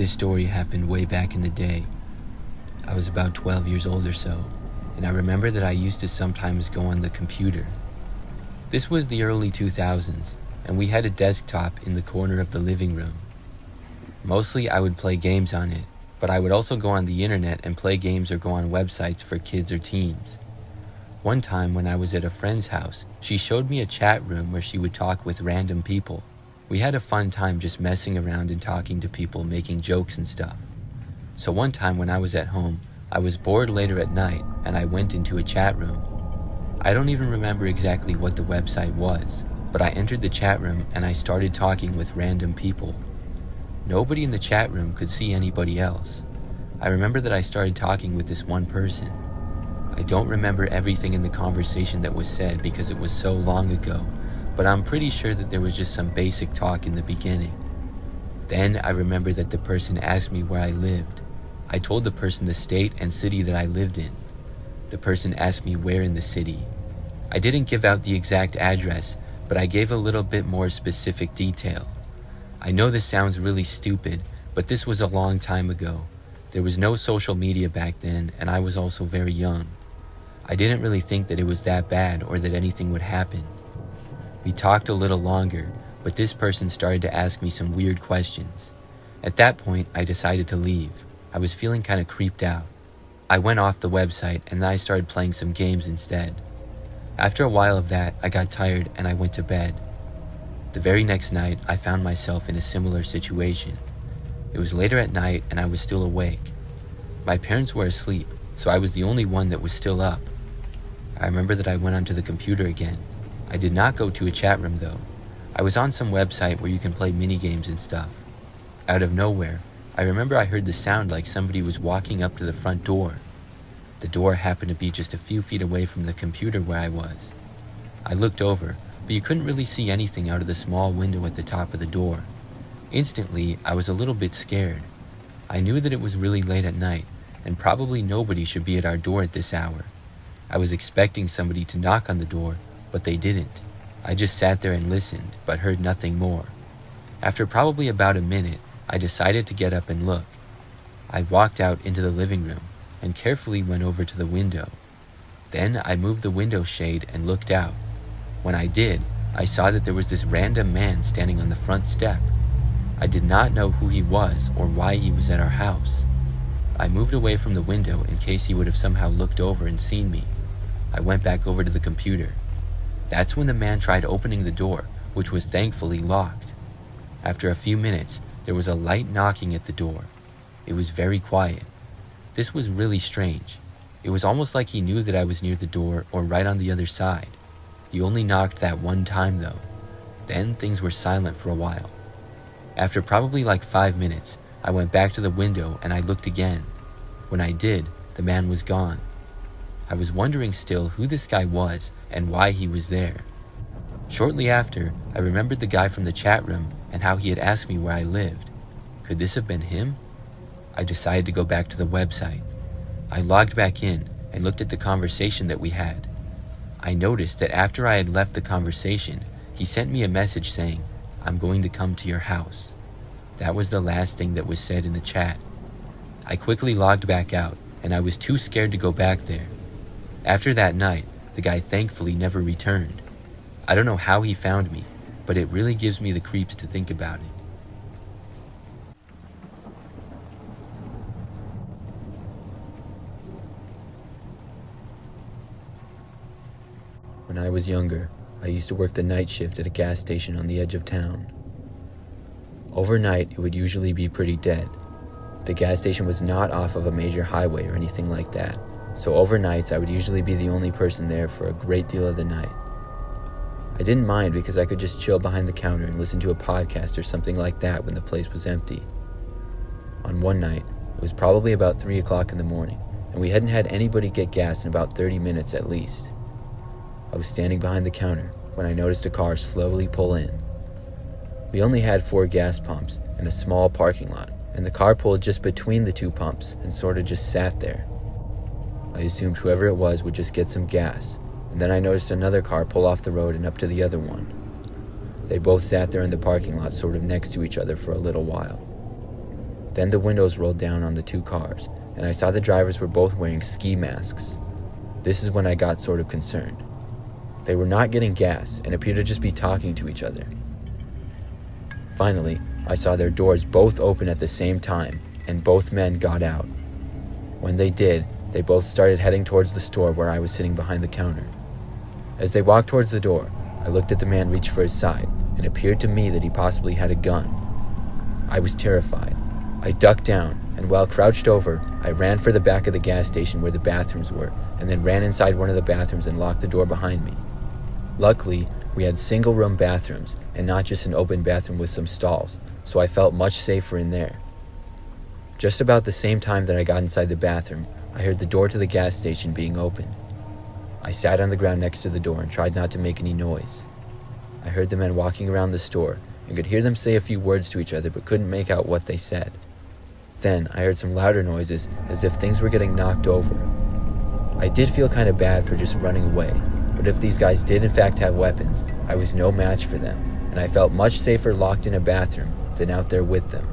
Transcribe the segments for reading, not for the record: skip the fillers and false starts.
This story happened way back in the day. I was about 12 years old or so, and I remember that I used to sometimes go on the computer. This was the early 2000s, and we had a desktop in the corner of the living room. Mostly I would play games on it, but I would also go on the internet and play games or go on websites for kids or teens. One time when I was at a friend's house, she showed me a chat room where she would talk with random people. We had a fun time just messing around and talking to people, making jokes and stuff. So one time when I was at home, I was bored later at night and I went into a chat room. I don't even remember exactly what the website was, but I entered the chat room and I started talking with random people. Nobody in the chat room could see anybody else. I remember that I started talking with this one person. I don't remember everything in the conversation that was said because it was so long ago, but I'm pretty sure that there was just some basic talk in the beginning. Then I remember that the person asked me where I lived. I told the person the state and city that I lived in. The person asked me where in the city. I didn't give out the exact address, but I gave a little bit more specific detail. I know this sounds really stupid, but this was a long time ago. There was no social media back then, and I was also very young. I didn't really think that it was that bad or that anything would happen. We talked a little longer, but this person started to ask me some weird questions. At that point, I decided to leave. I was feeling kind of creeped out. I went off the website and then I started playing some games instead. After a while of that, I got tired and I went to bed. The very next night, I found myself in a similar situation. It was later at night and I was still awake. My parents were asleep, so I was the only one that was still up. I remember that I went onto the computer again. I did not go to a chat room though. I was on some website where you can play mini games and stuff. Out of nowhere, I remember I heard the sound like somebody was walking up to the front door. The door happened to be just a few feet away from the computer where I was. I looked over, but you couldn't really see anything out of the small window at the top of the door. Instantly, I was a little bit scared. I knew that it was really late at night, and probably nobody should be at our door at this hour. I was expecting somebody to knock on the door, but they didn't. I just sat there and listened, but heard nothing more. After probably about a minute, I decided to get up and look. I walked out into the living room and carefully went over to the window. Then I moved the window shade and looked out. When I did, I saw that there was this random man standing on the front step. I did not know who he was or why he was at our house. I moved away from the window in case he would have somehow looked over and seen me. I went back over to the computer. That's when the man tried opening the door, which was thankfully locked. After a few minutes, there was a light knocking at the door. It was very quiet. This was really strange. It was almost like he knew that I was near the door or right on the other side. He only knocked that one time though. Then things were silent for a while. After probably like 5 minutes, I went back to the window and I looked again. When I did, the man was gone. I was wondering still who this guy was and why he was there. Shortly after, I remembered the guy from the chat room and how he had asked me where I lived. Could this have been him? I decided to go back to the website. I logged back in and looked at the conversation that we had. I noticed that after I had left the conversation, he sent me a message saying, "I'm going to come to your house." That was the last thing that was said in the chat. I quickly logged back out and I was too scared to go back there. After that night, the guy thankfully never returned. I don't know how he found me, but it really gives me the creeps to think about it. When I was younger, I used to work the night shift at a gas station on the edge of town. Overnight, it would usually be pretty dead. The gas station was not off of a major highway or anything like that, so overnights I would usually be the only person there for a great deal of the night. I didn't mind because I could just chill behind the counter and listen to a podcast or something like that when the place was empty. On one night, it was probably about 3 o'clock in the morning, and we hadn't had anybody get gas in about 30 minutes at least. I was standing behind the counter when I noticed a car slowly pull in. We only had 4 gas pumps and a small parking lot, and the car pulled just between the 2 pumps and sort of just sat there. I assumed whoever it was would just get some gas, and then I noticed another car pull off the road and up to the other one. They both sat there in the parking lot sort of next to each other for a little while. Then the windows rolled down on the two cars, and I saw the drivers were both wearing ski masks. This is when I got sort of concerned. They were not getting gas and appeared to just be talking to each other. Finally, I saw their doors both open at the same time, and both men got out. When they did, they both started heading towards the store where I was sitting behind the counter. As they walked towards the door, I looked at the man reach for his side, and it appeared to me that he possibly had a gun. I was terrified. I ducked down, and while crouched over, I ran for the back of the gas station where the bathrooms were, and then ran inside one of the bathrooms and locked the door behind me. Luckily, we had single-room bathrooms, and not just an open bathroom with some stalls, so I felt much safer in there. Just about the same time that I got inside the bathroom, I heard the door to the gas station being opened. I sat on the ground next to the door and tried not to make any noise. I heard the men walking around the store and could hear them say a few words to each other but couldn't make out what they said. Then I heard some louder noises as if things were getting knocked over. I did feel kind of bad for just running away, but if these guys did in fact have weapons, I was no match for them, and I felt much safer locked in a bathroom than out there with them.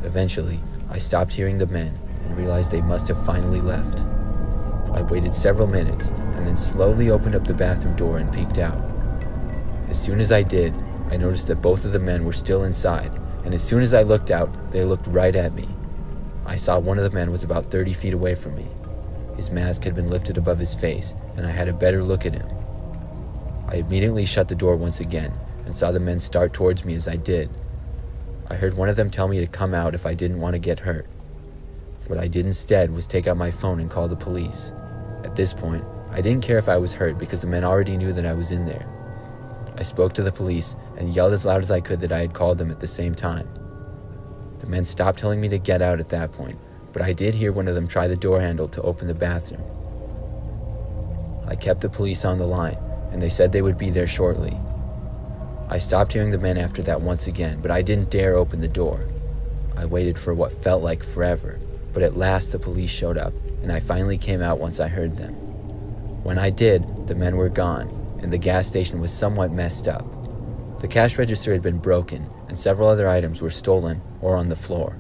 Eventually, I stopped hearing the men and realized they must have finally left. I waited several minutes and then slowly opened up the bathroom door and peeked out. As soon as I did, I noticed that both of the men were still inside, and as soon as I looked out, they looked right at me. I saw one of the men was about 30 feet away from me. His mask had been lifted above his face, and I had a better look at him. I immediately shut the door once again and saw the men start towards me as I did. I heard one of them tell me to come out if I didn't want to get hurt. What I did instead was take out my phone and call the police. At this point, I didn't care if I was hurt because the men already knew that I was in there. I spoke to the police and yelled as loud as I could that I had called them at the same time. The men stopped telling me to get out at that point, but I did hear one of them try the door handle to open the bathroom. I kept the police on the line, and they said they would be there shortly. I stopped hearing the men after that once again, but I didn't dare open the door. I waited for what felt like forever, but at last the police showed up, and I finally came out once I heard them. When I did, the men were gone, and the gas station was somewhat messed up. The cash register had been broken, and several other items were stolen or on the floor.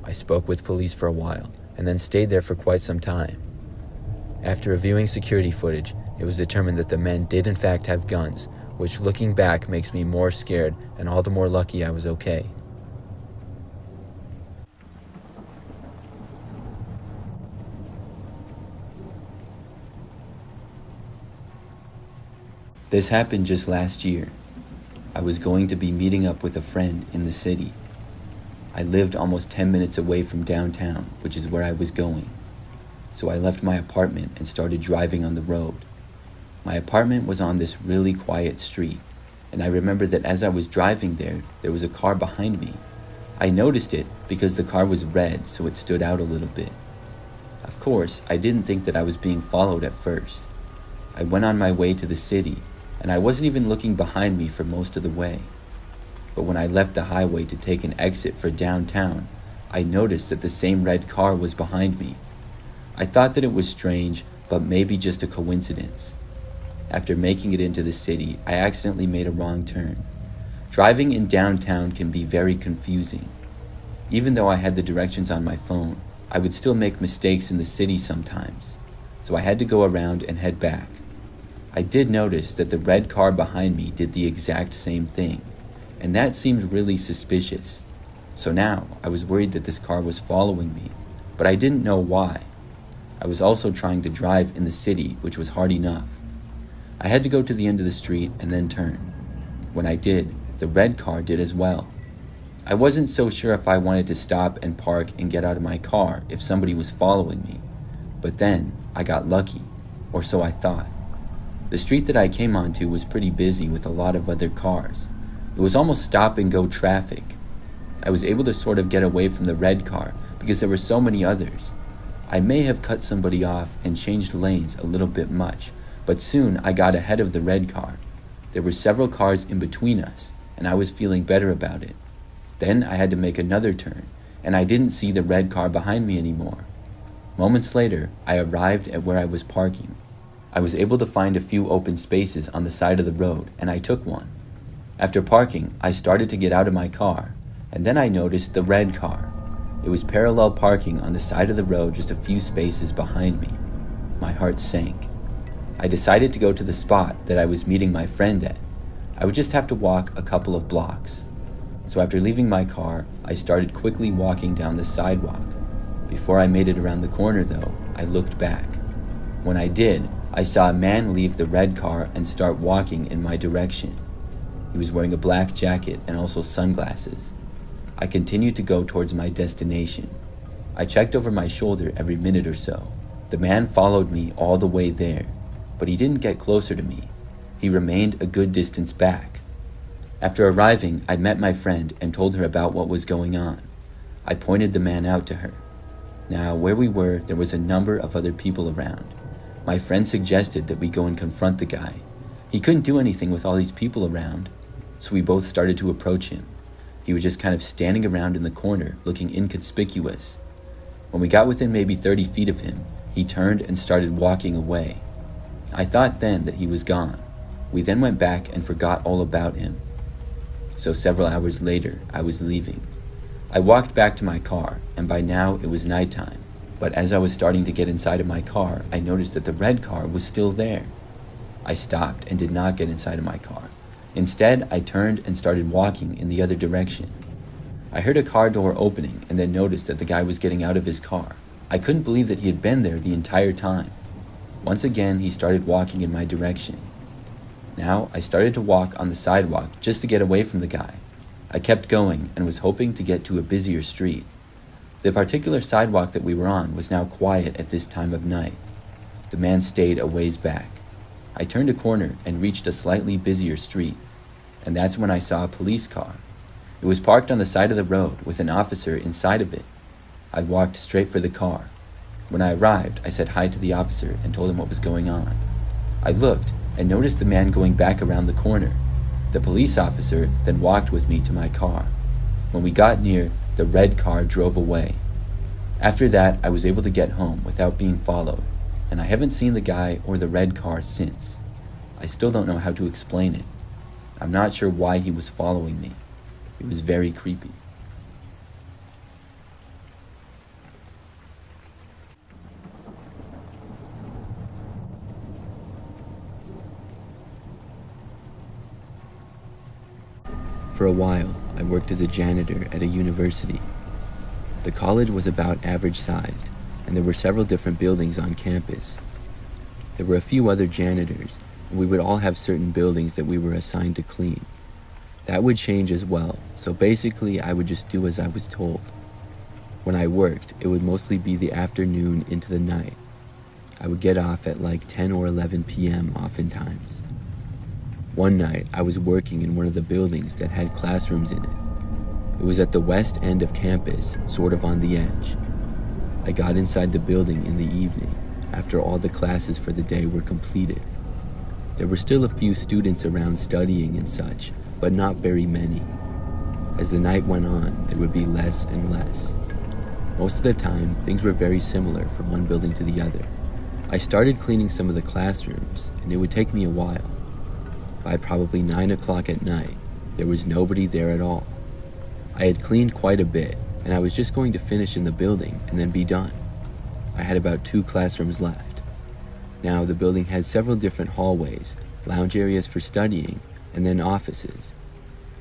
I spoke with police for a while, and then stayed there for quite some time. After reviewing security footage, it was determined that the men did in fact have guns, which looking back makes me more scared and all the more lucky I was okay. This happened just last year. I was going to be meeting up with a friend in the city. I lived almost 10 minutes away from downtown, which is where I was going. So I left my apartment and started driving on the road. My apartment was on this really quiet street, and I remember that as I was driving there was a car behind me. I noticed it because the car was red, so it stood out a little bit. Of course, I didn't think that I was being followed at first. I went on my way to the city, and I wasn't even looking behind me for most of the way. But when I left the highway to take an exit for downtown, I noticed that the same red car was behind me. I thought that it was strange, but maybe just a coincidence. After making it into the city, I accidentally made a wrong turn. Driving in downtown can be very confusing. Even though I had the directions on my phone, I would still make mistakes in the city sometimes. So I had to go around and head back. I did notice that the red car behind me did the exact same thing, and that seemed really suspicious. So now I was worried that this car was following me, but I didn't know why. I was also trying to drive in the city, which was hard enough. I had to go to the end of the street and then turn. When I did, the red car did as well. I wasn't so sure if I wanted to stop and park and get out of my car if somebody was following me, but then I got lucky, or so I thought. The street that I came onto was pretty busy with a lot of other cars. It was almost stop-and-go traffic. I was able to sort of get away from the red car because there were so many others. I may have cut somebody off and changed lanes a little bit much, but soon I got ahead of the red car. There were several cars in between us, and I was feeling better about it. Then I had to make another turn, and I didn't see the red car behind me anymore. Moments later, I arrived at where I was parking. I was able to find a few open spaces on the side of the road, and I took one. After parking, I started to get out of my car, And then I noticed the red car. It was parallel parking on the side of the road just a few spaces behind me. My heart sank. I decided to go to the spot that I was meeting my friend at. I would just have to walk a couple of blocks. So after leaving my car, I started quickly walking down the sidewalk. Before I made it around the corner though, I looked back. When I did, I saw a man leave the red car and start walking in my direction. He was wearing a black jacket and also sunglasses. I continued to go towards my destination. I checked over my shoulder every minute or so. The man followed me all the way there, but he didn't get closer to me. He remained a good distance back. After arriving, I met my friend and told her about what was going on. I pointed the man out to her. Now, where we were, there was a number of other people around. My friend suggested that we go and confront the guy. He couldn't do anything with all these people around, so we both started to approach him. He was just kind of standing around in the corner, looking inconspicuous. When we got within maybe 30 feet of him, he turned and started walking away. I thought then that he was gone. We then went back and forgot all about him. So several hours later, I was leaving. I walked back to my car, and by now it was nighttime. But as I was starting to get inside of my car, I noticed that the red car was still there. I stopped and did not get inside of my car. Instead, I turned and started walking in the other direction. I heard a car door opening and then noticed that the guy was getting out of his car. I couldn't believe that he had been there the entire time. Once again, he started walking in my direction. Now, I started to walk on the sidewalk just to get away from the guy. I kept going and was hoping to get to a busier street. The particular sidewalk that we were on was now quiet at this time of night. The man stayed a ways back. I turned a corner and reached a slightly busier street, and that's when I saw a police car. It was parked on the side of the road with an officer inside of it. I walked straight for the car. When I arrived, I said hi to the officer and told him what was going on. I looked and noticed the man going back around the corner. The police officer then walked with me to my car. When we got near, the red car drove away. After that, I was able to get home without being followed, and I haven't seen the guy or the red car since. I still don't know how to explain it. I'm not sure why he was following me. It was very creepy. For a while, I worked as a janitor at a university. The college was about average sized, and there were several different buildings on campus. There were a few other janitors, and we would all have certain buildings that we were assigned to clean. That would change as well, so basically I would just do as I was told. When I worked, it would mostly be the afternoon into the night. I would get off at like 10 or 11 p.m. oftentimes. One night, I was working in one of the buildings that had classrooms in it. It was at the west end of campus, sort of on the edge. I got inside the building in the evening, after all the classes for the day were completed. There were still a few students around studying and such, but not very many. As the night went on, there would be less and less. Most of the time, things were very similar from one building to the other. I started cleaning some of the classrooms, and it would take me a while. By probably 9 o'clock at night, there was nobody there at all. I had cleaned quite a bit, and I was just going to finish in the building and then be done. I had about 2 classrooms left. Now, the building had several different hallways, lounge areas for studying, and then offices.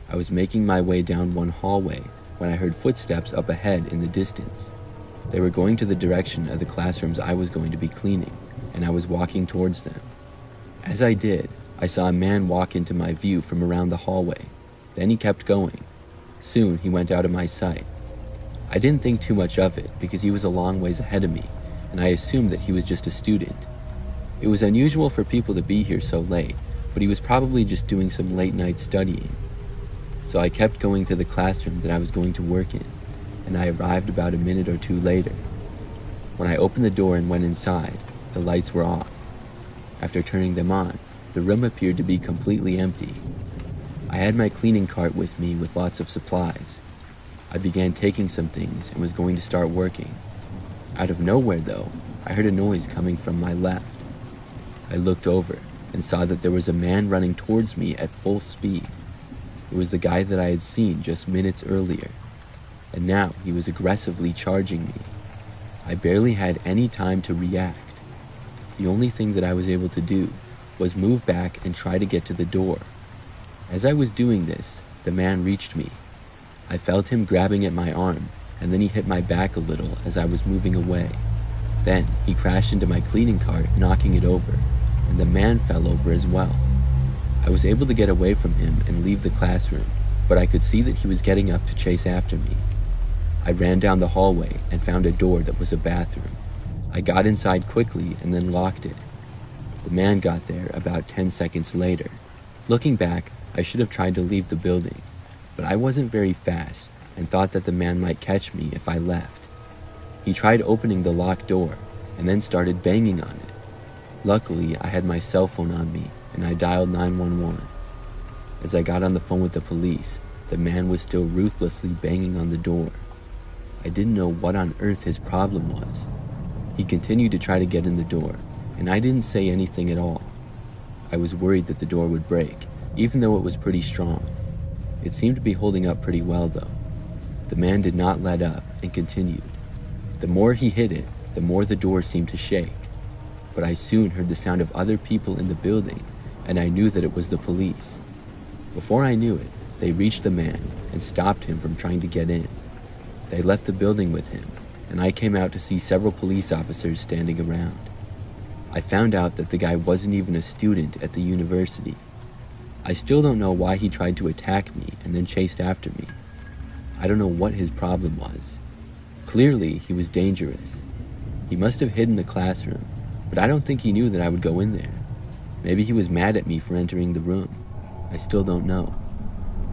I was making my way down one hallway when I heard footsteps up ahead in the distance. They were going to the direction of the classrooms I was going to be cleaning, and I was walking towards them. As I did, I saw a man walk into my view from around the hallway. Then he kept going. Soon he went out of my sight. I didn't think too much of it because he was a long ways ahead of me, and I assumed that he was just a student. It was unusual for people to be here so late, but he was probably just doing some late night studying. So I kept going to the classroom that I was going to work in, and I arrived about a minute or two later. When I opened the door and went inside, the lights were off. After turning them on, the room appeared to be completely empty. I had my cleaning cart with me with lots of supplies. I began taking some things and was going to start working. Out of nowhere, though, I heard a noise coming from my left. I looked over and saw that there was a man running towards me at full speed. It was the guy that I had seen just minutes earlier. and now he was aggressively charging me. I barely had any time to react. The only thing that I was able to do was move back and try to get to the door. As I was doing this, the man reached me. I felt him grabbing at my arm, and then he hit my back a little as I was moving away. Then he crashed into my cleaning cart, knocking it over, and the man fell over as well. I was able to get away from him and leave the classroom, but I could see that he was getting up to chase after me. I ran down the hallway and found a door that was a bathroom. I got inside quickly and then locked it. The man got there about 10 seconds later. Looking back, I should have tried to leave the building, but I wasn't very fast and thought that the man might catch me if I left. He tried opening the locked door and then started banging on it. Luckily, I had my cell phone on me and I dialed 911. As I got on the phone with the police, the man was still ruthlessly banging on the door. I didn't know what on earth his problem was. He continued to try to get in the door, and I didn't say anything at all. I was worried that the door would break, even though it was pretty strong. It seemed to be holding up pretty well though. The man did not let up and continued. The more he hit it, the more the door seemed to shake. But I soon heard the sound of other people in the building, and I knew that it was the police. Before I knew it, they reached the man and stopped him from trying to get in. They left the building with him, and I came out to see several police officers standing around. I found out that the guy wasn't even a student at the university. I still don't know why he tried to attack me and then chased after me. I don't know what his problem was. Clearly, he was dangerous. He must have hid in the classroom, but I don't think he knew that I would go in there. Maybe he was mad at me for entering the room. I still don't know.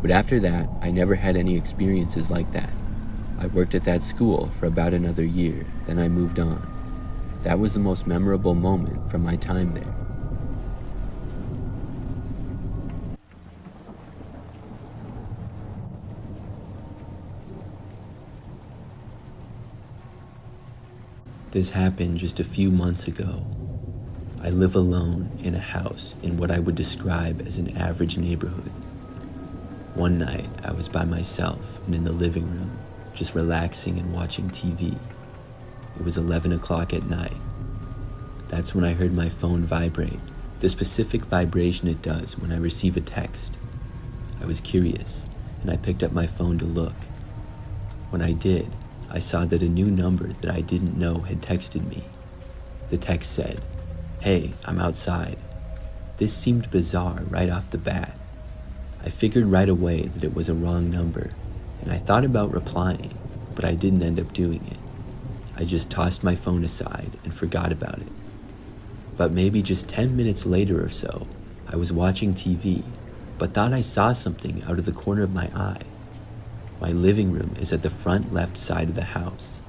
But after that, I never had any experiences like that. I worked at that school for about another year, then I moved on. That was the most memorable moment from my time there. This happened just a few months ago. I live alone in a house in what I would describe as an average neighborhood. One night, I was by myself and in the living room, just relaxing and watching TV. It was 11 o'clock at night. That's when I heard my phone vibrate, the specific vibration it does when I receive a text. I was curious, and I picked up my phone to look. When I did, I saw that a new number that I didn't know had texted me. The text said, "Hey, I'm outside." This seemed bizarre right off the bat. I figured right away that it was a wrong number, and I thought about replying, but I didn't end up doing it. I just tossed my phone aside and forgot about it. But maybe just 10 minutes later or so, I was watching TV, but thought I saw something out of the corner of my eye. My living room is at the front left side of the house.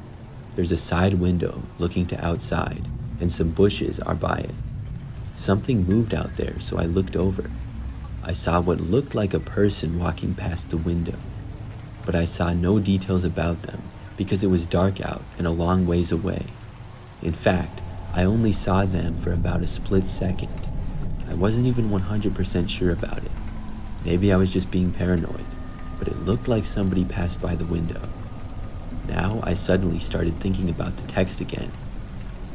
There's a side window looking to outside, and some bushes are by it. Something moved out there, so I looked over. I saw what looked like a person walking past the window, but I saw no details about them because it was dark out and a long ways away. In fact, I only saw them for about a split second. I wasn't even 100% sure about it. Maybe I was just being paranoid, but it looked like somebody passed by the window. Now I suddenly started thinking about the text again.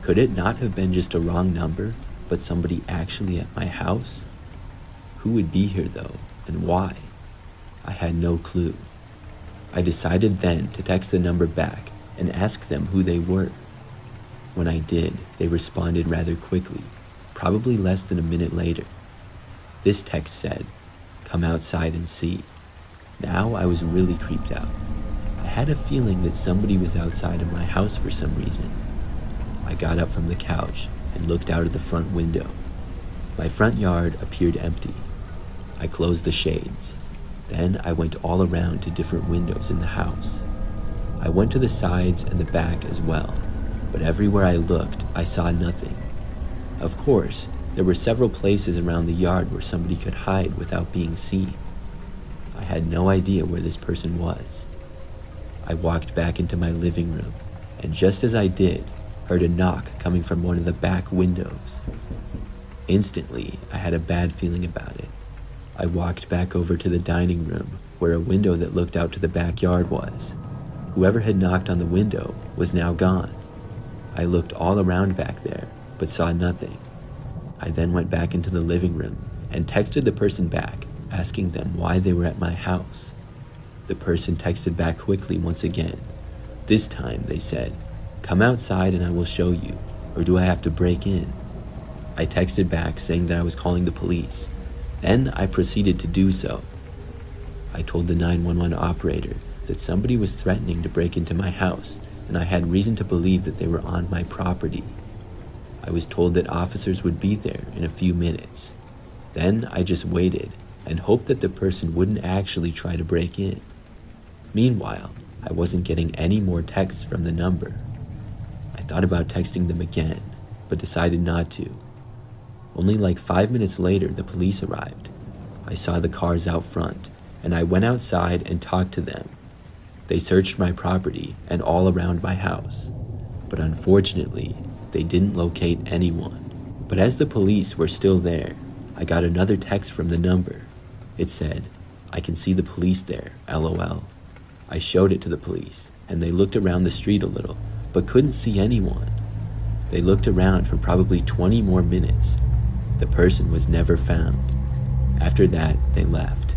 Could it not have been just a wrong number, but somebody actually at my house? Who would be here though, and why? I had no clue. I decided then to text the number back and ask them who they were. When I did, they responded rather quickly, probably less than a minute later. This text said, "Come outside and see." Now I was really creeped out. I had a feeling that somebody was outside of my house for some reason. I got up from the couch and looked out of the front window. My front yard appeared empty. I closed the shades. Then I went all around to different windows in the house. I went to the sides and the back as well, but everywhere I looked, I saw nothing. Of course, there were several places around the yard where somebody could hide without being seen. I had no idea where this person was. I walked back into my living room, and just as I did, heard a knock coming from one of the back windows. Instantly, I had a bad feeling about it. I walked back over to the dining room, where a window that looked out to the backyard was. Whoever had knocked on the window was now gone. I looked all around back there, but saw nothing. I then went back into the living room and texted the person back, asking them why they were at my house. The person texted back quickly once again. This time they said, "Come outside and I will show you, or do I have to break in?" I texted back saying that I was calling the police. Then I proceeded to do so. I told the 911 operator that somebody was threatening to break into my house, and I had reason to believe that they were on my property. I was told that officers would be there in a few minutes. Then I just waited and hoped that the person wouldn't actually try to break in. Meanwhile, I wasn't getting any more texts from the number. I thought about texting them again, but decided not to. Only like 5 minutes later, the police arrived. I saw the cars out front, and I went outside and talked to them. They searched my property and all around my house, but unfortunately, they didn't locate anyone. But as the police were still there, I got another text from the number. It said, "I can see the police there, LOL." I showed it to the police, and they looked around the street a little, but couldn't see anyone. They looked around for probably 20 more minutes. The person was never found. After that, they left.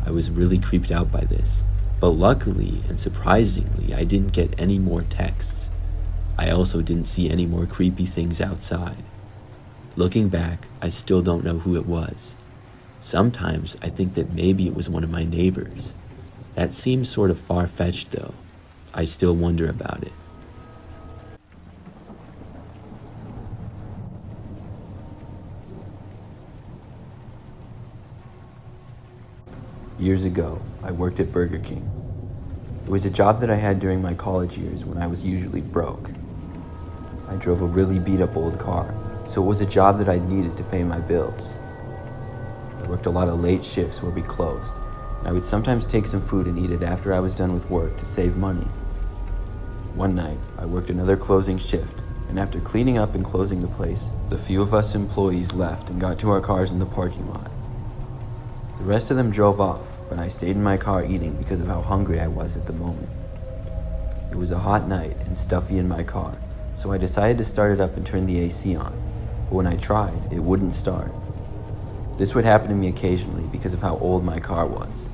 I was really creeped out by this, but luckily and surprisingly, I didn't get any more texts. I also didn't see any more creepy things outside. Looking back, I still don't know who it was. Sometimes I think that maybe it was one of my neighbors. That seems sort of far-fetched though. I still wonder about it. Years ago, I worked at Burger King. It was a job that I had during my college years when I was usually broke. I drove a really beat-up old car, so it was a job that I needed to pay my bills. I worked a lot of late shifts where we closed, and I would sometimes take some food and eat it after I was done with work to save money. One night, I worked another closing shift, and after cleaning up and closing the place, the few of us employees left and got to our cars in the parking lot. The rest of them drove off, but I stayed in my car eating because of how hungry I was at the moment. It was a hot night and stuffy in my car, so I decided to start it up and turn the AC on, but when I tried, it wouldn't start. This would happen to me occasionally because of how old my car was.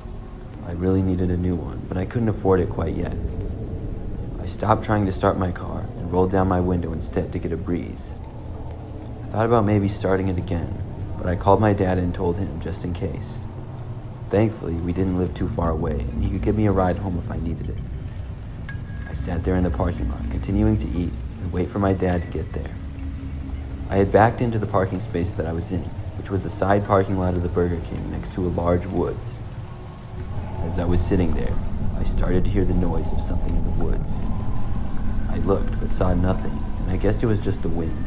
I really needed a new one, but I couldn't afford it quite yet. I stopped trying to start my car and rolled down my window instead to get a breeze. I thought about maybe starting it again, but I called my dad and told him just in case. Thankfully, we didn't live too far away, and he could give me a ride home if I needed it. I sat there in the parking lot, continuing to eat and wait for my dad to get there. I had backed into the parking space that I was in, which was the side parking lot of the Burger King next to a large woods. As I was sitting there, I started to hear the noise of something in the woods. I looked, but saw nothing, and I guessed it was just the wind.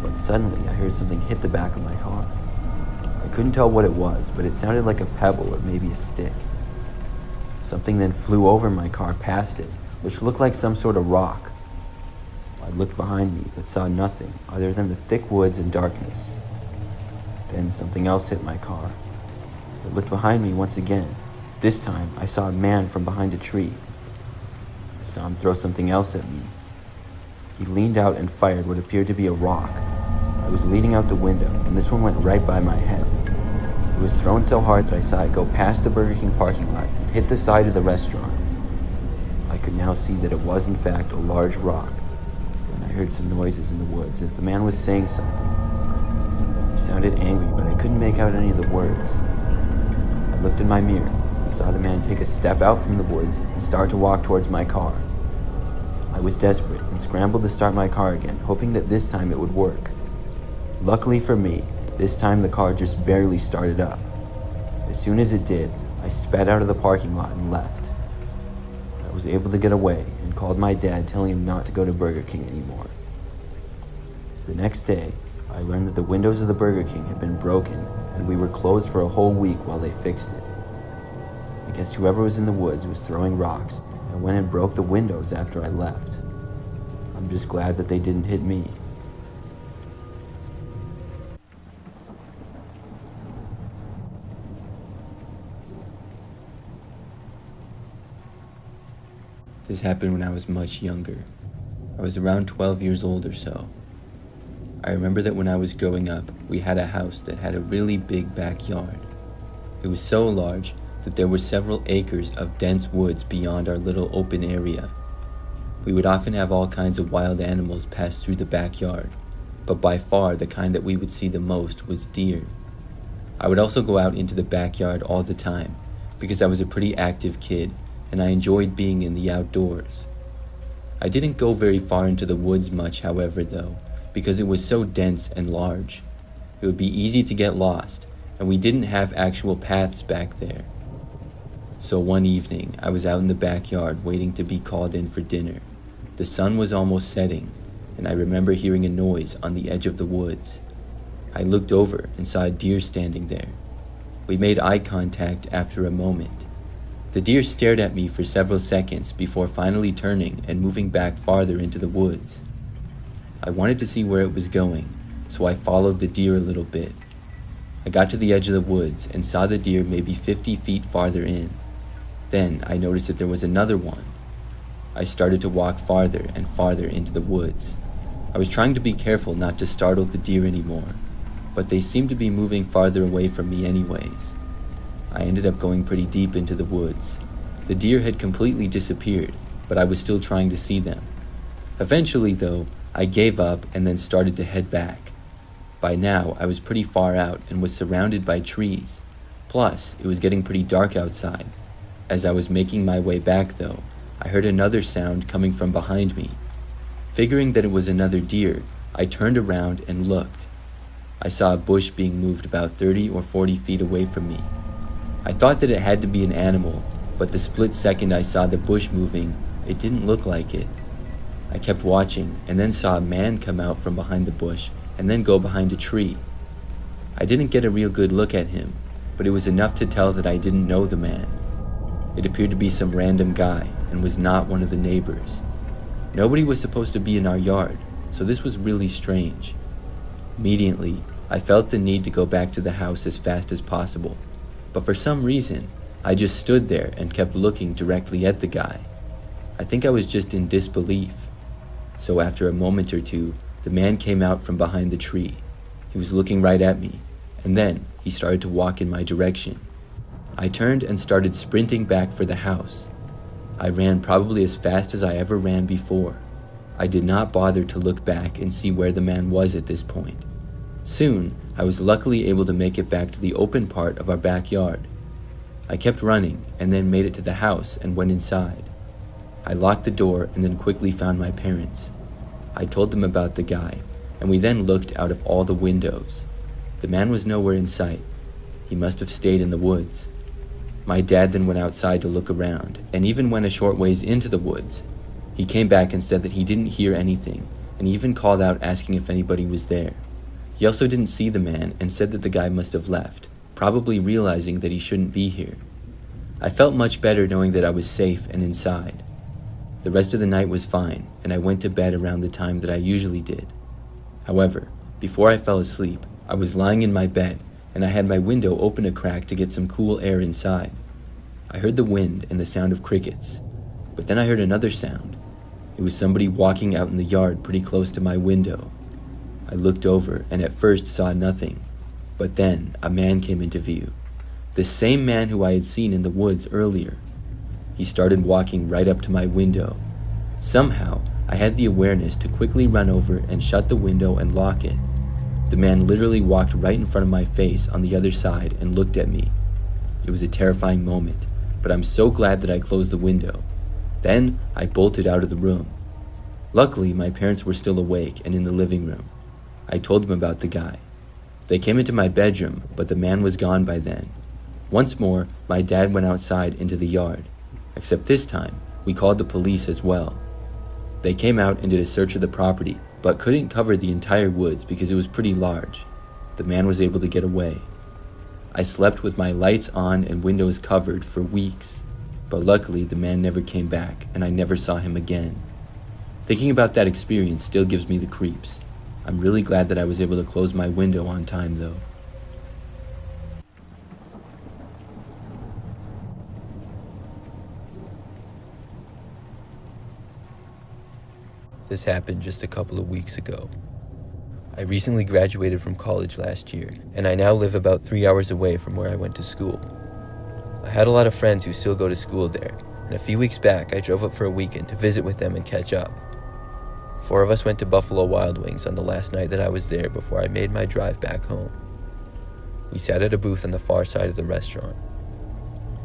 But suddenly, I heard something hit the back of my car. I couldn't tell what it was, but it sounded like a pebble or maybe a stick. Something then flew over my car past it, which looked like some sort of rock. I looked behind me, but saw nothing other than the thick woods and darkness. Then something else hit my car. I looked behind me once again. This time, I saw a man from behind a tree. I saw him throw something else at me. He leaned out and fired what appeared to be a rock. I was leaning out the window, and this one went right by my head. It was thrown so hard that I saw it go past the Burger King parking lot and hit the side of the restaurant. I could now see that it was in fact a large rock. Then I heard some noises in the woods as if the man was saying something. He sounded angry, but I couldn't make out any of the words. I looked in my mirror and saw the man take a step out from the woods and start to walk towards my car. I was desperate and scrambled to start my car again, hoping that this time it would work. Luckily for me, this time the car just barely started up. As soon as it did, I sped out of the parking lot and left. I was able to get away and called my dad telling him not to go to Burger King anymore. The next day, I learned that the windows of the Burger King had been broken and we were closed for a whole week while they fixed it. I guess whoever was in the woods was throwing rocks and went and broke the windows after I left. I'm just glad that they didn't hit me. This happened when I was much younger. I was around 12 years old or so. I remember that when I was growing up, we had a house that had a really big backyard. It was so large that there were several acres of dense woods beyond our little open area. We would often have all kinds of wild animals pass through the backyard, but by far the kind that we would see the most was deer. I would also go out into the backyard all the time because I was a pretty active kid and I enjoyed being in the outdoors. I didn't go very far into the woods much, however, though, because it was so dense and large. It would be easy to get lost, and we didn't have actual paths back there. So one evening, I was out in the backyard waiting to be called in for dinner. The sun was almost setting, and I remember hearing a noise on the edge of the woods. I looked over and saw a deer standing there. We made eye contact after a moment. The deer stared at me for several seconds before finally turning and moving back farther into the woods. I wanted to see where it was going, so I followed the deer a little bit. I got to the edge of the woods and saw the deer maybe 50 feet farther in. Then I noticed that there was another one. I started to walk farther and farther into the woods. I was trying to be careful not to startle the deer anymore, but they seemed to be moving farther away from me anyways. I ended up going pretty deep into the woods. The deer had completely disappeared, but I was still trying to see them. Eventually, though, I gave up and then started to head back. By now, I was pretty far out and was surrounded by trees. Plus, it was getting pretty dark outside. As I was making my way back, though, I heard another sound coming from behind me. Figuring that it was another deer, I turned around and looked. I saw a bush being moved about 30 or 40 feet away from me. I thought that it had to be an animal, but the split second I saw the bush moving, it didn't look like it. I kept watching and then saw a man come out from behind the bush and then go behind a tree. I didn't get a real good look at him, but it was enough to tell that I didn't know the man. It appeared to be some random guy and was not one of the neighbors. Nobody was supposed to be in our yard, so this was really strange. Immediately, I felt the need to go back to the house as fast as possible, but for some reason, I just stood there and kept looking directly at the guy. I think I was just in disbelief. So after a moment or two, the man came out from behind the tree. He was looking right at me, and then he started to walk in my direction. I turned and started sprinting back for the house. I ran probably as fast as I ever ran before. I did not bother to look back and see where the man was at this point. Soon, I was luckily able to make it back to the open part of our backyard. I kept running and then made it to the house and went inside. I locked the door and then quickly found my parents. I told them about the guy, and we then looked out of all the windows. The man was nowhere in sight. He must have stayed in the woods. My dad then went outside to look around, and even went a short ways into the woods. He came back and said that he didn't hear anything, and even called out asking if anybody was there. He also didn't see the man and said that the guy must have left, probably realizing that he shouldn't be here. I felt much better knowing that I was safe and inside. The rest of the night was fine, and I went to bed around the time that I usually did. However, before I fell asleep, I was lying in my bed, and I had my window open a crack to get some cool air inside. I heard the wind and the sound of crickets, but then I heard another sound. It was somebody walking out in the yard pretty close to my window. I looked over and at first saw nothing, but then a man came into view. The same man who I had seen in the woods earlier. He started walking right up to my window. Somehow, I had the awareness to quickly run over and shut the window and lock it. The man literally walked right in front of my face on the other side and looked at me. It was a terrifying moment, but I'm so glad that I closed the window. Then, I bolted out of the room. Luckily, my parents were still awake and in the living room. I told them about the guy. They came into my bedroom, but the man was gone by then. Once more, my dad went outside into the yard. Except this time, we called the police as well. They came out and did a search of the property, but couldn't cover the entire woods because it was pretty large. The man was able to get away. I slept with my lights on and windows covered for weeks, but luckily the man never came back and I never saw him again. Thinking about that experience still gives me the creeps. I'm really glad that I was able to close my window on time though. This happened just a couple of weeks ago. I recently graduated from college last year, and I now live about 3 hours away from where I went to school. I had a lot of friends who still go to school there, and a few weeks back I drove up for a weekend to visit with them and catch up. 4 of us went to Buffalo Wild Wings on the last night that I was there before I made my drive back home. We sat at a booth on the far side of the restaurant.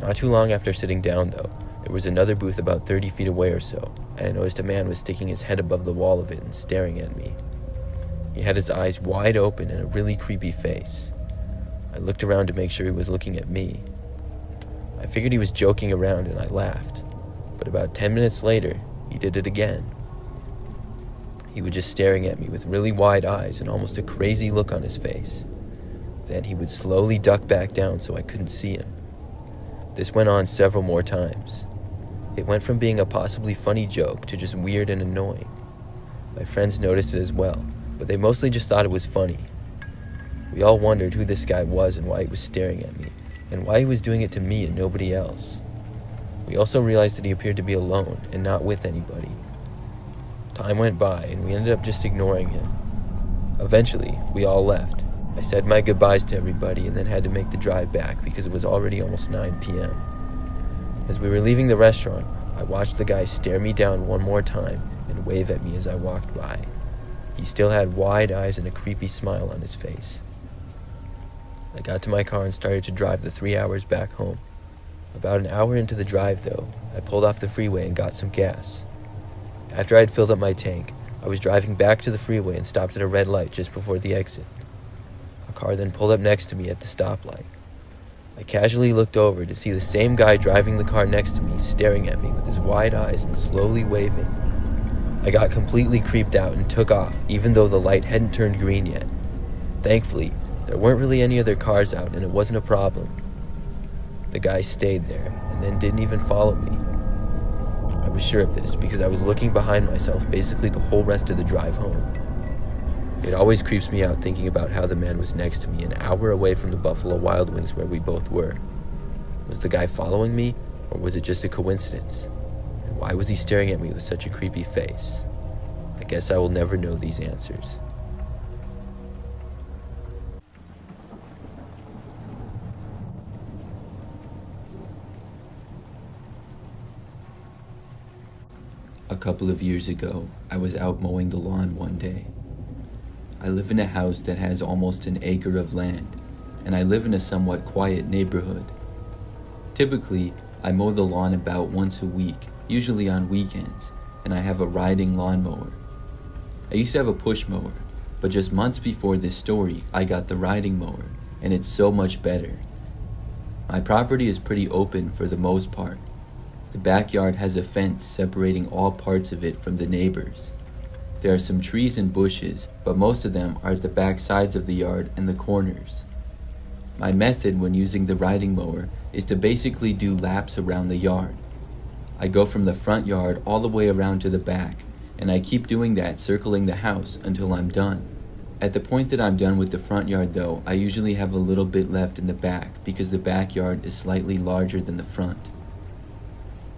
Not too long after sitting down, though, there was another booth about 30 feet away or so, and I noticed a man was sticking his head above the wall of it and staring at me. He had his eyes wide open and a really creepy face. I looked around to make sure he was looking at me. I figured he was joking around and I laughed, but about 10 minutes later, he did it again. He was just staring at me with really wide eyes and almost a crazy look on his face. Then he would slowly duck back down so I couldn't see him. This went on several more times. It went from being a possibly funny joke to just weird and annoying. My friends noticed it as well, but they mostly just thought it was funny. We all wondered who this guy was and why he was staring at me, and why he was doing it to me and nobody else. We also realized that he appeared to be alone and not with anybody. Time went by and we ended up just ignoring him. Eventually, we all left. I said my goodbyes to everybody and then had to make the drive back because it was already almost 9 p.m. As we were leaving the restaurant, I watched the guy stare me down one more time and wave at me as I walked by. He still had wide eyes and a creepy smile on his face. I got to my car and started to drive the 3 hours back home. About an hour into the drive, though, I pulled off the freeway and got some gas. After I had filled up my tank, I was driving back to the freeway and stopped at a red light just before the exit. A car then pulled up next to me at the stoplight. I casually looked over to see the same guy driving the car next to me staring at me with his wide eyes and slowly waving. I got completely creeped out and took off, even though the light hadn't turned green yet. Thankfully, there weren't really any other cars out and it wasn't a problem. The guy stayed there and then didn't even follow me. I was sure of this because I was looking behind myself basically the whole rest of the drive home. It always creeps me out thinking about how the man was next to me an hour away from the Buffalo Wild Wings where we both were. Was the guy following me, or was it just a coincidence? And why was he staring at me with such a creepy face? I guess I will never know these answers. A couple of years ago, I was out mowing the lawn one day. I live in a house that has almost an acre of land, and I live in a somewhat quiet neighborhood. Typically, I mow the lawn about once a week, usually on weekends, and I have a riding lawnmower. I used to have a push mower, but just months before this story, I got the riding mower, and it's so much better. My property is pretty open for the most part. The backyard has a fence separating all parts of it from the neighbors. There are some trees and bushes, but most of them are at the back sides of the yard and the corners. My method when using the riding mower is to basically do laps around the yard. I go from the front yard all the way around to the back, and I keep doing that circling the house until I'm done. At the point that I'm done with the front yard though, I usually have a little bit left in the back because the backyard is slightly larger than the front.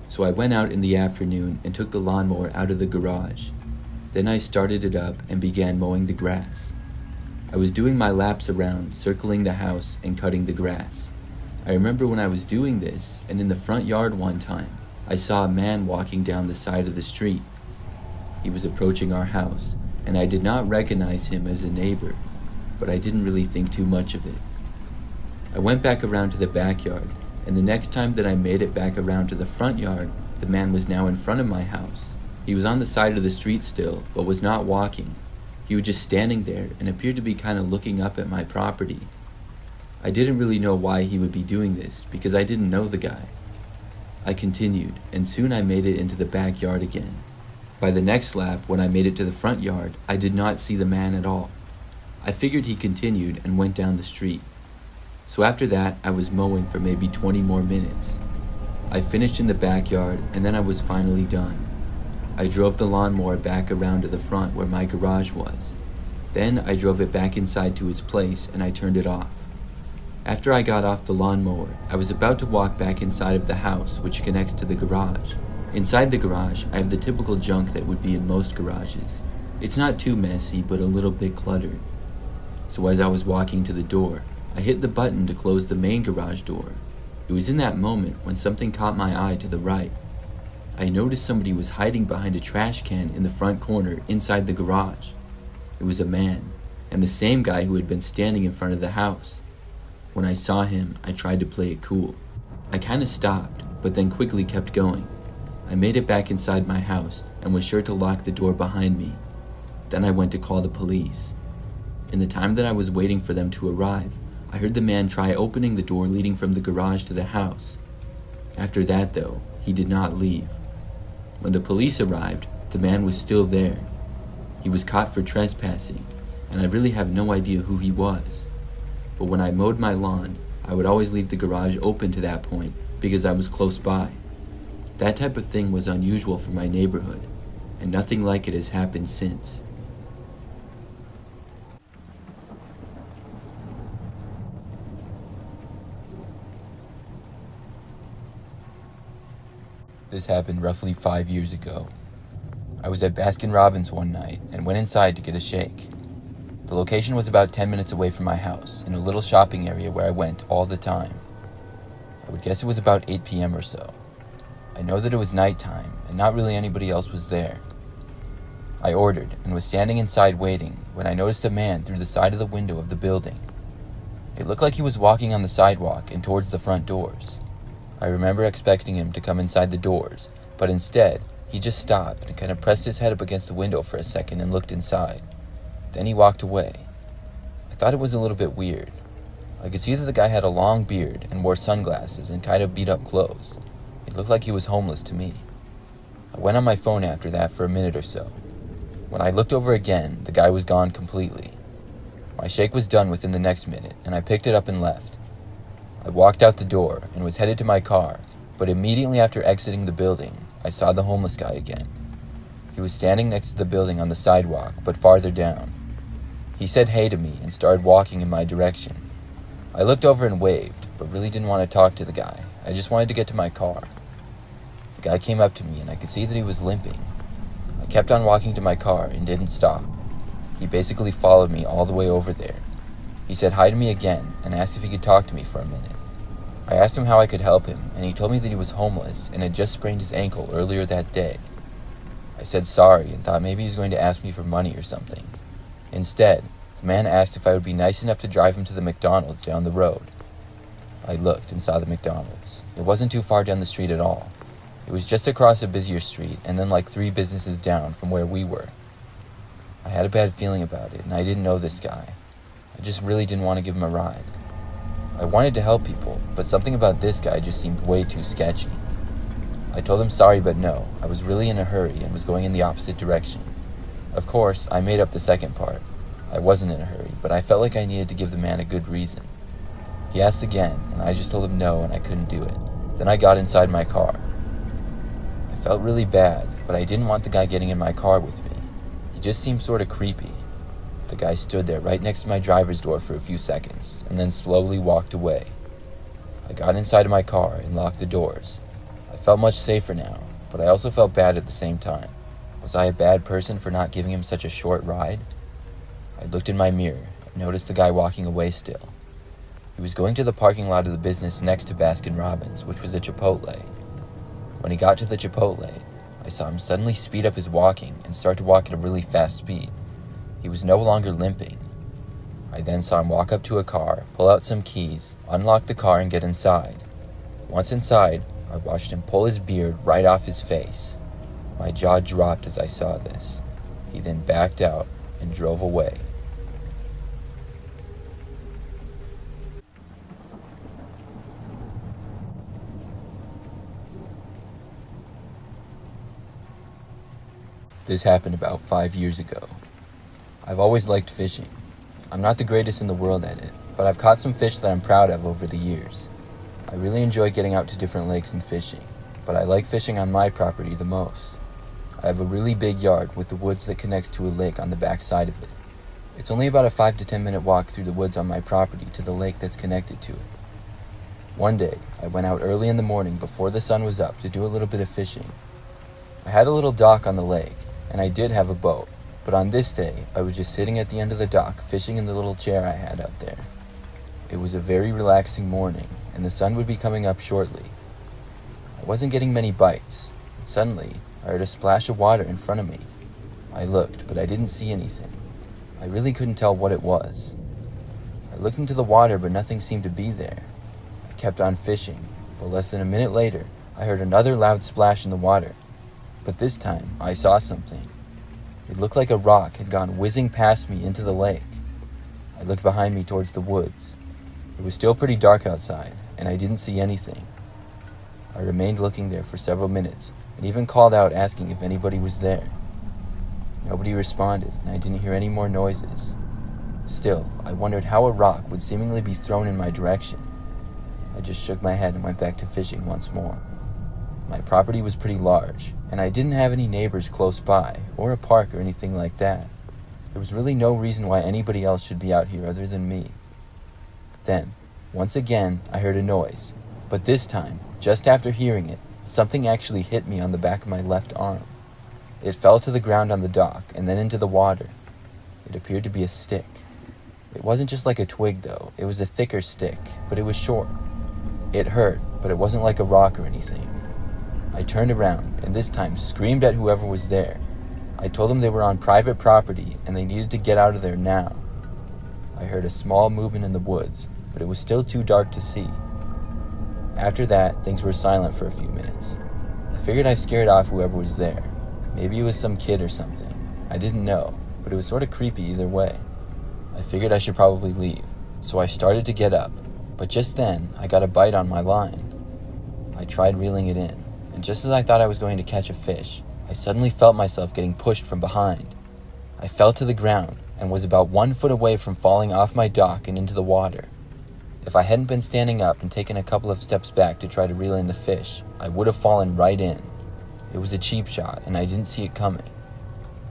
So I went out in the afternoon and took the lawnmower out of the garage. Then I started it up and began mowing the grass. I was doing my laps around, circling the house and cutting the grass. I remember when I was doing this, and in the front yard one time, I saw a man walking down the side of the street. He was approaching our house, and I did not recognize him as a neighbor, but I didn't really think too much of it. I went back around to the backyard, and the next time that I made it back around to the front yard, the man was now in front of my house. He was on the side of the street still, but was not walking. He was just standing there and appeared to be kind of looking up at my property. I didn't really know why he would be doing this because I didn't know the guy. I continued, and soon I made it into the backyard again. By the next lap, when I made it to the front yard, I did not see the man at all. I figured he continued and went down the street. So after that, I was mowing for maybe 20 more minutes. I finished in the backyard, and then I was finally done. I drove the lawnmower back around to the front where my garage was. Then I drove it back inside to its place and I turned it off. After I got off the lawnmower, I was about to walk back inside of the house which connects to the garage, Inside the garage, I have the typical junk that would be in most garages. It's not too messy, but a little bit cluttered. So as I was walking to the door, I hit the button to close the main garage door. It was in that moment when something caught my eye to the right. I noticed somebody was hiding behind a trash can in the front corner inside the garage. It was a man, and the same guy who had been standing in front of the house. When I saw him, I tried to play it cool. I kinda stopped, but then quickly kept going. I made it back inside my house and was sure to lock the door behind me. Then I went to call the police. In the time that I was waiting for them to arrive, I heard the man try opening the door leading from the garage to the house. After that, though, he did not leave. When the police arrived, the man was still there. He was caught for trespassing, and I really have no idea who he was. But when I mowed my lawn, I would always leave the garage open to that point because I was close by. That type of thing was unusual for my neighborhood, and nothing like it has happened since. This happened roughly 5 years ago. I was at Baskin-Robbins one night and went inside to get a shake. The location was about 10 minutes away from my house, in a little shopping area where I went all the time. I would guess it was about 8 p.m. or so. I know that it was nighttime, and not really anybody else was there. I ordered, and was standing inside waiting, when I noticed a man through the side of the window of the building. It looked like he was walking on the sidewalk and towards the front doors. I remember expecting him to come inside the doors, but instead, he just stopped and kind of pressed his head up against the window for a second and looked inside. Then he walked away. I thought it was a little bit weird. I could see that the guy had a long beard and wore sunglasses and kind of beat up clothes. It looked like he was homeless to me. I went on my phone after that for a minute or so. When I looked over again, the guy was gone completely. My shake was done within the next minute, and I picked it up and left. I walked out the door and was headed to my car, but immediately after exiting the building, I saw the homeless guy again. He was standing next to the building on the sidewalk, but farther down. He said hey to me and started walking in my direction. I looked over and waved, but really didn't want to talk to the guy. I just wanted to get to my car. The guy came up to me and I could see that he was limping. I kept on walking to my car and didn't stop. He basically followed me all the way over there. He said hi to me again and asked if he could talk to me for a minute. I asked him how I could help him, and he told me that he was homeless and had just sprained his ankle earlier that day. I said sorry and thought maybe he was going to ask me for money or something. Instead, the man asked if I would be nice enough to drive him to the McDonald's down the road. I looked and saw the McDonald's. It wasn't too far down the street at all. It was just across a busier street and then like 3 businesses down from where we were. I had a bad feeling about it, and I didn't know this guy. I just really didn't want to give him a ride. I wanted to help people, but something about this guy just seemed way too sketchy. I told him sorry but no, I was really in a hurry and was going in the opposite direction. Of course, I made up the second part. I wasn't in a hurry, but I felt like I needed to give the man a good reason. He asked again, and I just told him no and I couldn't do it. Then I got inside my car. I felt really bad, but I didn't want the guy getting in my car with me. He just seemed sort of creepy. The guy stood there right next to my driver's door for a few seconds, and then slowly walked away. I got inside of my car and locked the doors. I felt much safer now, but I also felt bad at the same time. Was I a bad person for not giving him such a short ride? I looked in my mirror and noticed the guy walking away still. He was going to the parking lot of the business next to Baskin-Robbins, which was a Chipotle. When he got to the Chipotle, I saw him suddenly speed up his walking and start to walk at a really fast speed. He was no longer limping. I then saw him walk up to a car, pull out some keys, unlock the car, and get inside. Once inside, I watched him pull his beard right off his face. My jaw dropped as I saw this. He then backed out and drove away. This happened about 5 years ago. I've always liked fishing. I'm not the greatest in the world at it, but I've caught some fish that I'm proud of over the years. I really enjoy getting out to different lakes and fishing, but I like fishing on my property the most. I have a really big yard with the woods that connects to a lake on the back side of it. It's only about a 5 to 10 minute walk through the woods on my property to the lake that's connected to it. One day, I went out early in the morning before the sun was up to do a little bit of fishing. I had a little dock on the lake, and I did have a boat, but on this day, I was just sitting at the end of the dock fishing in the little chair I had out there. It was a very relaxing morning, and the sun would be coming up shortly. I wasn't getting many bites, and suddenly, I heard a splash of water in front of me. I looked, but I didn't see anything. I really couldn't tell what it was. I looked into the water, but nothing seemed to be there. I kept on fishing, but less than a minute later, I heard another loud splash in the water. But this time, I saw something. It looked like a rock had gone whizzing past me into the lake. I looked behind me towards the woods. It was still pretty dark outside, and I didn't see anything. I remained looking there for several minutes, and even called out asking if anybody was there. Nobody responded, and I didn't hear any more noises. Still, I wondered how a rock would seemingly be thrown in my direction. I just shook my head and went back to fishing once more. My property was pretty large, and I didn't have any neighbors close by, or a park or anything like that. There was really no reason why anybody else should be out here other than me. Then, once again, I heard a noise, but this time, just after hearing it, something actually hit me on the back of my left arm. It fell to the ground on the dock and then into the water. It appeared to be a stick. It wasn't just like a twig though, it was a thicker stick, but it was short. It hurt, but it wasn't like a rock or anything. I turned around and this time screamed at whoever was there. I told them they were on private property and they needed to get out of there now. I heard a small movement in the woods, but it was still too dark to see. After that, things were silent for a few minutes. I figured I scared off whoever was there. Maybe it was some kid or something. I didn't know, but it was sort of creepy either way. I figured I should probably leave, so I started to get up, but just then, I got a bite on my line. I tried reeling it in, and just as I thought I was going to catch a fish, I suddenly felt myself getting pushed from behind. I fell to the ground and was about 1 foot away from falling off my dock and into the water. If I hadn't been standing up and taken a couple of steps back to try to reel in the fish, I would have fallen right in. It was a cheap shot, and I didn't see it coming.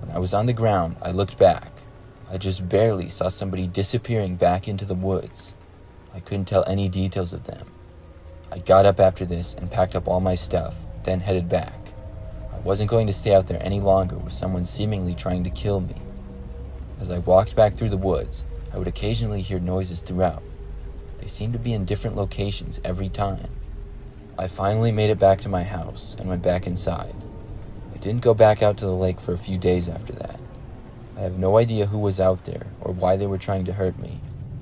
When I was on the ground, I looked back. I just barely saw somebody disappearing back into the woods. I couldn't tell any details of them. I got up after this and packed up all my stuff, then headed back. I wasn't going to stay out there any longer with someone seemingly trying to kill me. As I walked back through the woods, I would occasionally hear noises throughout. They seemed to be in different locations every time. I finally made it back to my house and went back inside. I didn't go back out to the lake for a few days after that. I have no idea who was out there or why they were trying to hurt me.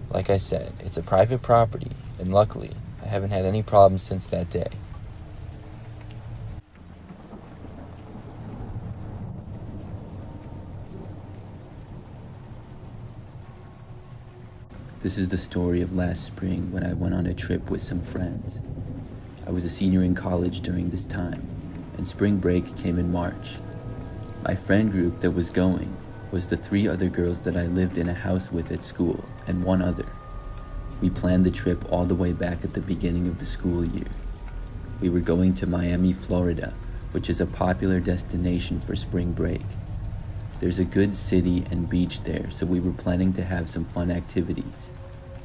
Like I said, it's a private property, and luckily, I haven't had any problems since that day. This is the story of last spring when I went on a trip with some friends. I was a senior in college during this time, and spring break came in March. My friend group that was going was the 3 other girls that I lived in a house with at school, and 1 other. We planned the trip all the way back at the beginning of the school year. We were going to Miami, Florida, which is a popular destination for spring break. There's a good city and beach there, so we were planning to have some fun activities.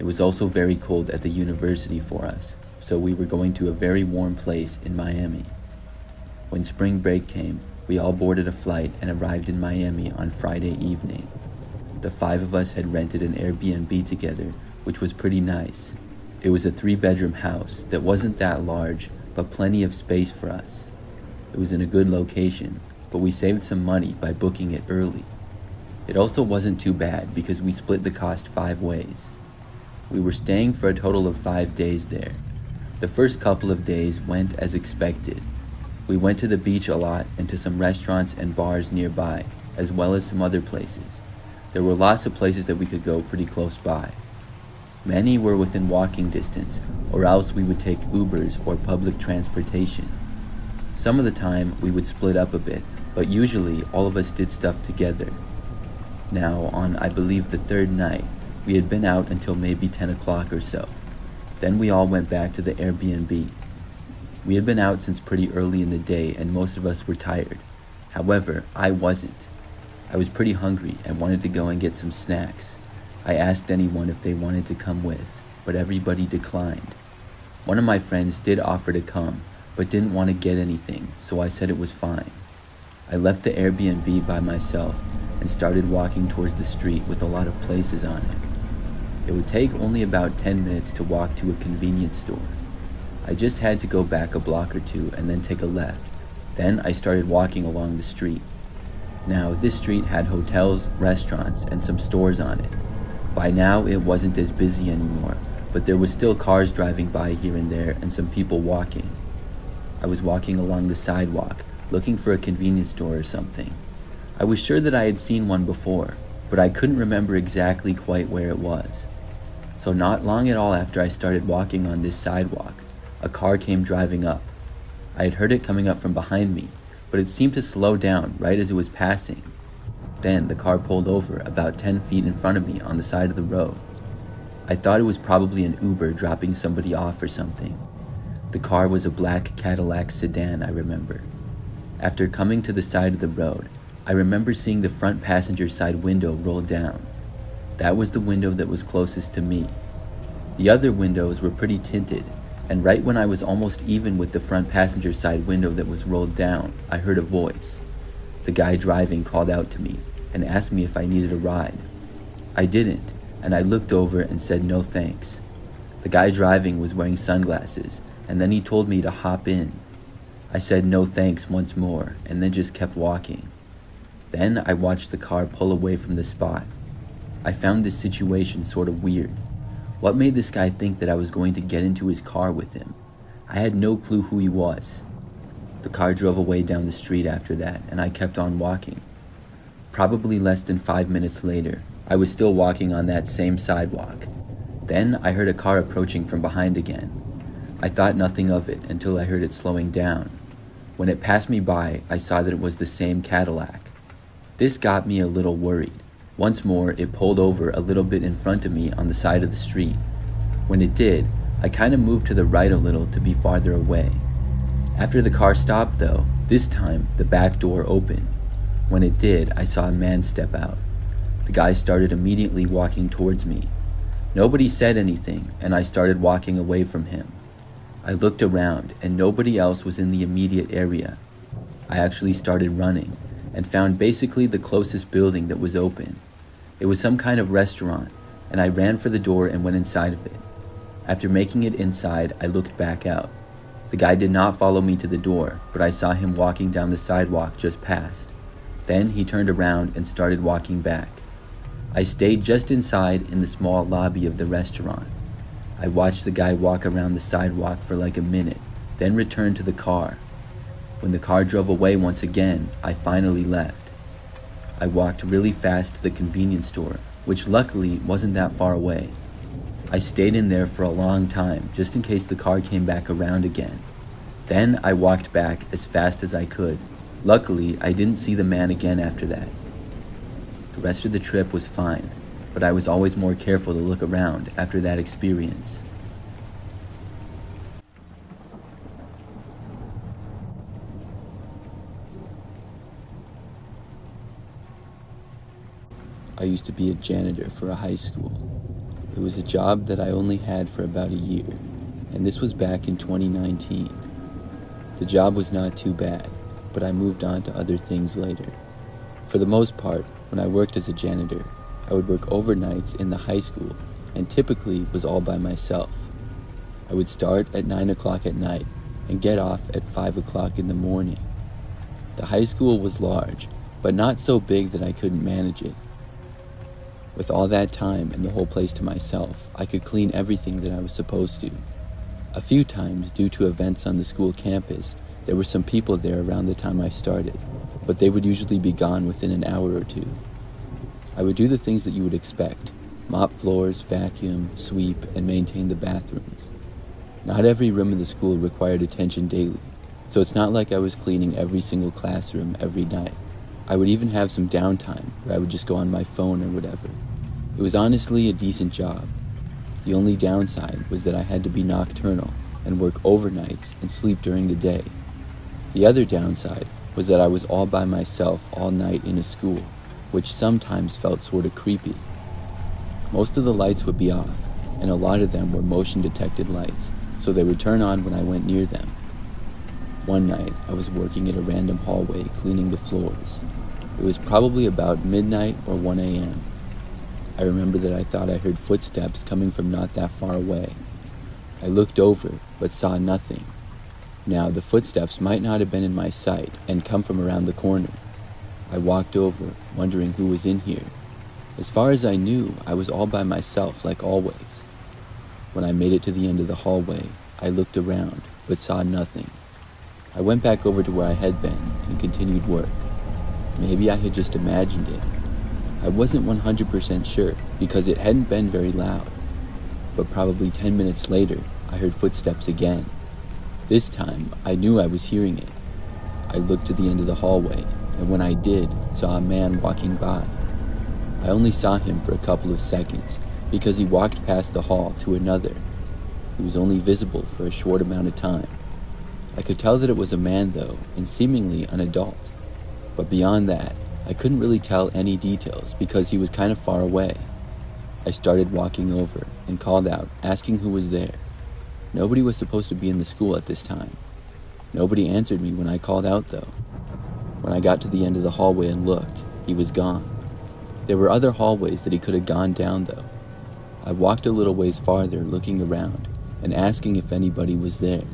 It was also very cold at the university for us, so we were going to a very warm place in Miami. When spring break came, we all boarded a flight and arrived in Miami on Friday evening. The 5 of us had rented an Airbnb together, which was pretty nice. It was a 3-bedroom house that wasn't that large, but plenty of space for us. It was in a good location, but we saved some money by booking it early. It also wasn't too bad because we split the cost 5 ways. We were staying for a total of 5 days there. The first couple of days went as expected. We went to the beach a lot and to some restaurants and bars nearby, as well as some other places. There were lots of places that we could go pretty close by. Many were within walking distance, or else we would take Ubers or public transportation. Some of the time we would split up a bit, but usually all of us did stuff together. Now, on I believe the 3rd night, we had been out until maybe 10 o'clock or so. Then we all went back to the Airbnb. We had been out since pretty early in the day and most of us were tired. However, I wasn't. I was pretty hungry and wanted to go and get some snacks. I asked anyone if they wanted to come with, but everybody declined. One of my friends did offer to come, but didn't want to get anything, so I said it was fine. I left the Airbnb by myself and started walking towards the street with a lot of places on it. It would take only about 10 minutes to walk to a convenience store. I just had to go back a block or two and then take a left. Then I started walking along the street. Now, this street had hotels, restaurants, and some stores on it. By now, it wasn't as busy anymore, but there was still cars driving by here and there and some people walking. I was walking along the sidewalk, looking for a convenience store or something. I was sure that I had seen one before, but I couldn't remember exactly quite where it was. So not long at all after I started walking on this sidewalk, a car came driving up. I had heard it coming up from behind me, but it seemed to slow down right as it was passing. Then the car pulled over about 10 feet in front of me on the side of the road. I thought it was probably an Uber dropping somebody off or something. The car was a black Cadillac sedan, I remember. After coming to the side of the road, I remember seeing the front passenger side window roll down. That was the window that was closest to me. The other windows were pretty tinted, and right when I was almost even with the front passenger side window that was rolled down, I heard a voice. The guy driving called out to me and asked me if I needed a ride. I didn't, and I looked over and said no thanks. The guy driving was wearing sunglasses, and then he told me to hop in. I said no thanks once more, and then just kept walking. Then I watched the car pull away from the spot. I found this situation sort of weird. What made this guy think that I was going to get into his car with him? I had no clue who he was. The car drove away down the street after that, and I kept on walking. Probably less than 5 minutes later, I was still walking on that same sidewalk. Then I heard a car approaching from behind again. I thought nothing of it until I heard it slowing down. When it passed me by, I saw that it was the same Cadillac. This got me a little worried. Once more, it pulled over a little bit in front of me on the side of the street. When it did, I kind of moved to the right a little to be farther away. After the car stopped though, this time the back door opened. When it did, I saw a man step out. The guy started immediately walking towards me. Nobody said anything, and I started walking away from him. I looked around, and nobody else was in the immediate area. I actually started running, and found basically the closest building that was open. It was some kind of restaurant, and I ran for the door and went inside of it. After making it inside, I looked back out. The guy did not follow me to the door, but I saw him walking down the sidewalk just past. Then he turned around and started walking back. I stayed just inside in the small lobby of the restaurant. I watched the guy walk around the sidewalk for like a minute, then returned to the car. When the car drove away once again, I finally left. I walked really fast to the convenience store, which luckily wasn't that far away. I stayed in there for a long time, just in case the car came back around again. Then I walked back as fast as I could. Luckily, I didn't see the man again after that. The rest of the trip was fine, but I was always more careful to look around after that experience. I used to be a janitor for a high school. It was a job that I only had for about a year, and this was back in 2019. The job was not too bad, but I moved on to other things later. For the most part, when I worked as a janitor, I would work overnights in the high school and typically was all by myself. I would start at 9 o'clock at night and get off at 5 o'clock in the morning. The high school was large, but not so big that I couldn't manage it. With all that time and the whole place to myself, I could clean everything that I was supposed to. A few times, due to events on the school campus, there were some people there around the time I started, but they would usually be gone within an hour or two. I would do the things that you would expect: mop floors, vacuum, sweep, and maintain the bathrooms. Not every room in the school required attention daily, so it's not like I was cleaning every single classroom every night. I would even have some downtime where I would just go on my phone or whatever. It was honestly a decent job. The only downside was that I had to be nocturnal and work overnights and sleep during the day. The other downside was that I was all by myself all night in a school, which sometimes felt sort of creepy. Most of the lights would be off, and a lot of them were motion-detected lights, so they would turn on when I went near them. One night, I was working at a random hallway cleaning the floors. It was probably about midnight or 1 a.m. I remember that I thought I heard footsteps coming from not that far away. I looked over, but saw nothing. Now, the footsteps might not have been in my sight and come from around the corner. I walked over, wondering who was in here. As far as I knew, I was all by myself, like always. When I made it to the end of the hallway, I looked around, but saw nothing. I went back over to where I had been and continued work. Maybe I had just imagined it. I wasn't 100% sure because it hadn't been very loud. But probably 10 minutes later, I heard footsteps again. This time, I knew I was hearing it. I looked to the end of the hallway, and when I did, saw a man walking by. I only saw him for a couple of seconds because he walked past the hall to another. He was only visible for a short amount of time. I could tell that it was a man though, and seemingly an adult. But beyond that, I couldn't really tell any details because he was kind of far away. I started walking over and called out, asking who was there. Nobody was supposed to be in the school at this time. Nobody answered me when I called out though. When I got to the end of the hallway and looked, he was gone. There were other hallways that he could have gone down though. I walked a little ways farther looking around and asking if anybody was there.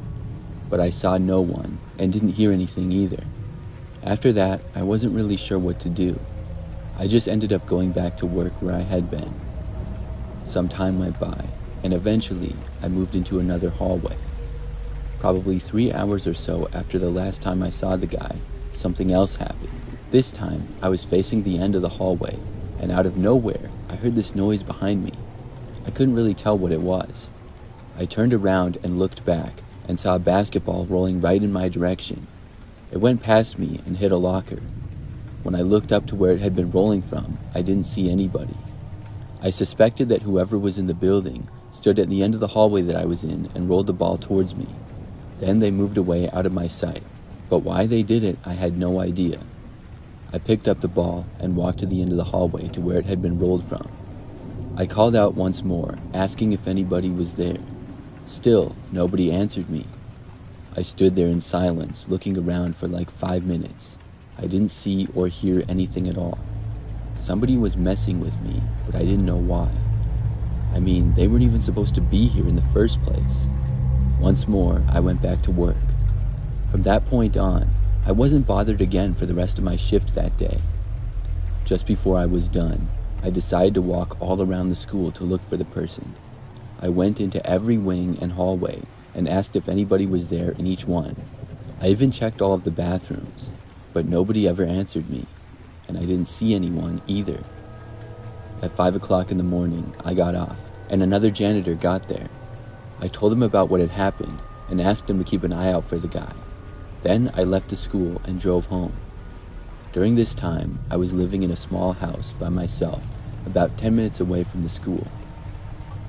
But I saw no one and didn't hear anything either. After that, I wasn't really sure what to do. I just ended up going back to work where I had been. Some time went by, and eventually I moved into another hallway. Probably 3 hours or so after the last time I saw the guy, something else happened. This time, I was facing the end of the hallway, and out of nowhere, I heard this noise behind me. I couldn't really tell what it was. I turned around and looked back, and saw a basketball rolling right in my direction. It went past me and hit a locker. When I looked up to where it had been rolling from, I didn't see anybody. I suspected that whoever was in the building stood at the end of the hallway that I was in and rolled the ball towards me. Then they moved away out of my sight, but why they did it, I had no idea. I picked up the ball and walked to the end of the hallway to where it had been rolled from. I called out once more, asking if anybody was there. Still, nobody answered me. I stood there in silence, looking around for like 5 minutes. I didn't see or hear anything at all. Somebody was messing with me, but I didn't know why. I mean, they weren't even supposed to be here in the first place. Once more, I went back to work. From that point on, I wasn't bothered again for the rest of my shift that day. Just before I was done, I decided to walk all around the school to look for the person. I went into every wing and hallway and asked if anybody was there in each one. I even checked all of the bathrooms, but nobody ever answered me, and I didn't see anyone either. At 5 o'clock in the morning, I got off, and another janitor got there. I told him about what had happened and asked him to keep an eye out for the guy. Then I left the school and drove home. During this time, I was living in a small house by myself, about 10 minutes away from the school.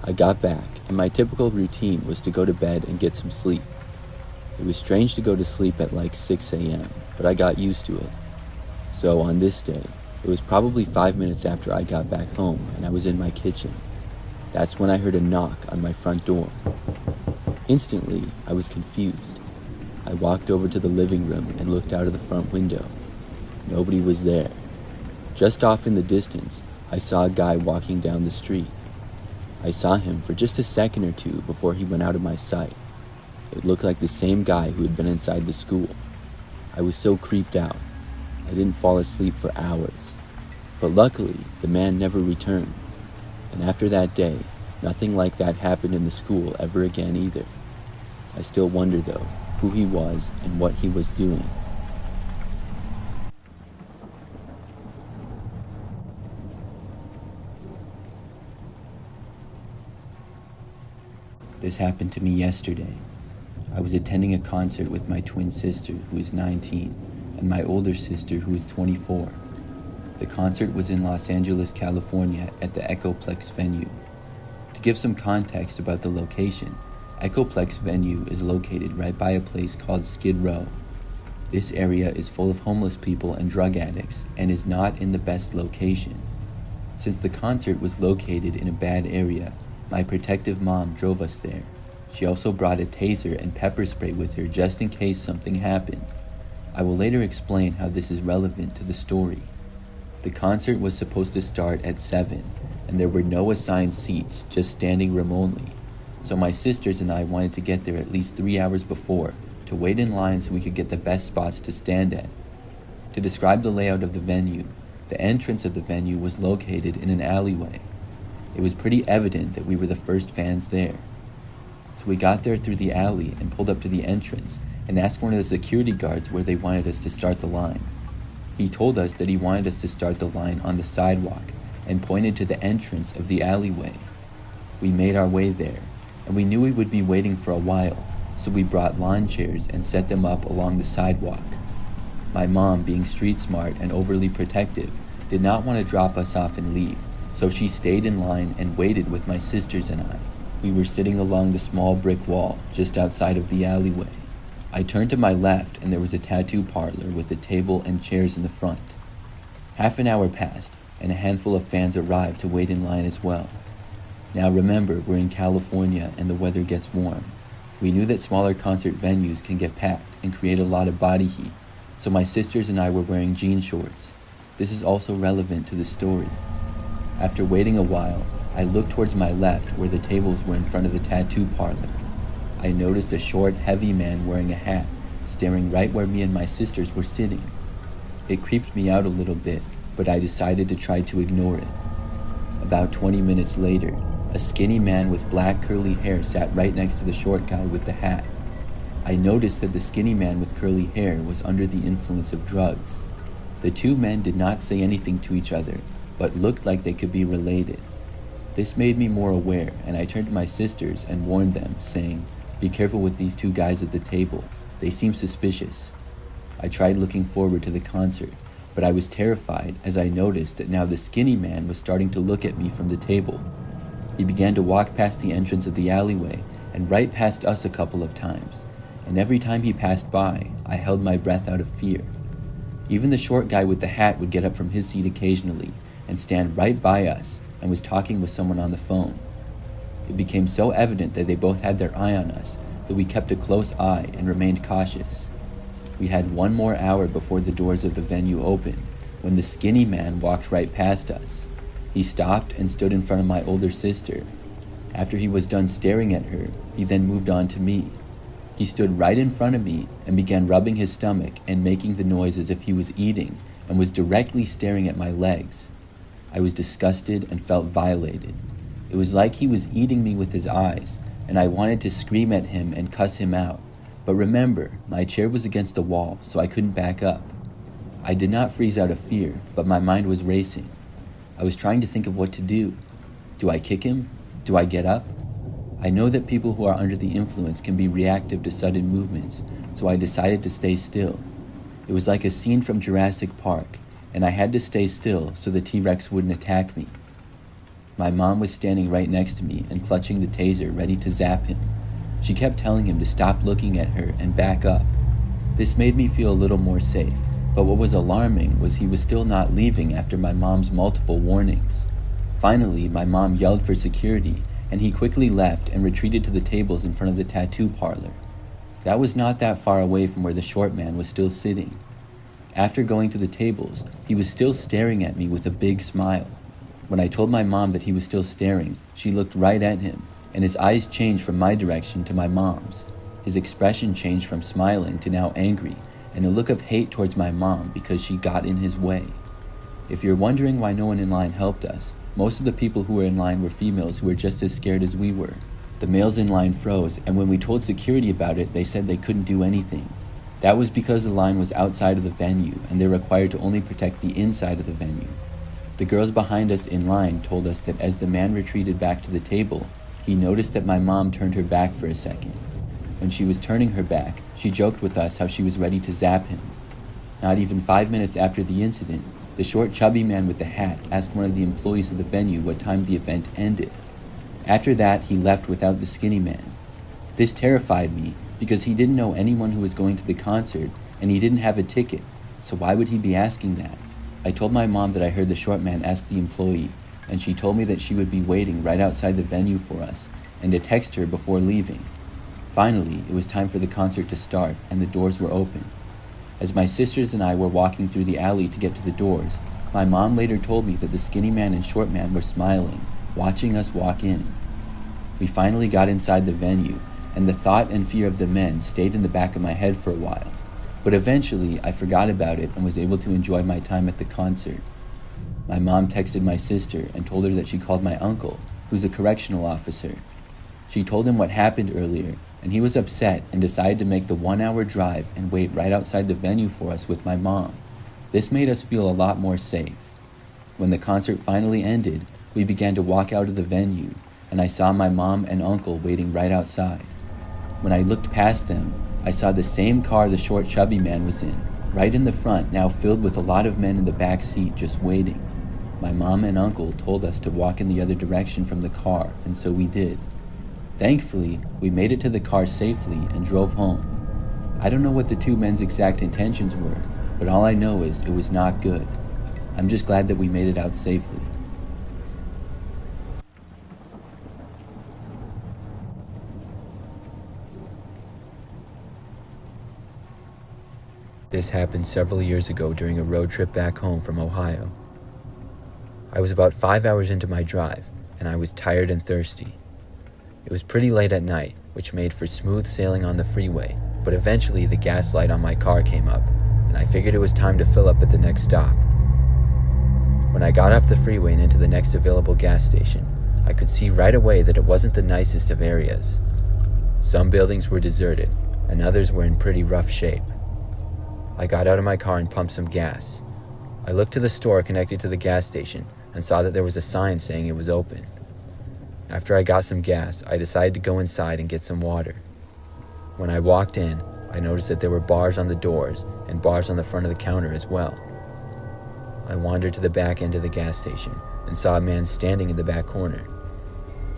I got back, and my typical routine was to go to bed and get some sleep. It was strange to go to sleep at like 6 a.m., but I got used to it. So on this day, it was probably 5 minutes after I got back home and I was in my kitchen. That's when I heard a knock on my front door. Instantly, I was confused. I walked over to the living room and looked out of the front window. Nobody was there. Just off in the distance, I saw a guy walking down the street. I saw him for just a second or two before he went out of my sight. It looked like the same guy who had been inside the school. I was so creeped out. I didn't fall asleep for hours. But luckily, the man never returned. And after that day, nothing like that happened in the school ever again either. I still wonder though, who he was and what he was doing. This happened to me yesterday. I was attending a concert with my twin sister, who is 19, and my older sister, who is 24. The concert was in Los Angeles, California, at the Echoplex venue. To give some context about the location, Echoplex venue is located right by a place called Skid Row. This area is full of homeless people and drug addicts and is not in the best location. Since the concert was located in a bad area, my protective mom drove us there. She also brought a taser and pepper spray with her just in case something happened. I will later explain how this is relevant to the story. The concert was supposed to start at 7, and there were no assigned seats, just standing room only. So my sisters and I wanted to get there at least 3 hours before to wait in line so we could get the best spots to stand at. To describe the layout of the venue, the entrance of the venue was located in an alleyway. It was pretty evident that we were the first fans there. So we got there through the alley and pulled up to the entrance and asked one of the security guards where they wanted us to start the line. He told us that he wanted us to start the line on the sidewalk and pointed to the entrance of the alleyway. We made our way there, and we knew we would be waiting for a while, so we brought lawn chairs and set them up along the sidewalk. My mom, being street smart and overly protective, did not want to drop us off and leave, so she stayed in line and waited with my sisters and I. We were sitting along the small brick wall just outside of the alleyway. I turned to my left and there was a tattoo parlor with a table and chairs in the front. Half an hour passed and a handful of fans arrived to wait in line as well. Now remember, we're in California and the weather gets warm. We knew that smaller concert venues can get packed and create a lot of body heat, so my sisters and I were wearing jean shorts. This is also relevant to the story. After waiting a while, I looked towards my left where the tables were in front of the tattoo parlor. I noticed a short, heavy man wearing a hat, staring right where me and my sisters were sitting. It creeped me out a little bit, but I decided to try to ignore it. About 20 minutes later, a skinny man with black curly hair sat right next to the short guy with the hat. I noticed that the skinny man with curly hair was under the influence of drugs. The two men did not say anything to each other, but looked like they could be related. This made me more aware, and I turned to my sisters and warned them, saying, "Be careful with these two guys at the table. They seem suspicious." I tried looking forward to the concert, but I was terrified as I noticed that now the skinny man was starting to look at me from the table. He began to walk past the entrance of the alleyway and right past us a couple of times, and every time he passed by, I held my breath out of fear. Even the short guy with the hat would get up from his seat occasionally and stand right by us and was talking with someone on the phone. It became so evident that they both had their eye on us that we kept a close eye and remained cautious. We had 1 more hour before the doors of the venue opened when the skinny man walked right past us. He stopped and stood in front of my older sister. After he was done staring at her, he then moved on to me. He stood right in front of me and began rubbing his stomach and making the noise as if he was eating and was directly staring at my legs. I was disgusted and felt violated. It was like he was eating me with his eyes, and I wanted to scream at him and cuss him out. But remember, my chair was against the wall, so I couldn't back up. I did not freeze out of fear, but my mind was racing. I was trying to think of what to do. Do I kick him? Do I get up? I know that people who are under the influence can be reactive to sudden movements, so I decided to stay still. It was like a scene from Jurassic Park, and I had to stay still so the T-Rex wouldn't attack me. My mom was standing right next to me and clutching the taser, ready to zap him. She kept telling him to stop looking at her and back up. This made me feel a little more safe, but what was alarming was he was still not leaving after my mom's multiple warnings. Finally, my mom yelled for security, and he quickly left and retreated to the tables in front of the tattoo parlor. That was not that far away from where the short man was still sitting. After going to the tables, he was still staring at me with a big smile. When I told my mom that he was still staring, she looked right at him, and his eyes changed from my direction to my mom's. His expression changed from smiling to now angry, and a look of hate towards my mom because she got in his way. If you're wondering why no one in line helped us, most of the people who were in line were females who were just as scared as we were. The males in line froze, and when we told security about it, they said they couldn't do anything. That was because the line was outside of the venue, and they're required to only protect the inside of the venue. The girls behind us in line told us that as the man retreated back to the table, he noticed that my mom turned her back for a second. When she was turning her back, she joked with us how she was ready to zap him. Not even 5 minutes after the incident, the short, chubby man with the hat asked one of the employees of the venue what time the event ended. After that, he left without the skinny man. This terrified me because he didn't know anyone who was going to the concert and he didn't have a ticket, so why would he be asking that? I told my mom that I heard the short man ask the employee, and she told me that she would be waiting right outside the venue for us and to text her before leaving. Finally, it was time for the concert to start, and the doors were open. As my sisters and I were walking through the alley to get to the doors, my mom later told me that the skinny man and short man were smiling, watching us walk in. We finally got inside the venue, and the thought and fear of the men stayed in the back of my head for a while. But eventually, I forgot about it and was able to enjoy my time at the concert. My mom texted my sister and told her that she called my uncle, who's a correctional officer. She told him what happened earlier, and he was upset and decided to make the 1-hour drive and wait right outside the venue for us with my mom. This made us feel a lot more safe. When the concert finally ended, we began to walk out of the venue, and I saw my mom and uncle waiting right outside. When I looked past them, I saw the same car the short chubby man was in, right in the front, now filled with a lot of men in the back seat just waiting. My mom and uncle told us to walk in the other direction from the car, and so we did. Thankfully, we made it to the car safely and drove home. I don't know what the two men's exact intentions were, but all I know is it was not good. I'm just glad that we made it out safely. This happened several years ago during a road trip back home from Ohio. I was about 5 hours into my drive, and I was tired and thirsty. It was pretty late at night, which made for smooth sailing on the freeway, but eventually the gas light on my car came up, and I figured it was time to fill up at the next stop. When I got off the freeway and into the next available gas station, I could see right away that it wasn't the nicest of areas. Some buildings were deserted, and others were in pretty rough shape. I got out of my car and pumped some gas. I looked to the store connected to the gas station and saw that there was a sign saying it was open. After I got some gas, I decided to go inside and get some water. When I walked in, I noticed that there were bars on the doors and bars on the front of the counter as well. I wandered to the back end of the gas station and saw a man standing in the back corner.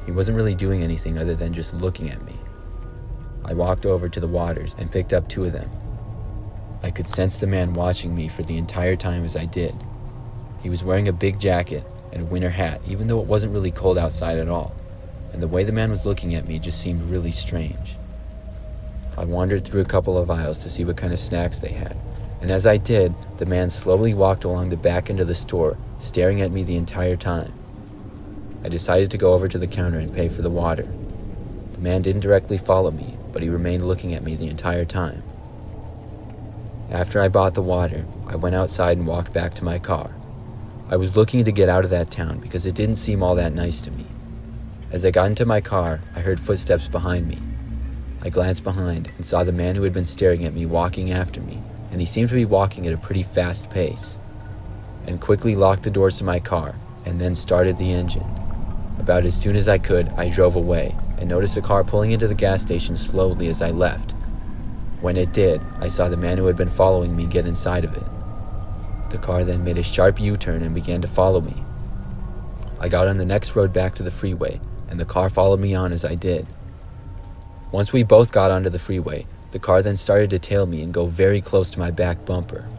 He wasn't really doing anything other than just looking at me. I walked over to the waters and picked up 2 of them. I could sense the man watching me for the entire time as I did. He was wearing a big jacket and a winter hat, even though it wasn't really cold outside at all, and the way the man was looking at me just seemed really strange. I wandered through a couple of aisles to see what kind of snacks they had, and as I did, the man slowly walked along the back end of the store, staring at me the entire time. I decided to go over to the counter and pay for the water. The man didn't directly follow me, but he remained looking at me the entire time. After I bought the water, I went outside and walked back to my car. I was looking to get out of that town because it didn't seem all that nice to me. As I got into my car, I heard footsteps behind me. I glanced behind and saw the man who had been staring at me walking after me, and he seemed to be walking at a pretty fast pace, and quickly locked the doors to my car and then started the engine. About as soon as I could, I drove away and noticed a car pulling into the gas station slowly as I left. When it did, I saw the man who had been following me get inside of it. The car then made a sharp U-turn and began to follow me. I got on the next road back to the freeway, and the car followed me on as I did. Once we both got onto the freeway, the car then started to tail me and go very close to my back bumper.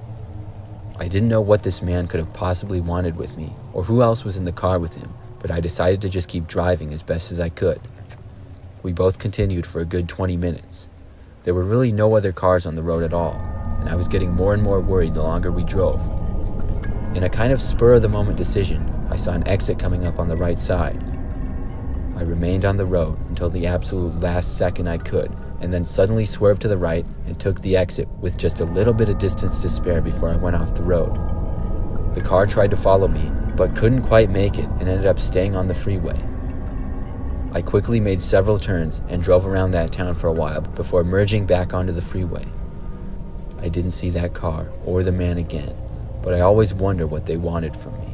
I didn't know what this man could have possibly wanted with me, or who else was in the car with him, but I decided to just keep driving as best as I could. We both continued for a good 20 minutes. There were really no other cars on the road at all, and I was getting more and more worried the longer we drove. In a kind of spur-of-the-moment decision, I saw an exit coming up on the right side. I remained on the road until the absolute last second I could, and then suddenly swerved to the right and took the exit with just a little bit of distance to spare before I went off the road. The car tried to follow me, but couldn't quite make it and ended up staying on the freeway. I quickly made several turns and drove around that town for a while before merging back onto the freeway. I didn't see that car or the man again, but I always wonder what they wanted from me.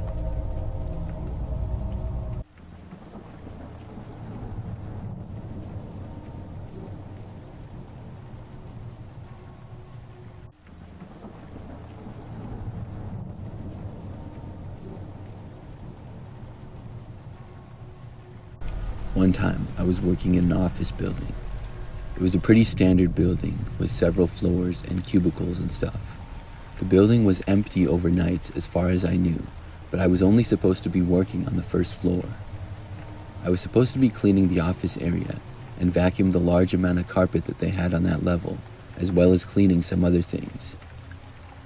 One time, I was working in an office building. It was a pretty standard building with several floors and cubicles and stuff. The building was empty overnight as far as I knew, but I was only supposed to be working on the first floor. I was supposed to be cleaning the office area, and vacuumed the large amount of carpet that they had on that level, as well as cleaning some other things.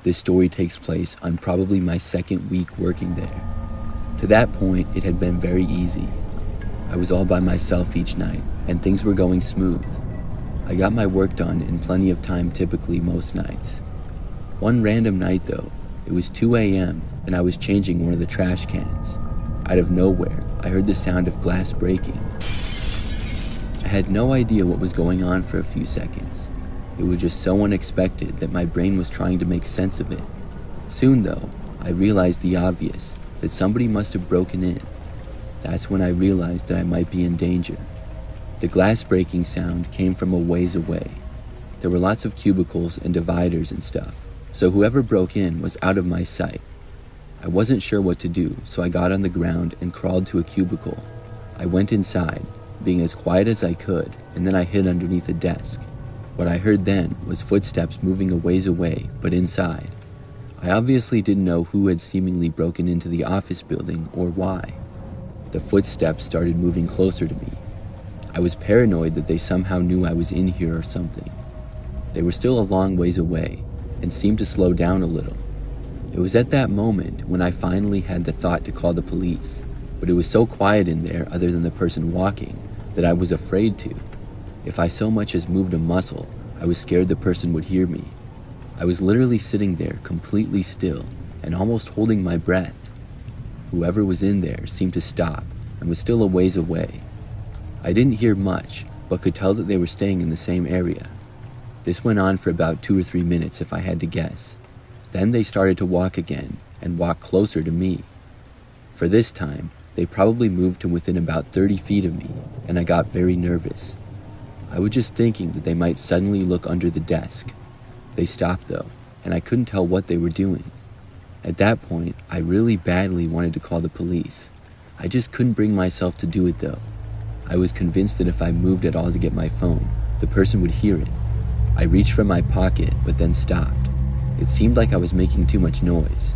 This story takes place on probably my second week working there. To that point, it had been very easy. I was all by myself each night, and things were going smooth. I got my work done in plenty of time typically most nights. One random night though, it was 2 a.m. and I was changing one of the trash cans. Out of nowhere, I heard the sound of glass breaking. I had no idea what was going on for a few seconds. It was just so unexpected that my brain was trying to make sense of it. Soon though, I realized the obvious, that somebody must have broken in. That's when I realized that I might be in danger. The glass breaking sound came from a ways away. There were lots of cubicles and dividers and stuff, so whoever broke in was out of my sight. I wasn't sure what to do, so I got on the ground and crawled to a cubicle. I went inside, being as quiet as I could, and then I hid underneath a desk. What I heard then was footsteps moving a ways away, but inside. I obviously didn't know who had seemingly broken into the office building or why. The footsteps started moving closer to me. I was paranoid that they somehow knew I was in here or something. They were still a long ways away and seemed to slow down a little. It was at that moment when I finally had the thought to call the police, but it was so quiet in there other than the person walking that I was afraid to. If I so much as moved a muscle, I was scared the person would hear me. I was literally sitting there completely still and almost holding my breath. Whoever was in there seemed to stop and was still a ways away. I didn't hear much, but could tell that they were staying in the same area. This went on for about 2 or 3 minutes if I had to guess. Then they started to walk again and walk closer to me. For this time, they probably moved to within about 30 feet of me, and I got very nervous. I was just thinking that they might suddenly look under the desk. They stopped though, and I couldn't tell what they were doing. At that point, I really badly wanted to call the police. I just couldn't bring myself to do it though. I was convinced that if I moved at all to get my phone, the person would hear it. I reached for my pocket, but then stopped. It seemed like I was making too much noise.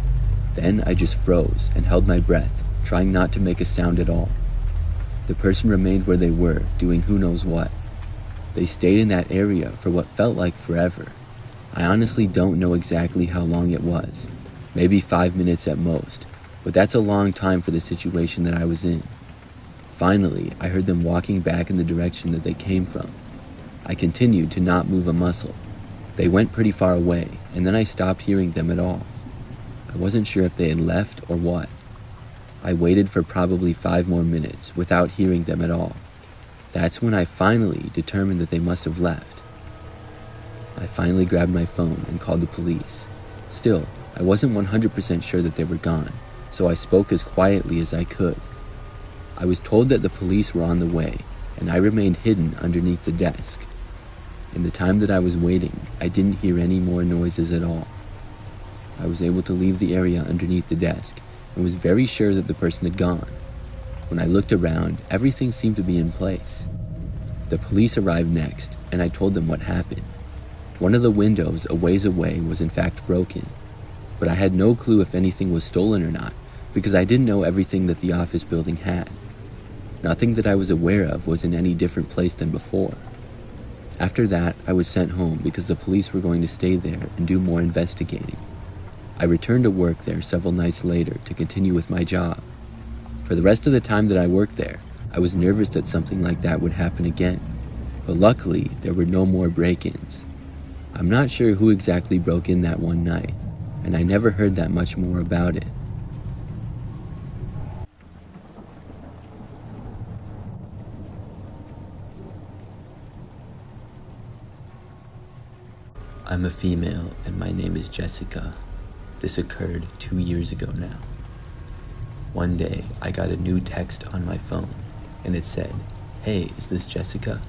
Then I just froze and held my breath, trying not to make a sound at all. The person remained where they were, doing who knows what. They stayed in that area for what felt like forever. I honestly don't know exactly how long it was. Maybe 5 minutes at most, but that's a long time for the situation that I was in. Finally, I heard them walking back in the direction that they came from. I continued to not move a muscle. They went pretty far away, and then I stopped hearing them at all. I wasn't sure if they had left or what. I waited for probably 5 more minutes without hearing them at all. That's when I finally determined that they must have left. I finally grabbed my phone and called the police. Still, I wasn't 100% sure that they were gone, so I spoke as quietly as I could. I was told that the police were on the way, and I remained hidden underneath the desk. In the time that I was waiting, I didn't hear any more noises at all. I was able to leave the area underneath the desk and was very sure that the person had gone. When I looked around, everything seemed to be in place. The police arrived next, and I told them what happened. One of the windows a ways away was in fact broken, but I had no clue if anything was stolen or not because I didn't know everything that the office building had. Nothing that I was aware of was in any different place than before. After that, I was sent home because the police were going to stay there and do more investigating. I returned to work there several nights later to continue with my job. For the rest of the time that I worked there, I was nervous that something like that would happen again, but luckily there were no more break-ins. I'm not sure who exactly broke in that one night, and I never heard that much more about it. I'm a female and my name is Jessica. This occurred 2 years ago now. One day, I got a new text on my phone, and it said, "Hey, is this Jessica?"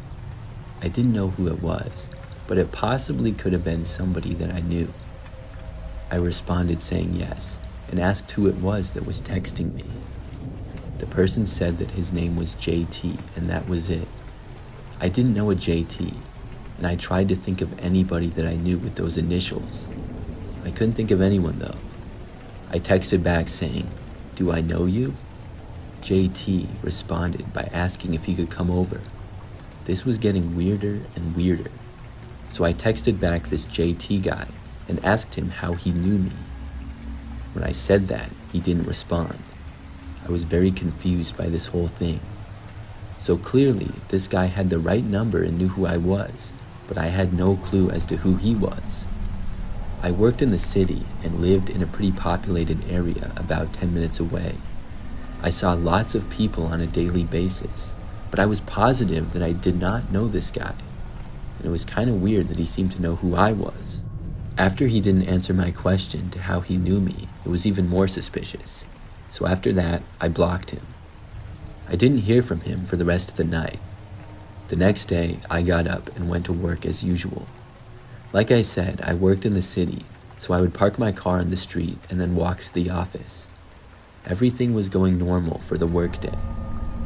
I didn't know who it was, but it possibly could have been somebody that I knew. I responded saying yes, and asked who it was that was texting me. The person said that his name was JT, and that was it. I didn't know a JT, and I tried to think of anybody that I knew with those initials. I couldn't think of anyone though. I texted back saying, "Do I know you?" JT responded by asking if he could come over. This was getting weirder and weirder. So I texted back this JT guy and asked him how he knew me. When I said that, he didn't respond. I was very confused by this whole thing. So clearly, this guy had the right number and knew who I was, but I had no clue as to who he was. I worked in the city and lived in a pretty populated area about 10 minutes away. I saw lots of people on a daily basis, but I was positive that I did not know this guy. And it was kind of weird that he seemed to know who I was. After he didn't answer my question to how he knew me, it was even more suspicious. So after that, I blocked him. I didn't hear from him for the rest of the night. The next day, I got up and went to work as usual. Like I said, I worked in the city, so I would park my car on the street and then walk to the office. Everything was going normal for the workday.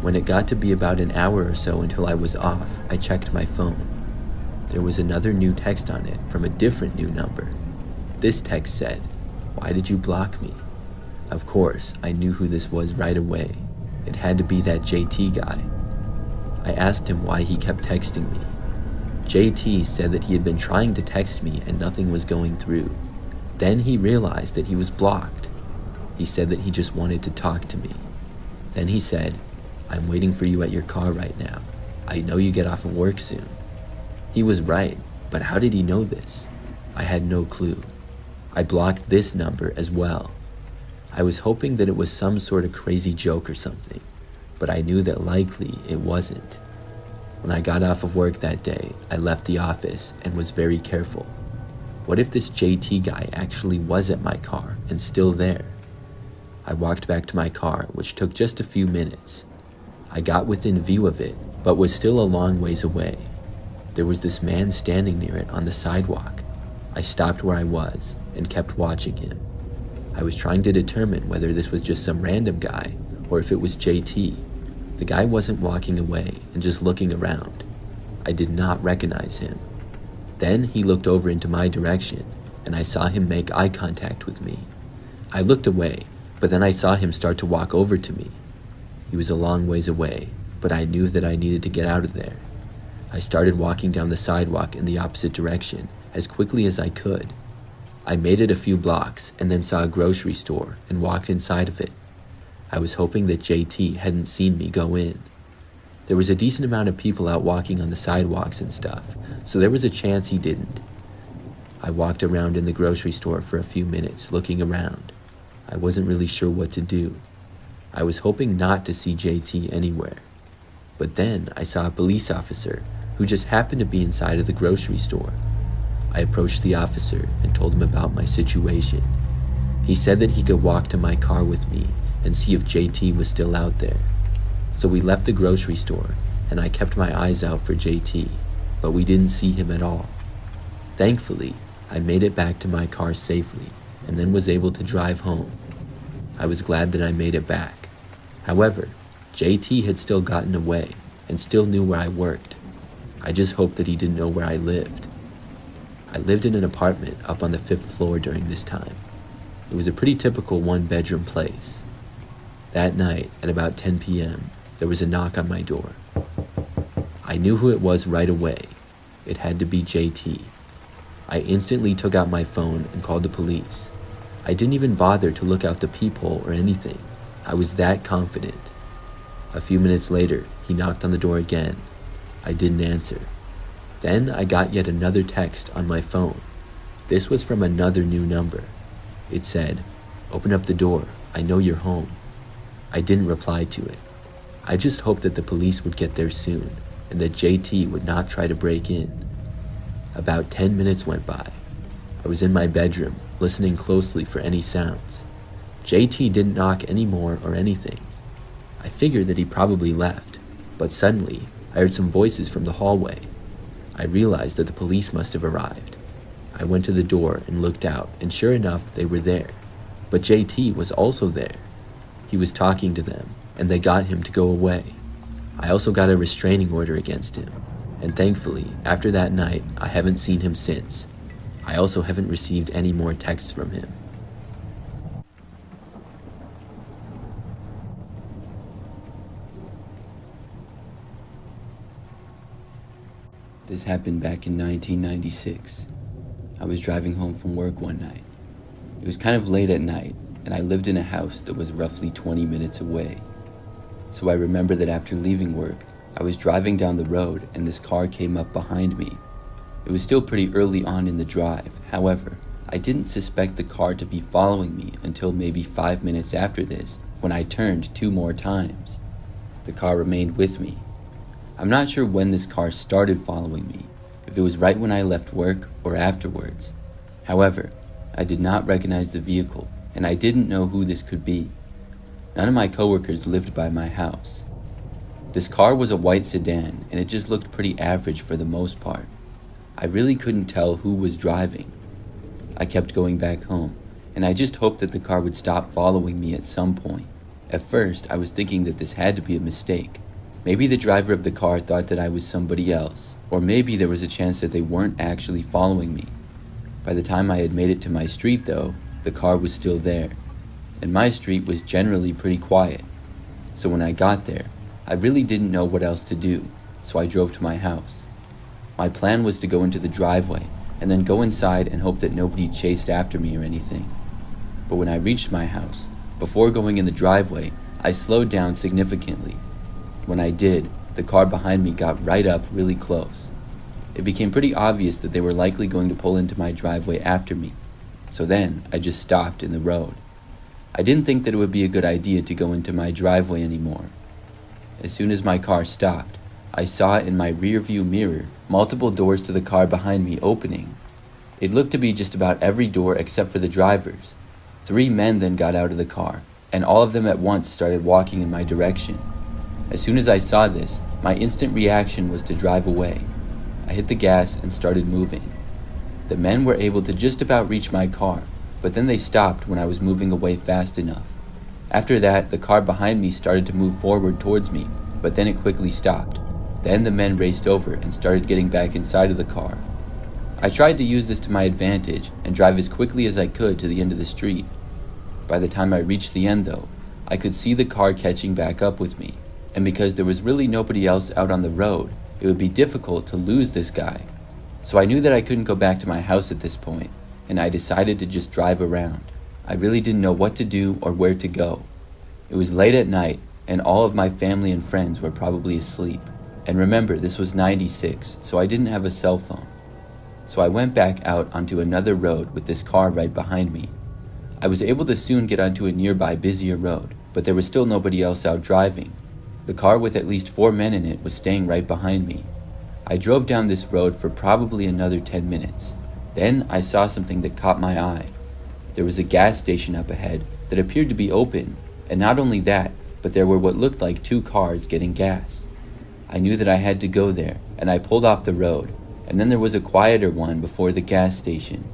When it got to be about an hour or so until I was off, I checked my phone. There was another new text on it from a different new number. This text said, "Why did you block me?" Of course, I knew who this was right away. It had to be that JT guy. I asked him why he kept texting me. JT said that he had been trying to text me and nothing was going through. Then he realized that he was blocked. He said that he just wanted to talk to me. Then he said, "I'm waiting for you at your car right now. I know you get off of work soon." He was right, but how did he know this? I had no clue. I blocked this number as well. I was hoping that it was some sort of crazy joke or something, but I knew that likely it wasn't. When I got off of work that day, I left the office and was very careful. What if this JT guy actually was at my car and still there? I walked back to my car, which took just a few minutes. I got within view of it, but was still a long ways away. There was this man standing near it on the sidewalk. I stopped where I was and kept watching him. I was trying to determine whether this was just some random guy or if it was JT. The guy wasn't walking away and just looking around. I did not recognize him. Then he looked over into my direction and I saw him make eye contact with me. I looked away, but then I saw him start to walk over to me. He was a long ways away, but I knew that I needed to get out of there. I started walking down the sidewalk in the opposite direction as quickly as I could. I made it a few blocks and then saw a grocery store and walked inside of it. I was hoping that JT hadn't seen me go in. There was a decent amount of people out walking on the sidewalks and stuff, so there was a chance he didn't. I walked around in the grocery store for a few minutes looking around. I wasn't really sure what to do. I was hoping not to see JT anywhere. But then I saw a police officer who just happened to be inside of the grocery store. I approached the officer and told him about my situation. He said that he could walk to my car with me and see if JT was still out there. So we left the grocery store and I kept my eyes out for JT, but we didn't see him at all. Thankfully, I made it back to my car safely and then was able to drive home. I was glad that I made it back. However, JT had still gotten away and still knew where I worked. I just hoped that he didn't know where I lived. I lived in an apartment up on the 5th floor during this time. It was a pretty typical one-bedroom place. That night, at about 10 p.m., there was a knock on my door. I knew who it was right away. It had to be JT. I instantly took out my phone and called the police. I didn't even bother to look out the peephole or anything. I was that confident. A few minutes later, he knocked on the door again. I didn't answer. Then I got yet another text on my phone. This was from another new number. It said, "Open up the door. I know you're home." I didn't reply to it. I just hoped that the police would get there soon and that JT would not try to break in. About 10 minutes went by. I was in my bedroom, listening closely for any sounds. JT didn't knock anymore or anything. I figured that he probably left, but suddenly I heard some voices from the hallway. I realized that the police must have arrived. I went to the door and looked out, and sure enough, they were there. But JT was also there. He was talking to them, and they got him to go away. I also got a restraining order against him, and thankfully, after that night, I haven't seen him since. I also haven't received any more texts from him. This happened back in 1996. I was driving home from work one night. It was kind of late at night, and I lived in a house that was roughly 20 minutes away. So I remember that after leaving work, I was driving down the road and this car came up behind me. It was still pretty early on in the drive. However, I didn't suspect the car to be following me until maybe 5 minutes after this, when I turned 2 more times. The car remained with me. I'm not sure when this car started following me, if it was right when I left work or afterwards. However, I did not recognize the vehicle, and I didn't know who this could be. None of my coworkers lived by my house. This car was a white sedan, and it just looked pretty average for the most part. I really couldn't tell who was driving. I kept going back home, and I just hoped that the car would stop following me at some point. At first, I was thinking that this had to be a mistake. Maybe the driver of the car thought that I was somebody else, or maybe there was a chance that they weren't actually following me. By the time I had made it to my street though, the car was still there, and my street was generally pretty quiet. So when I got there, I really didn't know what else to do, so I drove to my house. My plan was to go into the driveway, and then go inside and hope that nobody chased after me or anything. But when I reached my house, before going in the driveway, I slowed down significantly. When I did, the car behind me got right up really close. It became pretty obvious that they were likely going to pull into my driveway after me, so then I just stopped in the road. I didn't think that it would be a good idea to go into my driveway anymore. As soon as my car stopped, I saw in my rear-view mirror multiple doors to the car behind me opening. It looked to be just about every door except for the driver's. 3 men then got out of the car, and all of them at once started walking in my direction. As soon as I saw this, my instant reaction was to drive away. I hit the gas and started moving. The men were able to just about reach my car, but then they stopped when I was moving away fast enough. After that, the car behind me started to move forward towards me, but then it quickly stopped. Then the men raced over and started getting back inside of the car. I tried to use this to my advantage and drive as quickly as I could to the end of the street. By the time I reached the end though, I could see the car catching back up with me. And because there was really nobody else out on the road, it would be difficult to lose this guy. So I knew that I couldn't go back to my house at this point, and I decided to just drive around. I really didn't know what to do or where to go. It was late at night, and all of my family and friends were probably asleep. And remember, this was 96, so I didn't have a cell phone. So I went back out onto another road with this car right behind me. I was able to soon get onto a nearby busier road, but there was still nobody else out driving. The car with at least 4 men in it was staying right behind me. I drove down this road for probably another 10 minutes. Then I saw something that caught my eye. There was a gas station up ahead that appeared to be open, and not only that, but there were what looked like 2 cars getting gas. I knew that I had to go there, and I pulled off the road, and then there was a quieter one before the gas station.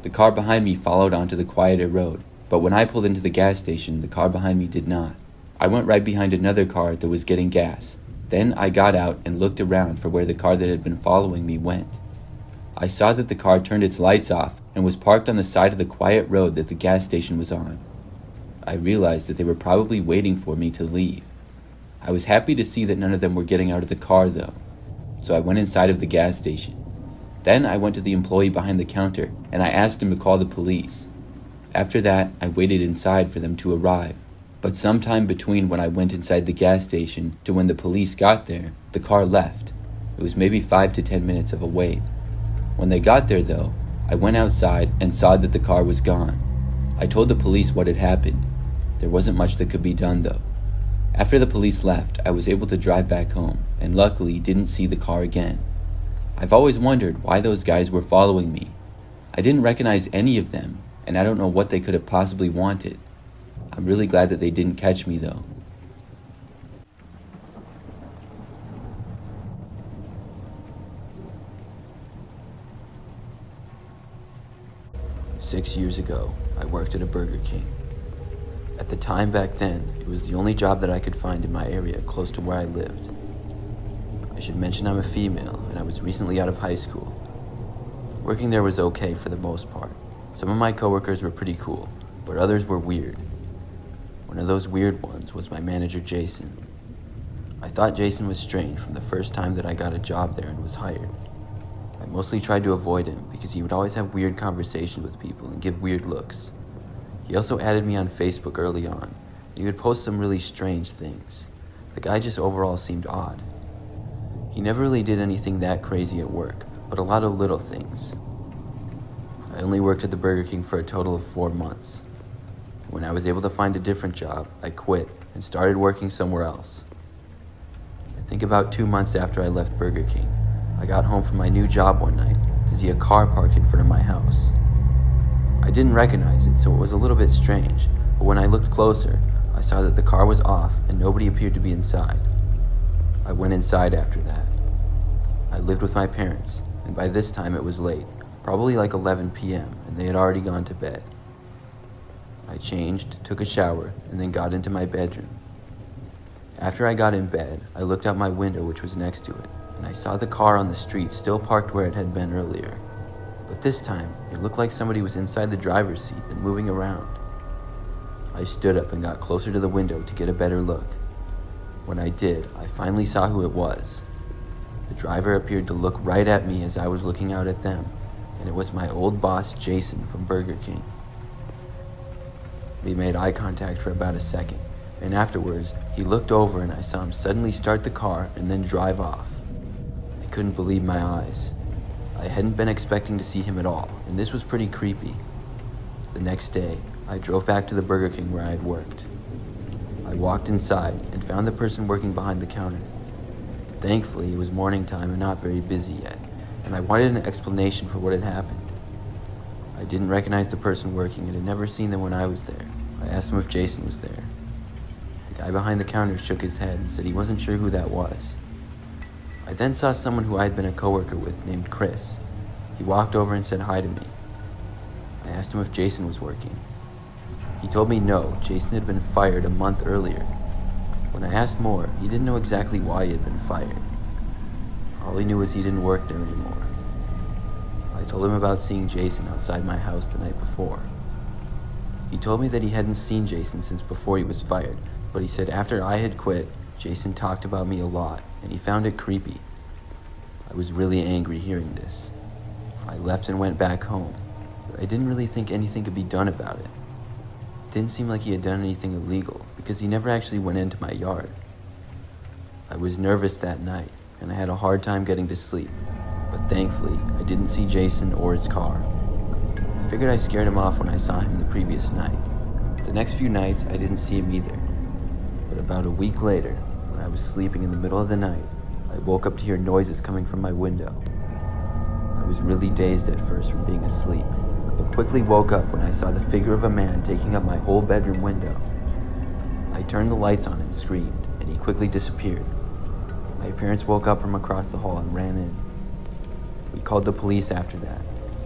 The car behind me followed onto the quieter road, but when I pulled into the gas station, the car behind me did not. I went right behind another car that was getting gas. Then I got out and looked around for where the car that had been following me went. I saw that the car turned its lights off and was parked on the side of the quiet road that the gas station was on. I realized that they were probably waiting for me to leave. I was happy to see that none of them were getting out of the car though, so I went inside of the gas station. Then I went to the employee behind the counter and I asked him to call the police. After that, I waited inside for them to arrive. But sometime between when I went inside the gas station to when the police got there, the car left. It was maybe 5 to 10 minutes of a wait. When they got there though, I went outside and saw that the car was gone. I told the police what had happened. There wasn't much that could be done though. After the police left, I was able to drive back home and luckily didn't see the car again. I've always wondered why those guys were following me. I didn't recognize any of them, and I don't know what they could have possibly wanted. I'm really glad that they didn't catch me though. "6 years ago, I worked at a Burger King. At the time back then, it was the only job that I could find in my area close to where I lived. I should mention I'm a female and I was recently out of high school. Working there was okay for the most part. Some of my coworkers were pretty cool, but others were weird. One of those weird ones was my manager, Jason. I thought Jason was strange from the first time that I got a job there and was hired. I mostly tried to avoid him because he would always have weird conversations with people and give weird looks. He also added me on Facebook early on. He would post some really strange things. The guy just overall seemed odd. He never really did anything that crazy at work, but a lot of little things. I only worked at the Burger King for a total of 4 months. When I was able to find a different job, I quit and started working somewhere else. I think about 2 months after I left Burger King, I got home from my new job one night to see a car parked in front of my house. I didn't recognize it, so it was a little bit strange, but when I looked closer, I saw that the car was off and nobody appeared to be inside. I went inside after that. I lived with my parents, and by this time it was late, probably like 11 p.m., and they had already gone to bed. I changed, took a shower, and then got into my bedroom. After I got in bed, I looked out my window, which was next to it, and I saw the car on the street still parked where it had been earlier. But this time, it looked like somebody was inside the driver's seat and moving around. I stood up and got closer to the window to get a better look. When I did, I finally saw who it was. The driver appeared to look right at me as I was looking out at them, and it was my old boss, Jason, from Burger King. We made eye contact for about a second, and afterwards, he looked over and I saw him suddenly start the car and then drive off. I couldn't believe my eyes. I hadn't been expecting to see him at all, and this was pretty creepy. The next day, I drove back to the Burger King where I had worked. I walked inside and found the person working behind the counter. Thankfully, it was morning time and not very busy yet, and I wanted an explanation for what had happened. I didn't recognize the person working and had never seen them when I was there. I asked him if Jason was there. The guy behind the counter shook his head and said he wasn't sure who that was. I then saw someone who I had been a coworker with named Chris. He walked over and said hi to me. I asked him if Jason was working. He told me no, Jason had been fired a month earlier. When I asked more, he didn't know exactly why he had been fired. All he knew was he didn't work there anymore. I told him about seeing Jason outside my house the night before. He told me that he hadn't seen Jason since before he was fired, but he said after I had quit, Jason talked about me a lot, and he found it creepy. I was really angry hearing this. I left and went back home, but I didn't really think anything could be done about it. It didn't seem like he had done anything illegal, because he never actually went into my yard. I was nervous that night, and I had a hard time getting to sleep, but thankfully, I didn't see Jason or his car. I figured I scared him off when I saw him the previous night. The next few nights, I didn't see him either. But about a week later, when I was sleeping in the middle of the night, I woke up to hear noises coming from my window. I was really dazed at first from being asleep, but quickly woke up when I saw the figure of a man taking up my whole bedroom window. I turned the lights on and screamed, and he quickly disappeared. My parents woke up from across the hall and ran in. We called the police after that.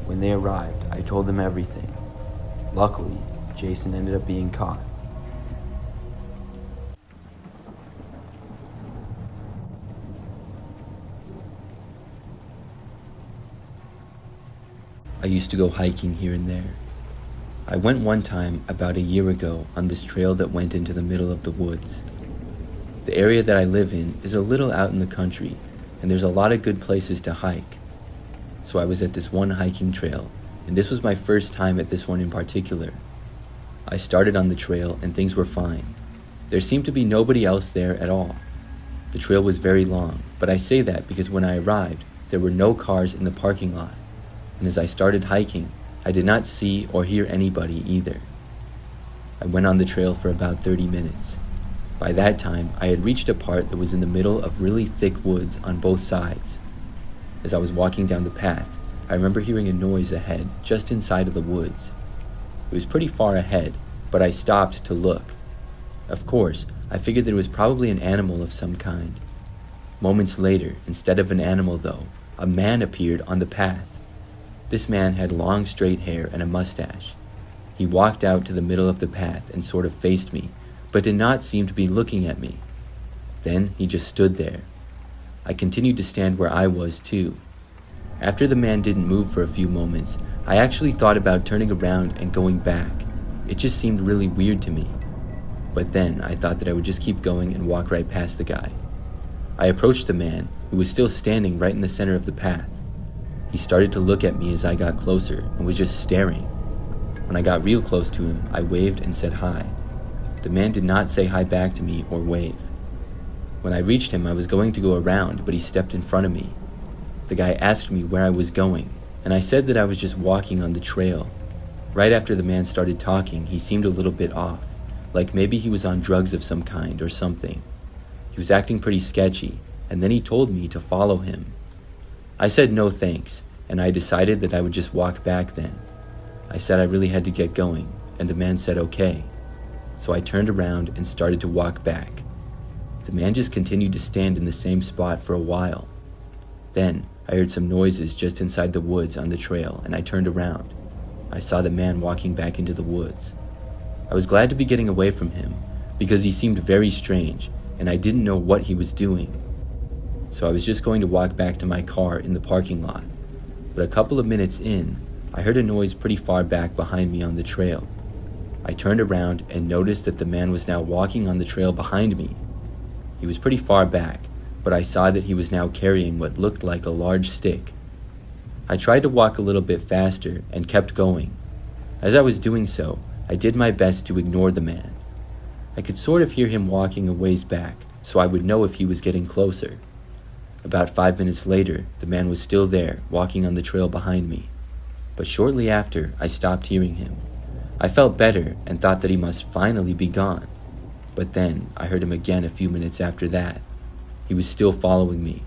When they arrived, I told them everything. Luckily, Jason ended up being caught. I used to go hiking here and there. I went one time about a year ago on this trail that went into the middle of the woods. The area that I live in is a little out in the country, and there's a lot of good places to hike. So I was at this one hiking trail, and this was my first time at this one in particular. I started on the trail and things were fine. There seemed to be nobody else there at all. The trail was very long, but I say that because when I arrived, there were no cars in the parking lot. And as I started hiking, I did not see or hear anybody either. I went on the trail for about 30 minutes. By that time, I had reached a part that was in the middle of really thick woods on both sides. As I was walking down the path, I remember hearing a noise ahead, just inside of the woods. It was pretty far ahead, but I stopped to look. Of course, I figured that it was probably an animal of some kind. Moments later, instead of an animal though, a man appeared on the path. This man had long straight hair and a mustache. He walked out to the middle of the path and sort of faced me, but did not seem to be looking at me. Then he just stood there. I continued to stand where I was too. After the man didn't move for a few moments, I actually thought about turning around and going back. It just seemed really weird to me. But then I thought that I would just keep going and walk right past the guy. I approached the man, who was still standing right in the center of the path. He started to look at me as I got closer and was just staring. When I got real close to him, I waved and said hi. The man did not say hi back to me or wave. When I reached him, I was going to go around, but he stepped in front of me. The guy asked me where I was going, and I said that I was just walking on the trail. Right after the man started talking, he seemed a little bit off, like maybe he was on drugs of some kind or something. He was acting pretty sketchy, and then he told me to follow him. I said no thanks, and I decided that I would just walk back then. I said I really had to get going, and the man said okay. So I turned around and started to walk back. The man just continued to stand in the same spot for a while. Then I heard some noises just inside the woods on the trail, and I turned around. I saw the man walking back into the woods. I was glad to be getting away from him, because he seemed very strange, and I didn't know what he was doing. So I was just going to walk back to my car in the parking lot. But a couple of minutes in, I heard a noise pretty far back behind me on the trail. I turned around and noticed that the man was now walking on the trail behind me. He was pretty far back, but I saw that he was now carrying what looked like a large stick. I tried to walk a little bit faster and kept going. As I was doing so, I did my best to ignore the man. I could sort of hear him walking a ways back, so I would know if he was getting closer. About 5 minutes later, the man was still there, walking on the trail behind me. But shortly after, I stopped hearing him. I felt better and thought that he must finally be gone. But then, I heard him again a few minutes after that. He was still following me.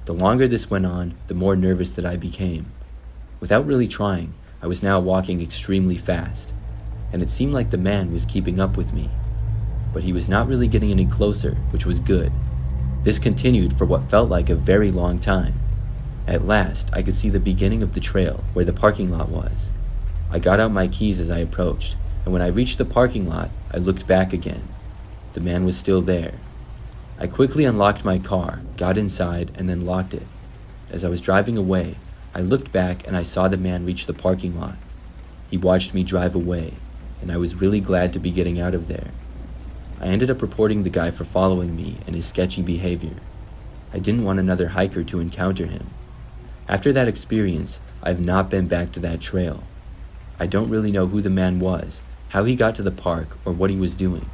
The longer this went on, the more nervous that I became. Without really trying, I was now walking extremely fast, and it seemed like the man was keeping up with me. But he was not really getting any closer, which was good. This continued for what felt like a very long time. At last, I could see the beginning of the trail where the parking lot was. I got out my keys as I approached, and when I reached the parking lot, I looked back again. The man was still there. I quickly unlocked my car, got inside, and then locked it. As I was driving away, I looked back and I saw the man reach the parking lot. He watched me drive away, and I was really glad to be getting out of there. I ended up reporting the guy for following me and his sketchy behavior. I didn't want another hiker to encounter him. After that experience, I've not been back to that trail. I don't really know who the man was, how he got to the park, or what he was doing.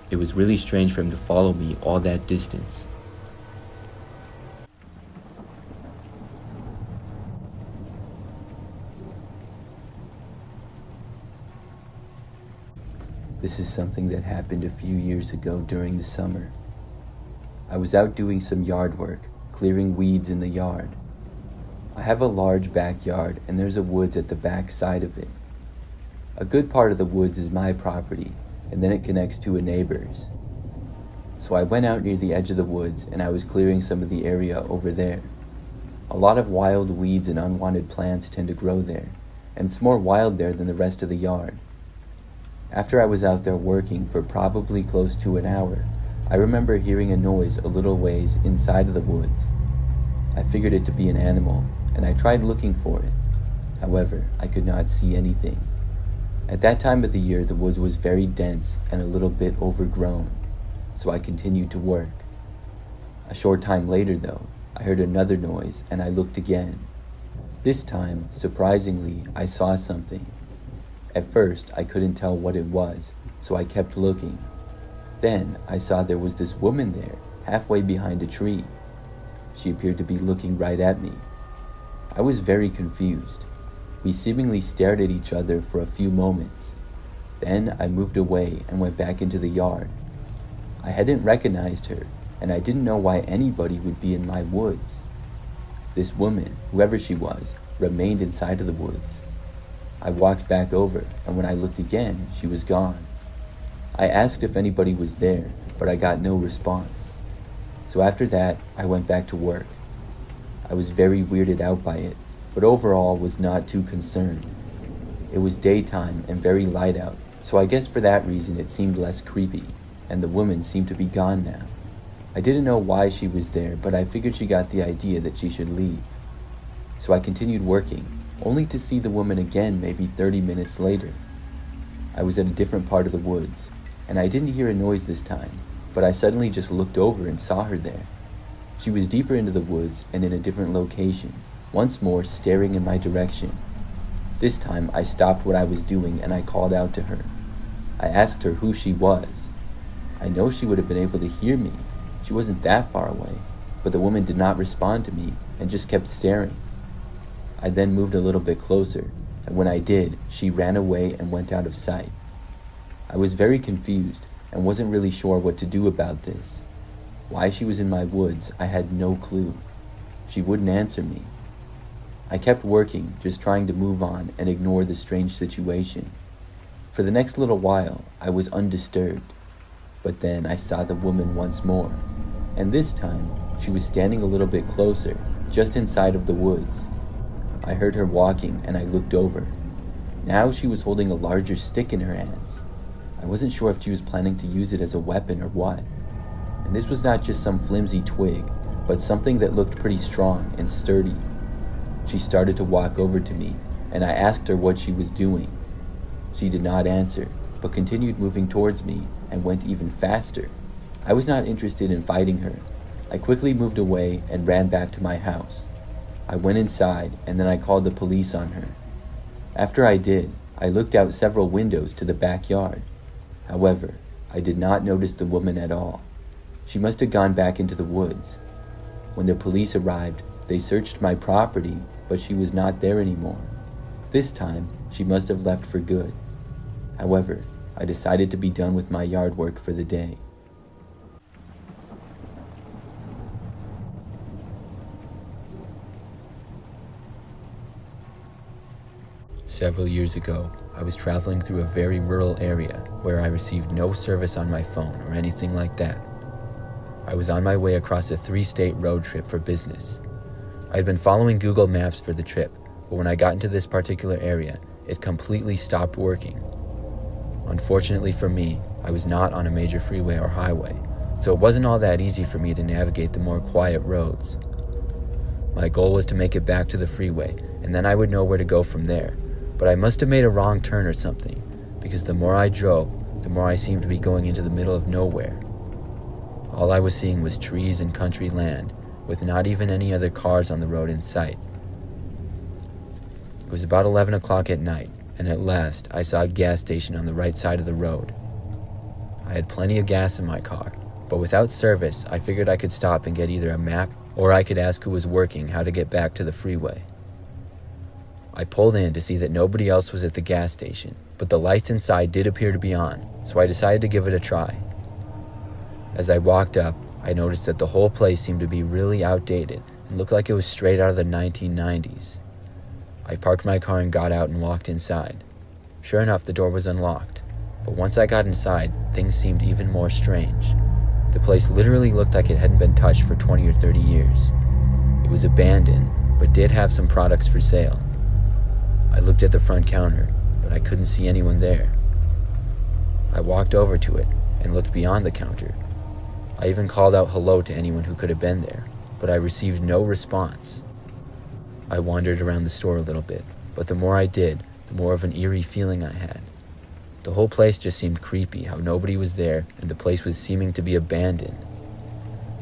It was really strange for him to follow me all that distance. This is something that happened a few years ago during the summer. I was out doing some yard work, clearing weeds in the yard. I have a large backyard and there's a woods at the back side of it. A good part of the woods is my property, and then it connects to a neighbor's. So I went out near the edge of the woods and I was clearing some of the area over there. A lot of wild weeds and unwanted plants tend to grow there, and it's more wild there than the rest of the yard. After I was out there working for probably close to an hour, I remember hearing a noise a little ways inside of the woods. I figured it to be an animal, and I tried looking for it. However, I could not see anything. At that time of the year, the woods was very dense and a little bit overgrown, so I continued to work. A short time later, though, I heard another noise and I looked again. This time, surprisingly, I saw something. At first, I couldn't tell what it was, so I kept looking. Then, I saw there was this woman there, halfway behind a tree. She appeared to be looking right at me. I was very confused. We seemingly stared at each other for a few moments. Then, I moved away and went back into the yard. I hadn't recognized her, and I didn't know why anybody would be in my woods. This woman, whoever she was, remained inside of the woods. I walked back over, and when I looked again, she was gone. I asked if anybody was there, but I got no response. So after that, I went back to work. I was very weirded out by it, but overall was not too concerned. It was daytime and very light out, so I guess for that reason it seemed less creepy, and the woman seemed to be gone now. I didn't know why she was there, but I figured she got the idea that she should leave. So I continued working, only to see the woman again maybe 30 minutes later. I was at a different part of the woods, and I didn't hear a noise this time, but I suddenly just looked over and saw her there. She was deeper into the woods and in a different location, once more staring in my direction. This time I stopped what I was doing and I called out to her. I asked her who she was. I know she would have been able to hear me. She wasn't that far away, but the woman did not respond to me and just kept staring. I then moved a little bit closer, and when I did, she ran away and went out of sight. I was very confused and wasn't really sure what to do about this. Why she was in my woods, I had no clue. She wouldn't answer me. I kept working, just trying to move on and ignore the strange situation. For the next little while, I was undisturbed. But then I saw the woman once more, and this time she was standing a little bit closer, just inside of the woods. I heard her walking and I looked over. Now she was holding a larger stick in her hands. I wasn't sure if she was planning to use it as a weapon or what. And this was not just some flimsy twig, but something that looked pretty strong and sturdy. She started to walk over to me, and I asked her what she was doing. She did not answer, but continued moving towards me and went even faster. I was not interested in fighting her. I quickly moved away and ran back to my house. I went inside and then I called the police on her. After I did, I looked out several windows to the backyard. However, I did not notice the woman at all. She must have gone back into the woods. When the police arrived, they searched my property, but she was not there anymore. This time, she must have left for good. However, I decided to be done with my yard work for the day. Several years ago, I was traveling through a very rural area where I received no service on my phone or anything like that. I was on my way across a 3-state road trip for business. I had been following Google Maps for the trip, but when I got into this particular area, it completely stopped working. Unfortunately for me, I was not on a major freeway or highway, so it wasn't all that easy for me to navigate the more quiet roads. My goal was to make it back to the freeway, and then I would know where to go from there. But I must have made a wrong turn or something, because the more I drove, the more I seemed to be going into the middle of nowhere. All I was seeing was trees and country land, with not even any other cars on the road in sight. It was about 11 o'clock at night, and at last I saw a gas station on the right side of the road. I had plenty of gas in my car, but without service, I figured I could stop and get either a map or I could ask who was working how to get back to the freeway. I pulled in to see that nobody else was at the gas station, but the lights inside did appear to be on, so I decided to give it a try. As I walked up, I noticed that the whole place seemed to be really outdated and looked like it was straight out of the 1990s. I parked my car and got out and walked inside. Sure enough, the door was unlocked, but once I got inside, things seemed even more strange. The place literally looked like it hadn't been touched for 20 or 30 years. It was abandoned, but did have some products for sale. I looked at the front counter, but I couldn't see anyone there. I walked over to it and looked beyond the counter. I even called out hello to anyone who could have been there, but I received no response. I wandered around the store a little bit, but the more I did, the more of an eerie feeling I had. The whole place just seemed creepy, how nobody was there and the place was seeming to be abandoned.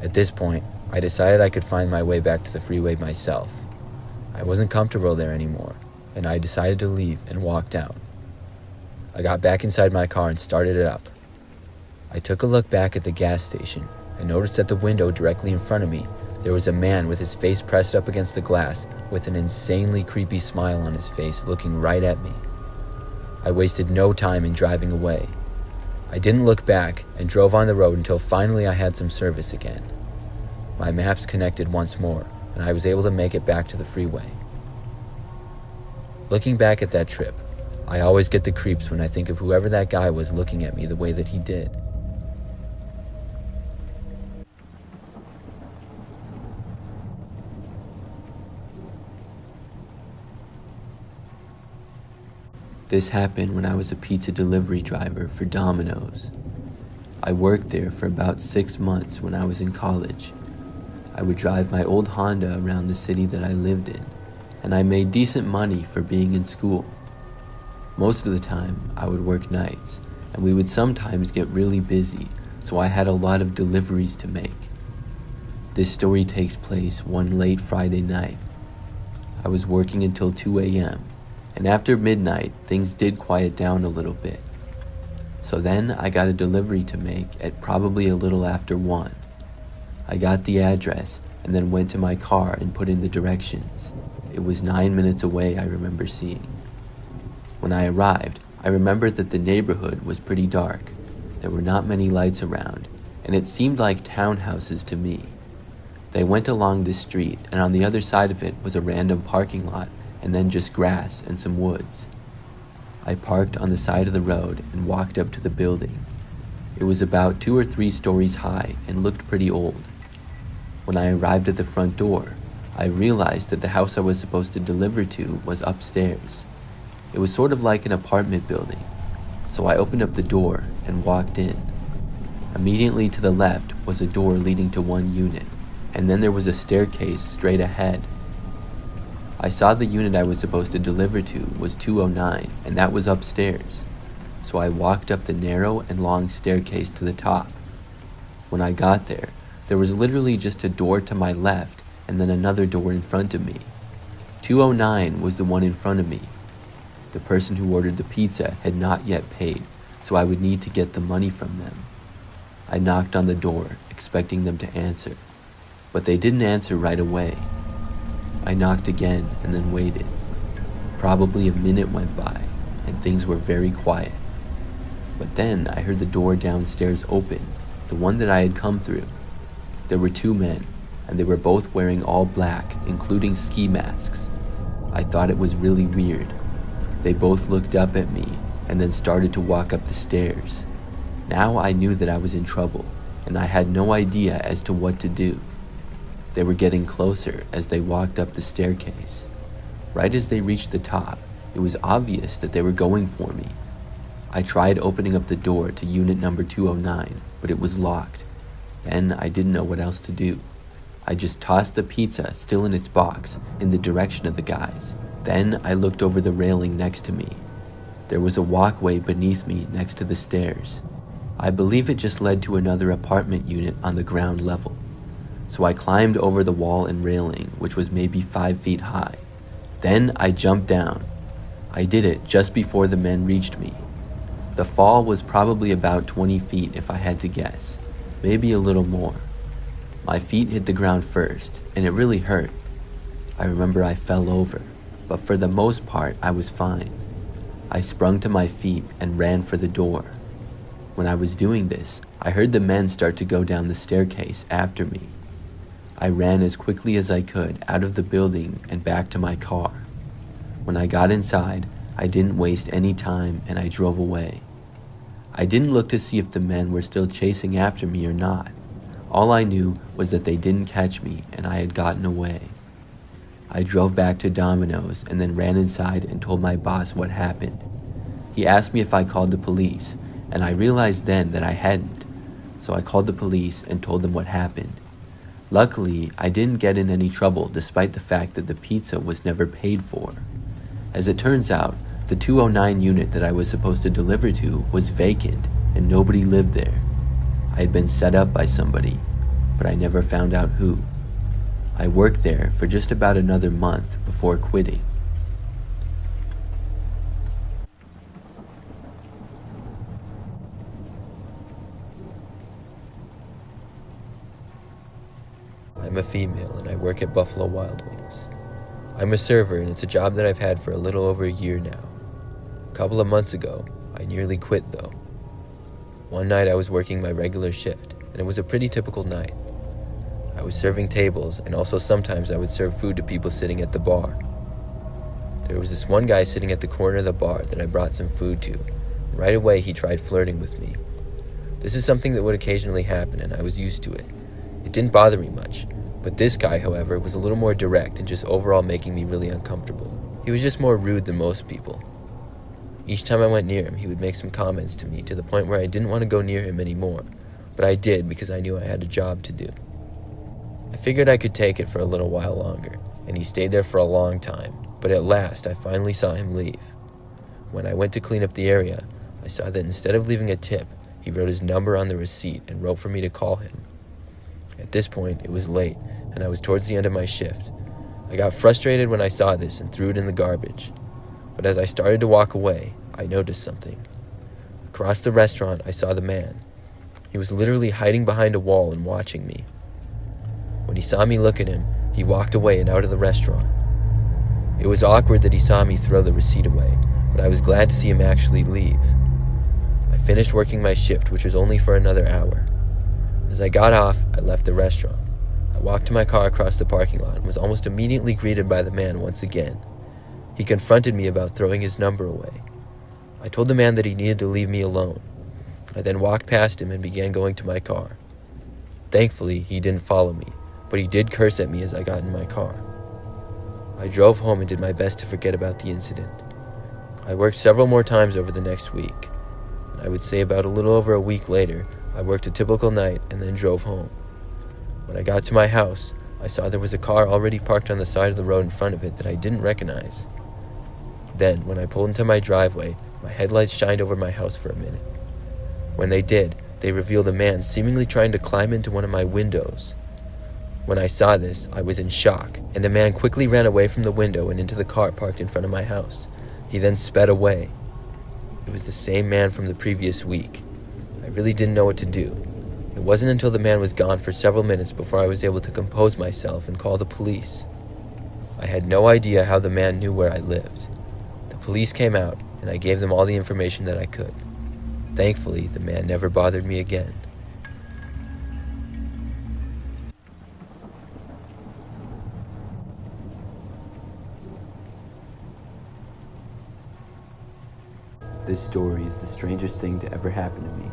At this point, I decided I could find my way back to the freeway myself. I wasn't comfortable there anymore, and I decided to leave and walked out. I got back inside my car and started it up. I took a look back at the gas station and noticed at the window directly in front of me, there was a man with his face pressed up against the glass with an insanely creepy smile on his face looking right at me. I wasted no time in driving away. I didn't look back and drove on the road until finally I had some service again. My maps connected once more, and I was able to make it back to the freeway. Looking back at that trip, I always get the creeps when I think of whoever that guy was looking at me the way that he did. This happened when I was a pizza delivery driver for Domino's. I worked there for about 6 months when I was in college. I would drive my old Honda around the city that I lived in, and I made decent money for being in school. Most of the time, I would work nights, and we would sometimes get really busy, so I had a lot of deliveries to make. This story takes place one late Friday night. I was working until 2 a.m., and after midnight, things did quiet down a little bit. So then I got a delivery to make at probably a little after 1. I got the address and then went to my car and put in the directions. It was 9 minutes away, I remember seeing. When I arrived, I remembered that the neighborhood was pretty dark. There were not many lights around, and it seemed like townhouses to me. They went along this street, and on the other side of it was a random parking lot, and then just grass and some woods. I parked on the side of the road and walked up to the building. It was about 2 or 3 stories high and looked pretty old. When I arrived at the front door, I realized that the house I was supposed to deliver to was upstairs. It was sort of like an apartment building, so I opened up the door and walked in. Immediately to the left was a door leading to one unit, and then there was a staircase straight ahead. I saw the unit I was supposed to deliver to was 209, and that was upstairs, so I walked up the narrow and long staircase to the top. When I got there, there was literally just a door to my left and then another door in front of me. 209 was the one in front of me. The person who ordered the pizza had not yet paid, so I would need to get the money from them. I knocked on the door, expecting them to answer, but they didn't answer right away. I knocked again and then waited. Probably a minute went by, and things were very quiet. But then I heard the door downstairs open, the one that I had come through. There were 2 men, and they were both wearing all black, including ski masks. I thought it was really weird. They both looked up at me, and then started to walk up the stairs. Now I knew that I was in trouble, and I had no idea as to what to do. They were getting closer as they walked up the staircase. Right as they reached the top, it was obvious that they were going for me. I tried opening up the door to unit number 209, but it was locked. Then I didn't know what else to do. I just tossed the pizza, still in its box, in the direction of the guys. Then I looked over the railing next to me. There was a walkway beneath me next to the stairs. I believe it just led to another apartment unit on the ground level. So I climbed over the wall and railing, which was maybe 5 feet high. Then I jumped down. I did it just before the men reached me. The fall was probably about 20 feet if I had to guess, maybe a little more. My feet hit the ground first, and it really hurt. I remember I fell over, but for the most part I was fine. I sprung to my feet and ran for the door. When I was doing this, I heard the men start to go down the staircase after me. I ran as quickly as I could out of the building and back to my car. When I got inside, I didn't waste any time and I drove away. I didn't look to see if the men were still chasing after me or not. All I knew was that they didn't catch me and I had gotten away. I drove back to Domino's and then ran inside and told my boss what happened. He asked me if I called the police, and I realized then that I hadn't, so I called the police and told them what happened. Luckily, I didn't get in any trouble despite the fact that the pizza was never paid for. As it turns out, the 209 unit that I was supposed to deliver to was vacant and nobody lived there. I had been set up by somebody, but I never found out who. I worked there for just about another month before quitting. I'm a female and I work at Buffalo Wild Wings. I'm a server and it's a job that I've had for a little over a year now. A couple of months ago, I nearly quit though. One night I was working my regular shift and it was a pretty typical night. I was serving tables and also sometimes I would serve food to people sitting at the bar. There was this one guy sitting at the corner of the bar that I brought some food to. Right away he tried flirting with me. This is something that would occasionally happen and I was used to it. It didn't bother me much, but this guy, however, was a little more direct and just overall making me really uncomfortable. He was just more rude than most people. Each time I went near him, he would make some comments to me to the point where I didn't want to go near him anymore, but I did because I knew I had a job to do. I figured I could take it for a little while longer, and he stayed there for a long time, but at last I finally saw him leave. When I went to clean up the area, I saw that instead of leaving a tip, he wrote his number on the receipt and wrote for me to call him. At this point, it was late, and I was towards the end of my shift. I got frustrated when I saw this and threw it in the garbage. But as I started to walk away, I noticed something. Across the restaurant, I saw the man. He was literally hiding behind a wall and watching me. When he saw me look at him, he walked away and out of the restaurant. It was awkward that he saw me throw the receipt away, but I was glad to see him actually leave. I finished working my shift, which was only for another hour. As I got off, I left the restaurant. I walked to my car across the parking lot and was almost immediately greeted by the man once again. He confronted me about throwing his number away. I told the man that he needed to leave me alone. I then walked past him and began going to my car. Thankfully, he didn't follow me, but he did curse at me as I got in my car. I drove home and did my best to forget about the incident. I worked several more times over the next week. And I would say about a little over a week later, I worked a typical night and then drove home. When I got to my house, I saw there was a car already parked on the side of the road in front of it that I didn't recognize. Then, when I pulled into my driveway, my headlights shined over my house for a minute. When they did, they revealed a man seemingly trying to climb into one of my windows. When I saw this, I was in shock, and the man quickly ran away from the window and into the car parked in front of my house. He then sped away. It was the same man from the previous week. I really didn't know what to do. It wasn't until the man was gone for several minutes before I was able to compose myself and call the police. I had no idea how the man knew where I lived. The police came out, and I gave them all the information that I could. Thankfully, the man never bothered me again. This story is the strangest thing to ever happen to me.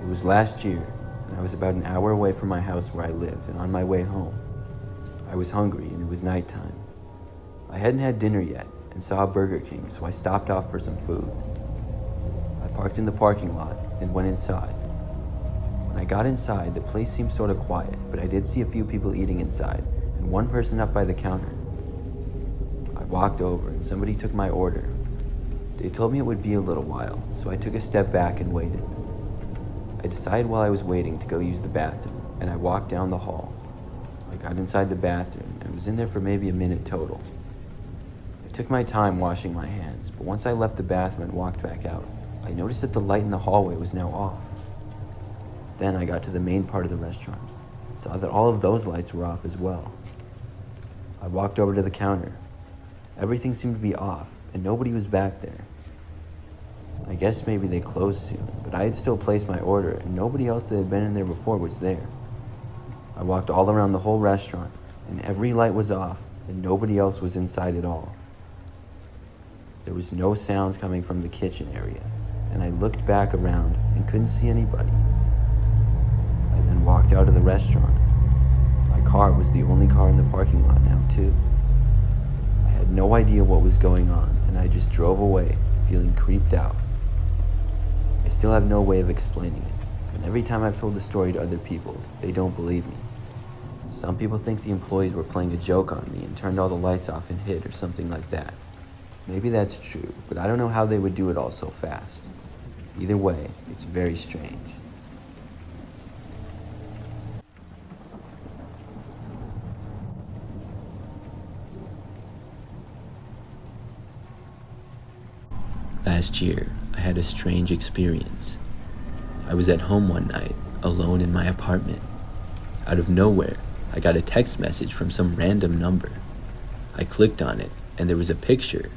It was last year, and I was about an hour away from my house where I lived and on my way home. I was hungry and it was nighttime. I hadn't had dinner yet and saw a Burger King, so I stopped off for some food. I parked in the parking lot and went inside. When I got inside, the place seemed sort of quiet, but I did see a few people eating inside and one person up by the counter. I walked over and somebody took my order. They told me it would be a little while, so I took a step back and waited. I decided while I was waiting to go use the bathroom, and I walked down the hall. I got inside the bathroom and was in there for maybe a minute total. I took my time washing my hands, but once I left the bathroom and walked back out, I noticed that the light in the hallway was now off. Then I got to the main part of the restaurant and saw that all of those lights were off as well. I walked over to the counter. Everything seemed to be off, and nobody was back there. I guess maybe they closed soon, but I had still placed my order, and nobody else that had been in there before was there. I walked all around the whole restaurant, and every light was off, and nobody else was inside at all. There was no sounds coming from the kitchen area, and I looked back around and couldn't see anybody. I then walked out of the restaurant. My car was the only car in the parking lot now, too. I had no idea what was going on, and I just drove away, feeling creeped out. I still have no way of explaining it, and every time I've told the story to other people, they don't believe me. Some people think the employees were playing a joke on me and turned all the lights off and hid or something like that. Maybe that's true, but I don't know how they would do it all so fast. Either way, it's very strange. Last year, I had a strange experience. I was at home one night, alone in my apartment. Out of nowhere, I got a text message from some random number. I clicked on it, and there was a picture.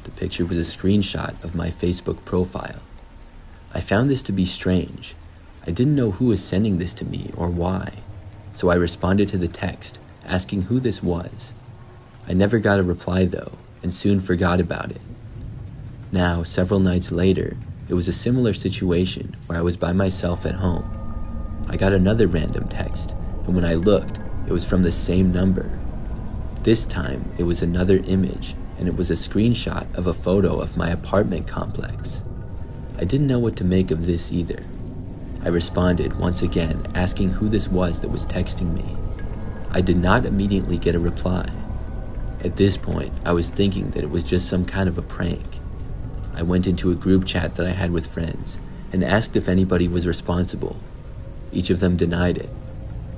The picture was a screenshot of my Facebook profile. I found this to be strange. I didn't know who was sending this to me or why, so I responded to the text, asking who this was. I never got a reply though, and soon forgot about it. Now, several nights later, it was a similar situation where I was by myself at home. I got another random text, and when I looked, it was from the same number. This time, it was another image, and it was a screenshot of a photo of my apartment complex. I didn't know what to make of this either. I responded once again, asking who this was that was texting me. I did not immediately get a reply. At this point, I was thinking that it was just some kind of a prank. I went into a group chat that I had with friends and asked if anybody was responsible. Each of them denied it.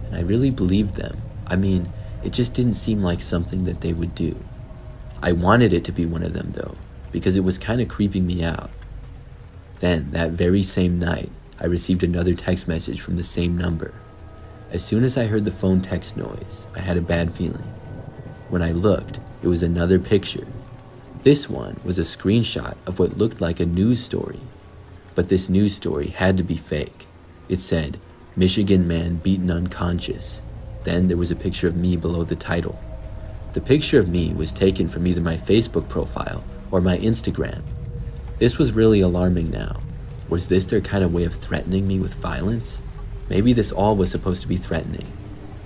and I really believed them. I mean, it just didn't seem like something that they would do. I wanted it to be one of them though, because it was kind of creeping me out. Then, that very same night, I received another text message from the same number. As soon as I heard the phone text noise, I had a bad feeling. When I looked, it was another picture. This one was a screenshot of what looked like a news story. But this news story had to be fake. It said, "Michigan man beaten unconscious." Then there was a picture of me below the title. The picture of me was taken from either my Facebook profile or my Instagram. This was really alarming now. Was this their kind of way of threatening me with violence? Maybe this all was supposed to be threatening.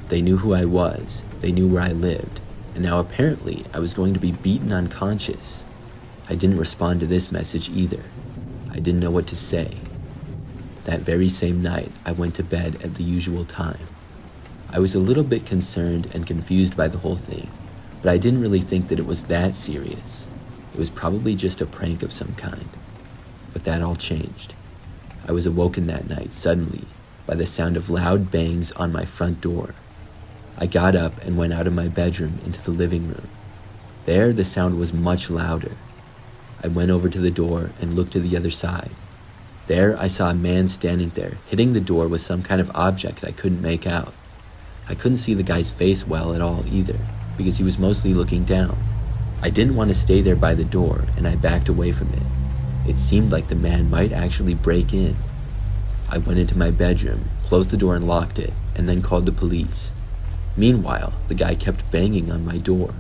They knew who I was, they knew where I lived, and now apparently I was going to be beaten unconscious. I didn't respond to this message either. I didn't know what to say. That very same night, I went to bed at the usual time. I was a little bit concerned and confused by the whole thing, but I didn't really think that it was that serious. It was probably just a prank of some kind. But that all changed. I was awoken that night suddenly by the sound of loud bangs on my front door. I got up and went out of my bedroom into the living room. There, the sound was much louder. I went over to the door and looked to the other side. There, I saw a man standing there, hitting the door with some kind of object I couldn't make out. I couldn't see the guy's face well at all either, because he was mostly looking down. I didn't want to stay there by the door, and I backed away from it. It seemed like the man might actually break in. I went into my bedroom, closed the door and locked it, and then called the police. Meanwhile, the guy kept banging on my door.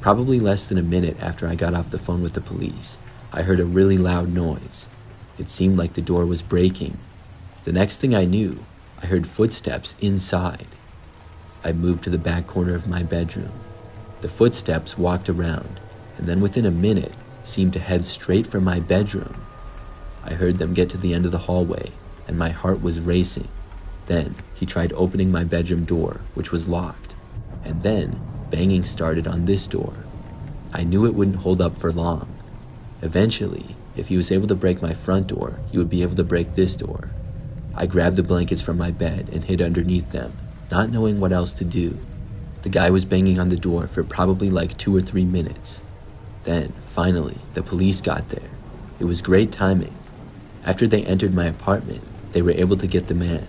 Probably less than a minute after I got off the phone with the police, I heard a really loud noise. It seemed like the door was breaking. The next thing I knew, I heard footsteps inside. I moved to the back corner of my bedroom. The footsteps walked around, and then within a minute, seemed to head straight for my bedroom. I heard them get to the end of the hallway, and my heart was racing. Then, he tried opening my bedroom door, which was locked. And then, banging started on this door. I knew it wouldn't hold up for long. Eventually, if he was able to break my front door, he would be able to break this door. I grabbed the blankets from my bed and hid underneath them, not knowing what else to do. The guy was banging on the door for probably like 2 or 3 minutes. Then, finally, the police got there. It was great timing. After they entered my apartment, they were able to get the man.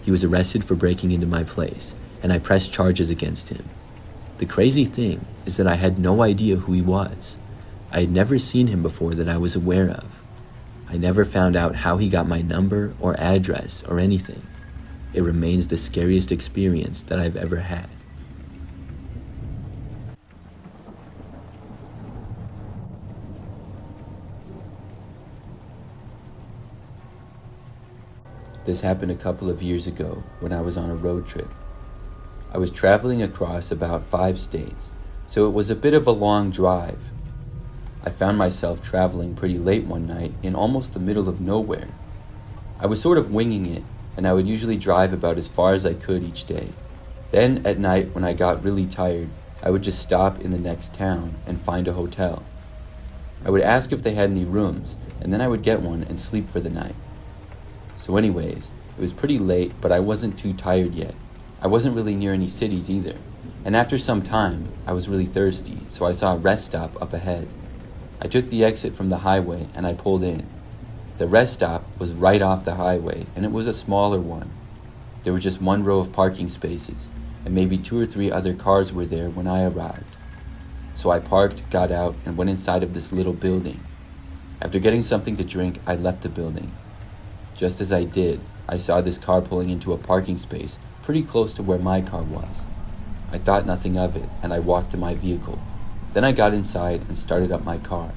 He was arrested for breaking into my place, and I pressed charges against him. The crazy thing is that I had no idea who he was. I had never seen him before that I was aware of. I never found out how he got my number or address or anything. It remains the scariest experience that I've ever had. This happened a couple of years ago when I was on a road trip. I was traveling across about 5 states, so it was a bit of a long drive. I found myself traveling pretty late one night in almost the middle of nowhere. I was sort of winging it, and I would usually drive about as far as I could each day. Then at night when I got really tired, I would just stop in the next town and find a hotel. I would ask if they had any rooms, and then I would get one and sleep for the night. So anyways, it was pretty late, but I wasn't too tired yet. I wasn't really near any cities either. And after some time, I was really thirsty, so I saw a rest stop up ahead. I took the exit from the highway and I pulled in. The rest stop was right off the highway, and it was a smaller one. There was just 1 row of parking spaces, and maybe 2 or 3 other cars were there when I arrived. So I parked, got out, and went inside of this little building. After getting something to drink, I left the building. Just as I did, I saw this car pulling into a parking space pretty close to where my car was. I thought nothing of it, and I walked to my vehicle. Then I got inside and started up my car.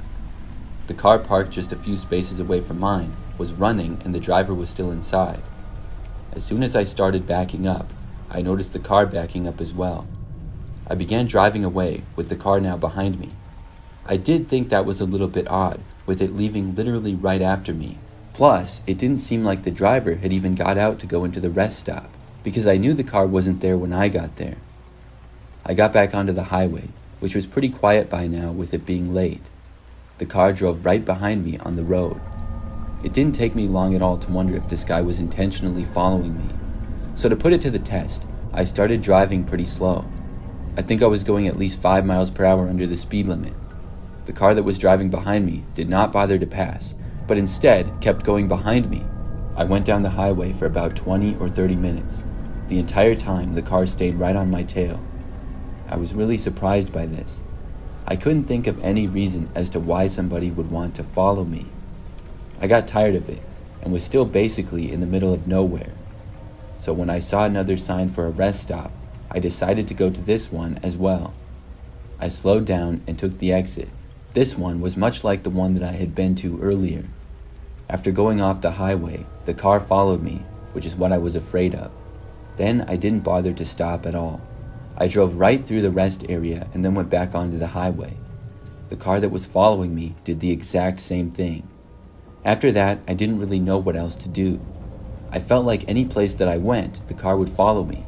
The car parked just a few spaces away from mine was running, and the driver was still inside. As soon as I started backing up, I noticed the car backing up as well. I began driving away, with the car now behind me. I did think that was a little bit odd, with it leaving literally right after me. Plus, it didn't seem like the driver had even got out to go into the rest stop, because I knew the car wasn't there when I got there. I got back onto the highway, which was pretty quiet by now with it being late. The car drove right behind me on the road. It didn't take me long at all to wonder if this guy was intentionally following me. So to put it to the test, I started driving pretty slow. I think I was going at least 5 miles per hour under the speed limit. The car that was driving behind me did not bother to pass, but instead kept going behind me. I went down the highway for about 20 or 30 minutes. The entire time, the car stayed right on my tail. I was really surprised by this. I couldn't think of any reason as to why somebody would want to follow me. I got tired of it and was still basically in the middle of nowhere. So when I saw another sign for a rest stop, I decided to go to this one as well. I slowed down and took the exit. This one was much like the one that I had been to earlier. After going off the highway, the car followed me, which is what I was afraid of. Then I didn't bother to stop at all. I drove right through the rest area and then went back onto the highway. The car that was following me did the exact same thing. After that, I didn't really know what else to do. I felt like any place that I went, the car would follow me.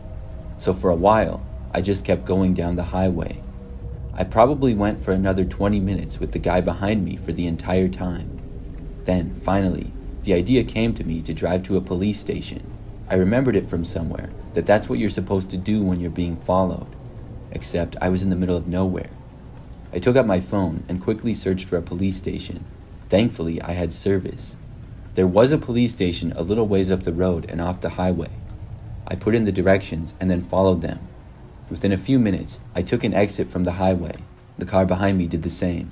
So for a while, I just kept going down the highway. I probably went for another 20 minutes with the guy behind me for the entire time. Then, finally, the idea came to me to drive to a police station. I remembered it from somewhere, that that's what you're supposed to do when you're being followed. Except I was in the middle of nowhere. I took out my phone and quickly searched for a police station. Thankfully, I had service. There was a police station a little ways up the road and off the highway. I put in the directions and then followed them. Within a few minutes, I took an exit from the highway. The car behind me did the same.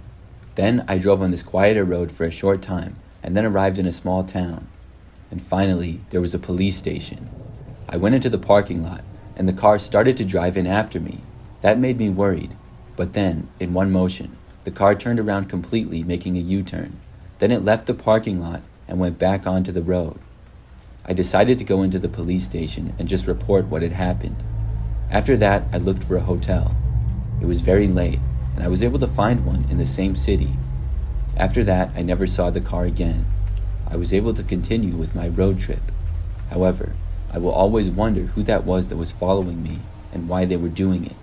Then I drove on this quieter road for a short time and then arrived in a small town. And finally, there was a police station. I went into the parking lot and the car started to drive in after me. That made me worried. But then, in one motion, the car turned around completely, making a U-turn. Then it left the parking lot and went back onto the road. I decided to go into the police station and just report what had happened. After that, I looked for a hotel. It was very late, and I was able to find one in the same city. After that, I never saw the car again. I was able to continue with my road trip. However, I will always wonder who that was following me and why they were doing it.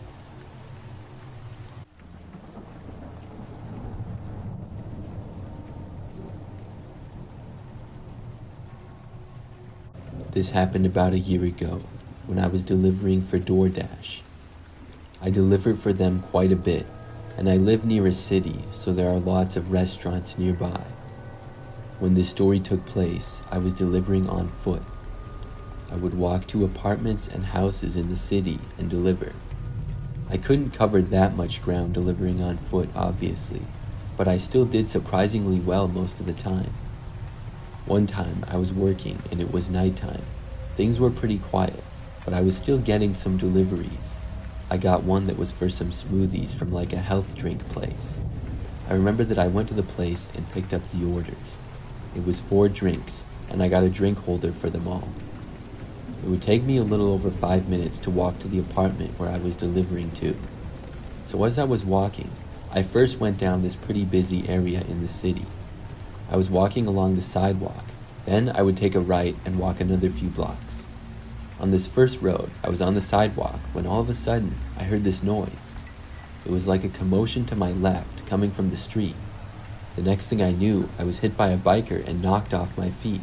This happened about a year ago when I was delivering for DoorDash. I delivered for them quite a bit, and I live near a city, so there are lots of restaurants nearby. When this story took place, I was delivering on foot. I would walk to apartments and houses in the city and deliver. I couldn't cover that much ground delivering on foot, obviously, but I still did surprisingly well most of the time. One time I was working and it was nighttime. Things were pretty quiet, but I was still getting some deliveries. I got one that was for some smoothies from like a health drink place. I remember that I went to the place and picked up the orders. It was 4 drinks, and I got a drink holder for them all. It would take me a little over 5 minutes to walk to the apartment where I was delivering to. So as I was walking, I first went down this pretty busy area in the city. I was walking along the sidewalk. Then I would take a right and walk another few blocks. On this first road, I was on the sidewalk when all of a sudden I heard this noise. It was like a commotion to my left coming from the street. The next thing I knew, I was hit by a biker and knocked off my feet.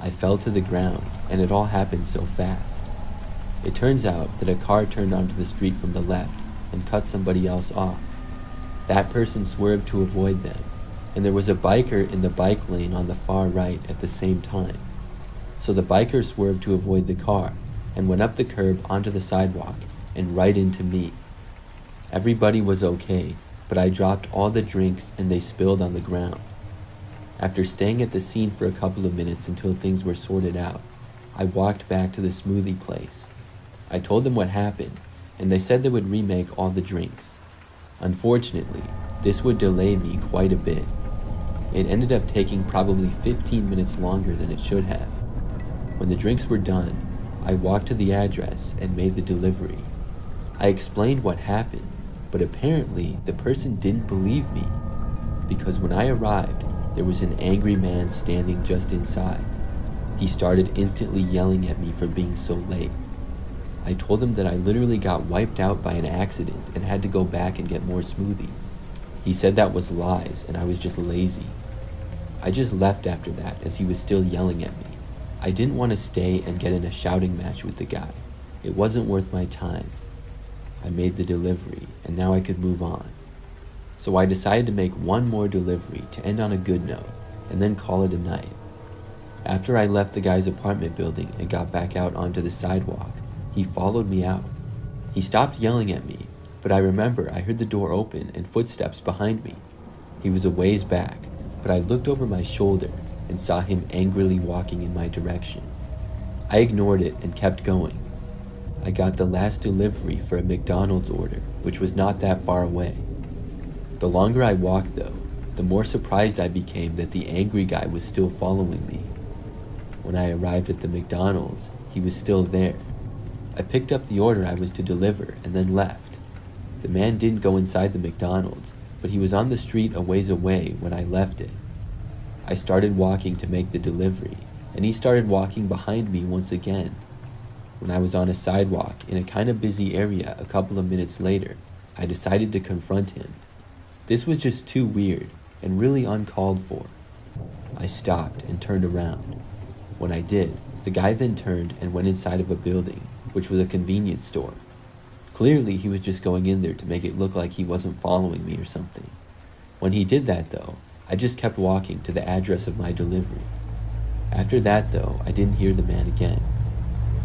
I fell to the ground, and it all happened so fast. It turns out that a car turned onto the street from the left and cut somebody else off. That person swerved to avoid them, and there was a biker in the bike lane on the far right at the same time. So the biker swerved to avoid the car and went up the curb onto the sidewalk and right into me. Everybody was okay, but I dropped all the drinks and they spilled on the ground. After staying at the scene for a couple of minutes until things were sorted out, I walked back to the smoothie place. I told them what happened, and they said they would remake all the drinks. Unfortunately, this would delay me quite a bit. It ended up taking probably 15 minutes longer than it should have. When the drinks were done, I walked to the address and made the delivery. I explained what happened, but apparently the person didn't believe me, because when I arrived, there was an angry man standing just inside. He started instantly yelling at me for being so late. I told him that I literally got wiped out by an accident and had to go back and get more smoothies. He said that was lies and I was just lazy. I just left after that as he was still yelling at me. I didn't want to stay and get in a shouting match with the guy. It wasn't worth my time. I made the delivery, and now I could move on. So I decided to make one more delivery to end on a good note, and then call it a night. After I left the guy's apartment building and got back out onto the sidewalk, he followed me out. He stopped yelling at me, but I remember I heard the door open and footsteps behind me. He was a ways back, but I looked over my shoulder and saw him angrily walking in my direction. I ignored it and kept going. I got the last delivery for a McDonald's order, which was not that far away. The longer I walked though, the more surprised I became that the angry guy was still following me. When I arrived at the McDonald's, he was still there. I picked up the order I was to deliver and then left. The man didn't go inside the McDonald's, but he was on the street a ways away when I left it. I started walking to make the delivery, and he started walking behind me once again. When I was on a sidewalk in a kind of busy area a couple of minutes later, I decided to confront him. This was just too weird and really uncalled for. I stopped and turned around. When I did, the guy then turned and went inside of a building, which was a convenience store. Clearly, he was just going in there to make it look like he wasn't following me or something. When he did that though, I just kept walking to the address of my delivery. After that though, I didn't hear the man again.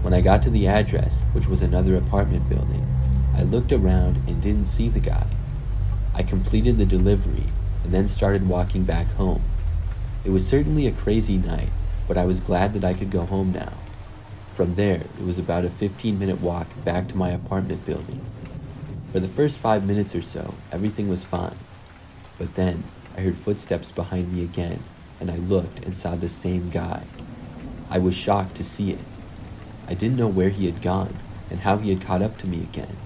When I got to the address, which was another apartment building, I looked around and didn't see the guy. I completed the delivery and then started walking back home. It was certainly a crazy night, but I was glad that I could go home now. From there, it was about a 15-minute walk back to my apartment building. For the first 5 minutes or so, everything was fine. But then, I heard footsteps behind me again, and I looked and saw the same guy. I was shocked to see it. I didn't know where he had gone, and how he had caught up to me again.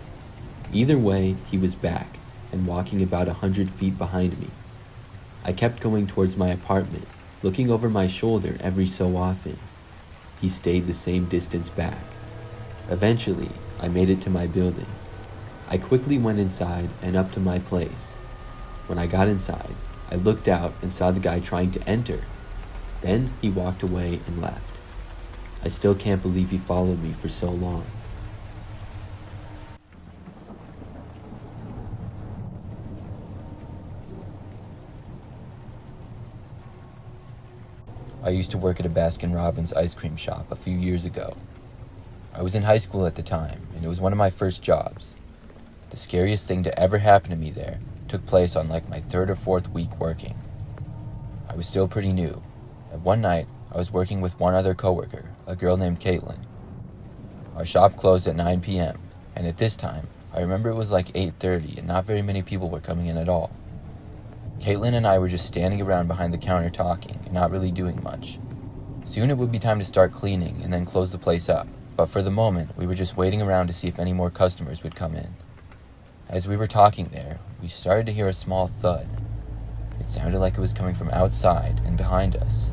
Either way, he was back, and walking about 100 feet behind me. I kept going towards my apartment, looking over my shoulder every so often. He stayed the same distance back. Eventually, I made it to my building. I quickly went inside and up to my place. When I got inside, I looked out and saw the guy trying to enter. Then he walked away and left. I still can't believe he followed me for so long. I used to work at a Baskin-Robbins ice cream shop a few years ago. I was in high school at the time, and it was one of my first jobs. The scariest thing to ever happen to me there took place on like my third or fourth week working. I was still pretty new, and one night I was working with one other coworker, a girl named Caitlin. Our shop closed at 9 p.m., and at this time, I remember it was like 8:30 and not very many people were coming in at all. Caitlin and I were just standing around behind the counter talking and not really doing much. Soon it would be time to start cleaning and then close the place up, but for the moment we were just waiting around to see if any more customers would come in. As we were talking there, we started to hear a small thud. It sounded like it was coming from outside and behind us.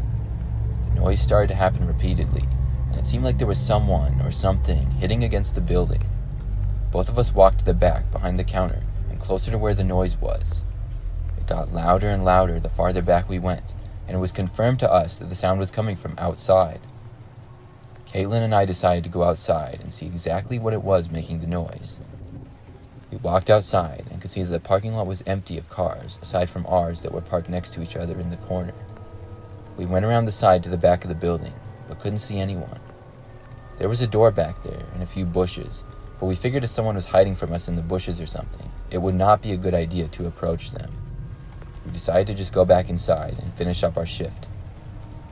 The noise started to happen repeatedly, and it seemed like there was someone or something hitting against the building. Both of us walked to the back behind the counter and closer to where the noise was. It got louder and louder the farther back we went, and it was confirmed to us that the sound was coming from outside. Caitlin and I decided to go outside and see exactly what it was making the noise. We walked outside and could see that the parking lot was empty of cars, aside from ours that were parked next to each other in the corner. We went around the side to the back of the building, but couldn't see anyone. There was a door back there and a few bushes, but we figured if someone was hiding from us in the bushes or something, it would not be a good idea to approach them. We decided to just go back inside and finish up our shift.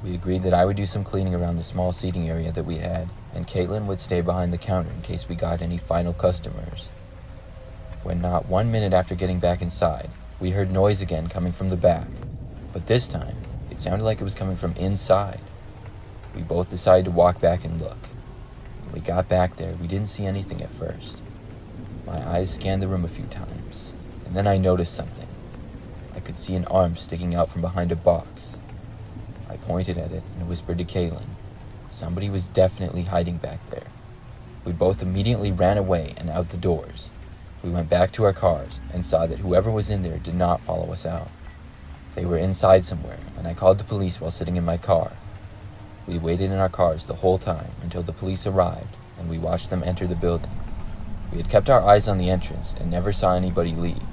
We agreed that I would do some cleaning around the small seating area that we had, and Caitlin would stay behind the counter in case we got any final customers. When not 1 minute after getting back inside, we heard noise again coming from the back, but this time, it sounded like it was coming from inside. We both decided to walk back and look. When we got back there, we didn't see anything at first. My eyes scanned the room a few times, and then I noticed something. I could see an arm sticking out from behind a box. I pointed at it and whispered to Caitlin. Somebody was definitely hiding back there. We both immediately ran away and out the doors. We went back to our cars and saw that whoever was in there did not follow us out. They were inside somewhere, and I called the police while sitting in my car. We waited in our cars the whole time until the police arrived and we watched them enter the building. We had kept our eyes on the entrance and never saw anybody leave.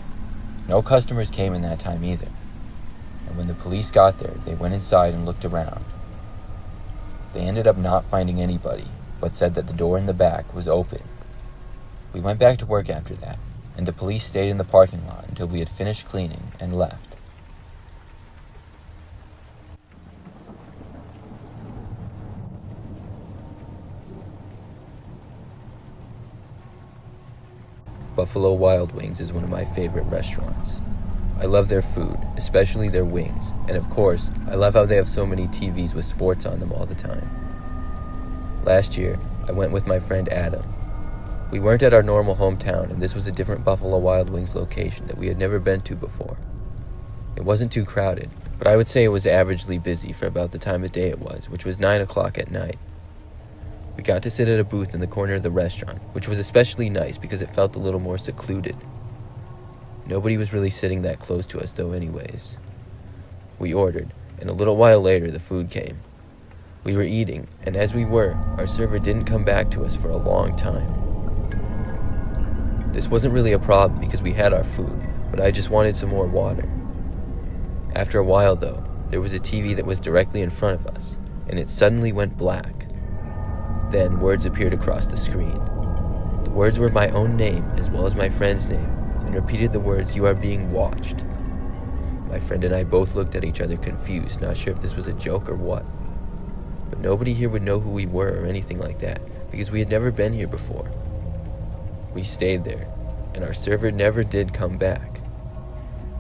No customers came in that time either. And when the police got there, they went inside and looked around. They ended up not finding anybody, but said that the door in the back was open. We went back to work after that, and the police stayed in the parking lot until we had finished cleaning and left. Buffalo Wild Wings is one of my favorite restaurants. I love their food, especially their wings, and of course, I love how they have so many TVs with sports on them all the time. Last year, I went with my friend Adam. We weren't at our normal hometown, and this was a different Buffalo Wild Wings location that we had never been to before. It wasn't too crowded, but I would say it was averagely busy for about the time of day it was, which was 9 o'clock at night. We got to sit at a booth in the corner of the restaurant, which was especially nice because it felt a little more secluded. Nobody was really sitting that close to us though anyways. We ordered, and a little while later the food came. We were eating, and as we were, our server didn't come back to us for a long time. This wasn't really a problem because we had our food, but I just wanted some more water. After a while though, there was a TV that was directly in front of us, and it suddenly went black. Then words appeared across the screen. The words were my own name as well as my friend's name, and repeated the words, "You are being watched." My friend and I both looked at each other confused, not sure if this was a joke or what. But nobody here would know who we were or anything like that, because we had never been here before. We stayed there, and our server never did come back.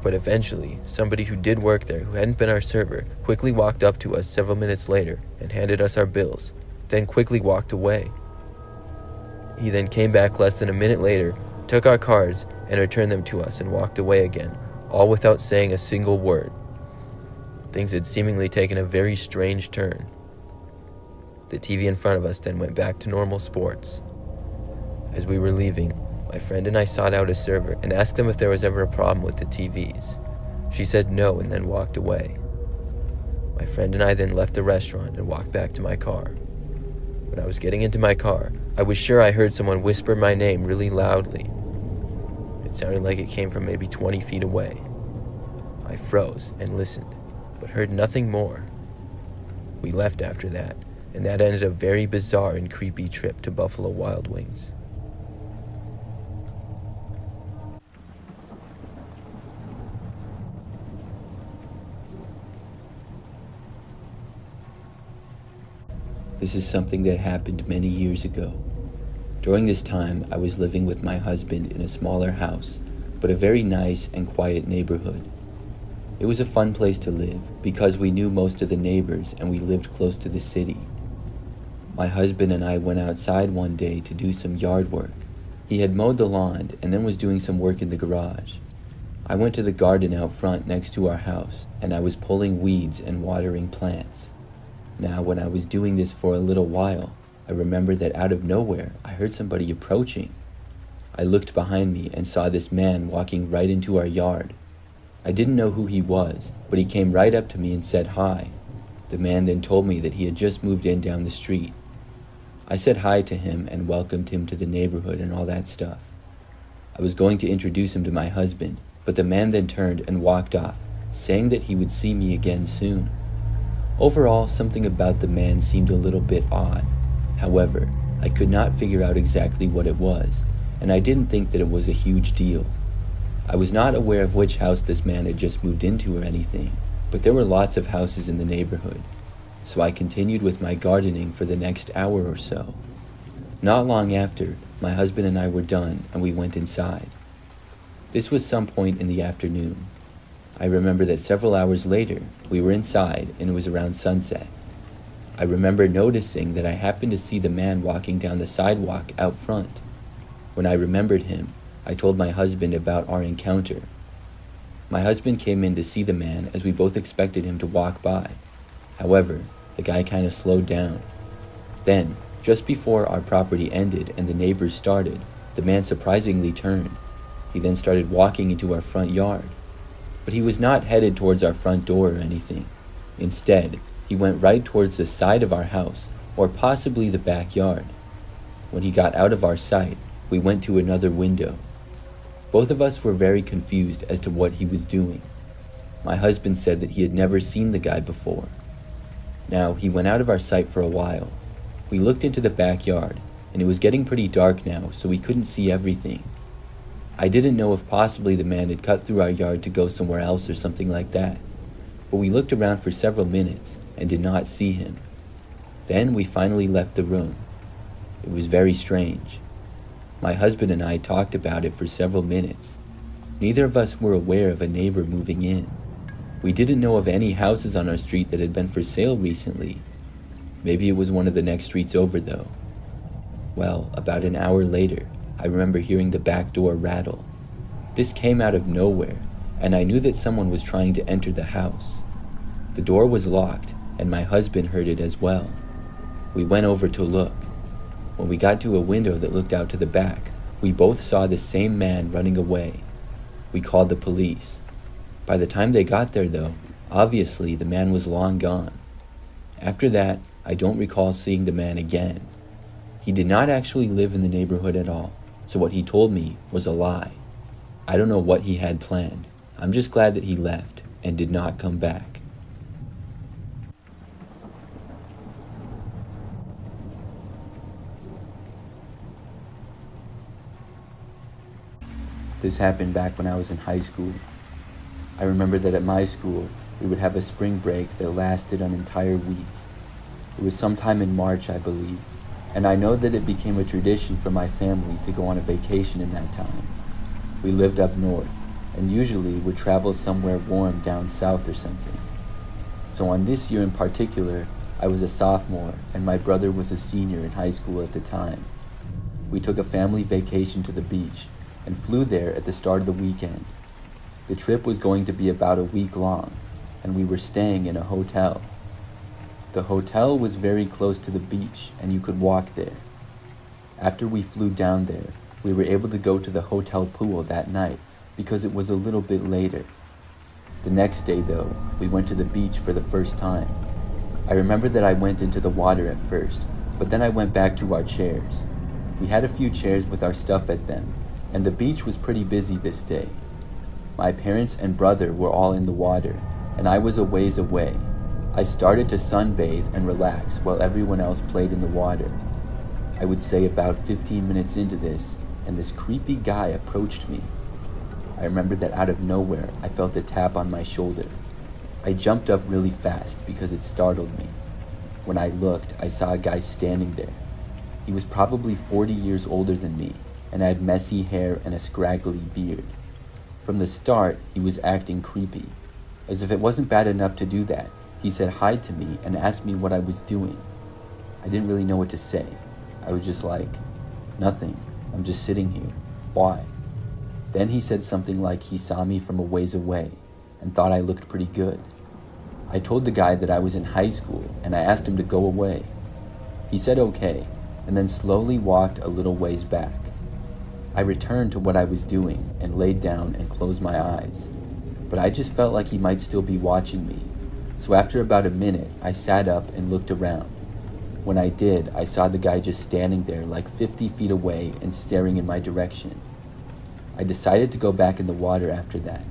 But eventually, somebody who did work there, who hadn't been our server, quickly walked up to us several minutes later and handed us our bills, then quickly walked away. He then came back less than a minute later, took our cards, and returned them to us and walked away again, all without saying a single word. Things had seemingly taken a very strange turn. The TV in front of us then went back to normal sports. As we were leaving, my friend and I sought out a server and asked them if there was ever a problem with the TVs. She said no and then walked away. My friend and I then left the restaurant and walked back to my car. When I was getting into my car, I was sure I heard someone whisper my name really loudly. It sounded like it came from maybe 20 feet away. I froze and listened, but heard nothing more. We left after that, and that ended a very bizarre and creepy trip to Buffalo Wild Wings. This is something that happened many years ago. During this time, I was living with my husband in a smaller house, but a very nice and quiet neighborhood. It was a fun place to live because we knew most of the neighbors and we lived close to the city. My husband and I went outside one day to do some yard work. He had mowed the lawn and then was doing some work in the garage. I went to the garden out front next to our house, and I was pulling weeds and watering plants. Now, when I was doing this for a little while, I remembered that out of nowhere, I heard somebody approaching. I looked behind me and saw this man walking right into our yard. I didn't know who he was, but he came right up to me and said hi. The man then told me that he had just moved in down the street. I said hi to him and welcomed him to the neighborhood and all that stuff. I was going to introduce him to my husband, but the man then turned and walked off, saying that he would see me again soon. Overall, something about the man seemed a little bit odd. However, I could not figure out exactly what it was, and I didn't think that it was a huge deal. I was not aware of which house this man had just moved into or anything, but there were lots of houses in the neighborhood, so I continued with my gardening for the next hour or so. Not long after, my husband and I were done and we went inside. This was some point in the afternoon. I remember that several hours later, we were inside and it was around sunset. I remember noticing that I happened to see the man walking down the sidewalk out front. When I remembered him, I told my husband about our encounter. My husband came in to see the man as we both expected him to walk by. However, the guy kind of slowed down. Then, just before our property ended and the neighbors started, the man surprisingly turned. He then started walking into our front yard. But he was not headed towards our front door or anything. Instead, He went right towards the side of our house, or possibly the backyard. When he got out of our sight, we went to another window. Both of us were very confused as to what he was doing. My husband said that he had never seen the guy before. Now, he went out of our sight for a while. We looked into the backyard, and it was getting pretty dark now, so we couldn't see everything. I didn't know if possibly the man had cut through our yard to go somewhere else or something like that, but we looked around for several minutes and did not see him. Then we finally left the room. It was very strange. My husband and I talked about it for several minutes. Neither of us were aware of a neighbor moving in. We didn't know of any houses on our street that had been for sale recently. Maybe it was one of the next streets over though. Well, about an hour later, I remember hearing the back door rattle. This came out of nowhere, and I knew that someone was trying to enter the house. The door was locked, and my husband heard it as well. We went over to look. When we got to a window that looked out to the back, we both saw the same man running away. We called the police. By the time they got there though, obviously the man was long gone. After that, I don't recall seeing the man again. He did not actually live in the neighborhood at all, so what he told me was a lie. I don't know what he had planned. I'm just glad that he left and did not come back. This happened back when I was in high school. I remember that at my school, we would have a spring break that lasted an entire week. It was sometime in March, I believe, and I know that it became a tradition for my family to go on a vacation in that time. We lived up north, and usually would travel somewhere warm down south or something. So on this year in particular, I was a sophomore, and my brother was a senior in high school at the time. We took a family vacation to the beach, and flew there at the start of the weekend. The trip was going to be about a week long, and we were staying in a hotel. The hotel was very close to the beach, and you could walk there. After we flew down there, we were able to go to the hotel pool that night because it was a little bit later. The next day, though, we went to the beach for the first time. I remember that I went into the water at first, but then I went back to our chairs. We had a few chairs with our stuff at them, and the beach was pretty busy this day. My parents and brother were all in the water, and I was a ways away. I started to sunbathe and relax while everyone else played in the water. I would say about 15 minutes into this, and this creepy guy approached me. I remember that out of nowhere, I felt a tap on my shoulder. I jumped up really fast because it startled me. When I looked, I saw a guy standing there. He was probably 40 years older than me, and had messy hair and a scraggly beard. From the start, he was acting creepy. As if it wasn't bad enough to do that, he said hi to me and asked me what I was doing. I didn't really know what to say. I was just like, nothing, I'm just sitting here. Why? Then he said something like he saw me from a ways away and thought I looked pretty good. I told the guy that I was in high school and I asked him to go away. He said okay, and then slowly walked a little ways back. I returned to what I was doing and laid down and closed my eyes, but I just felt like he might still be watching me. So after about a minute, I sat up and looked around. When I did, I saw the guy just standing there like 50 feet away and staring in my direction. I decided to go back in the water after that,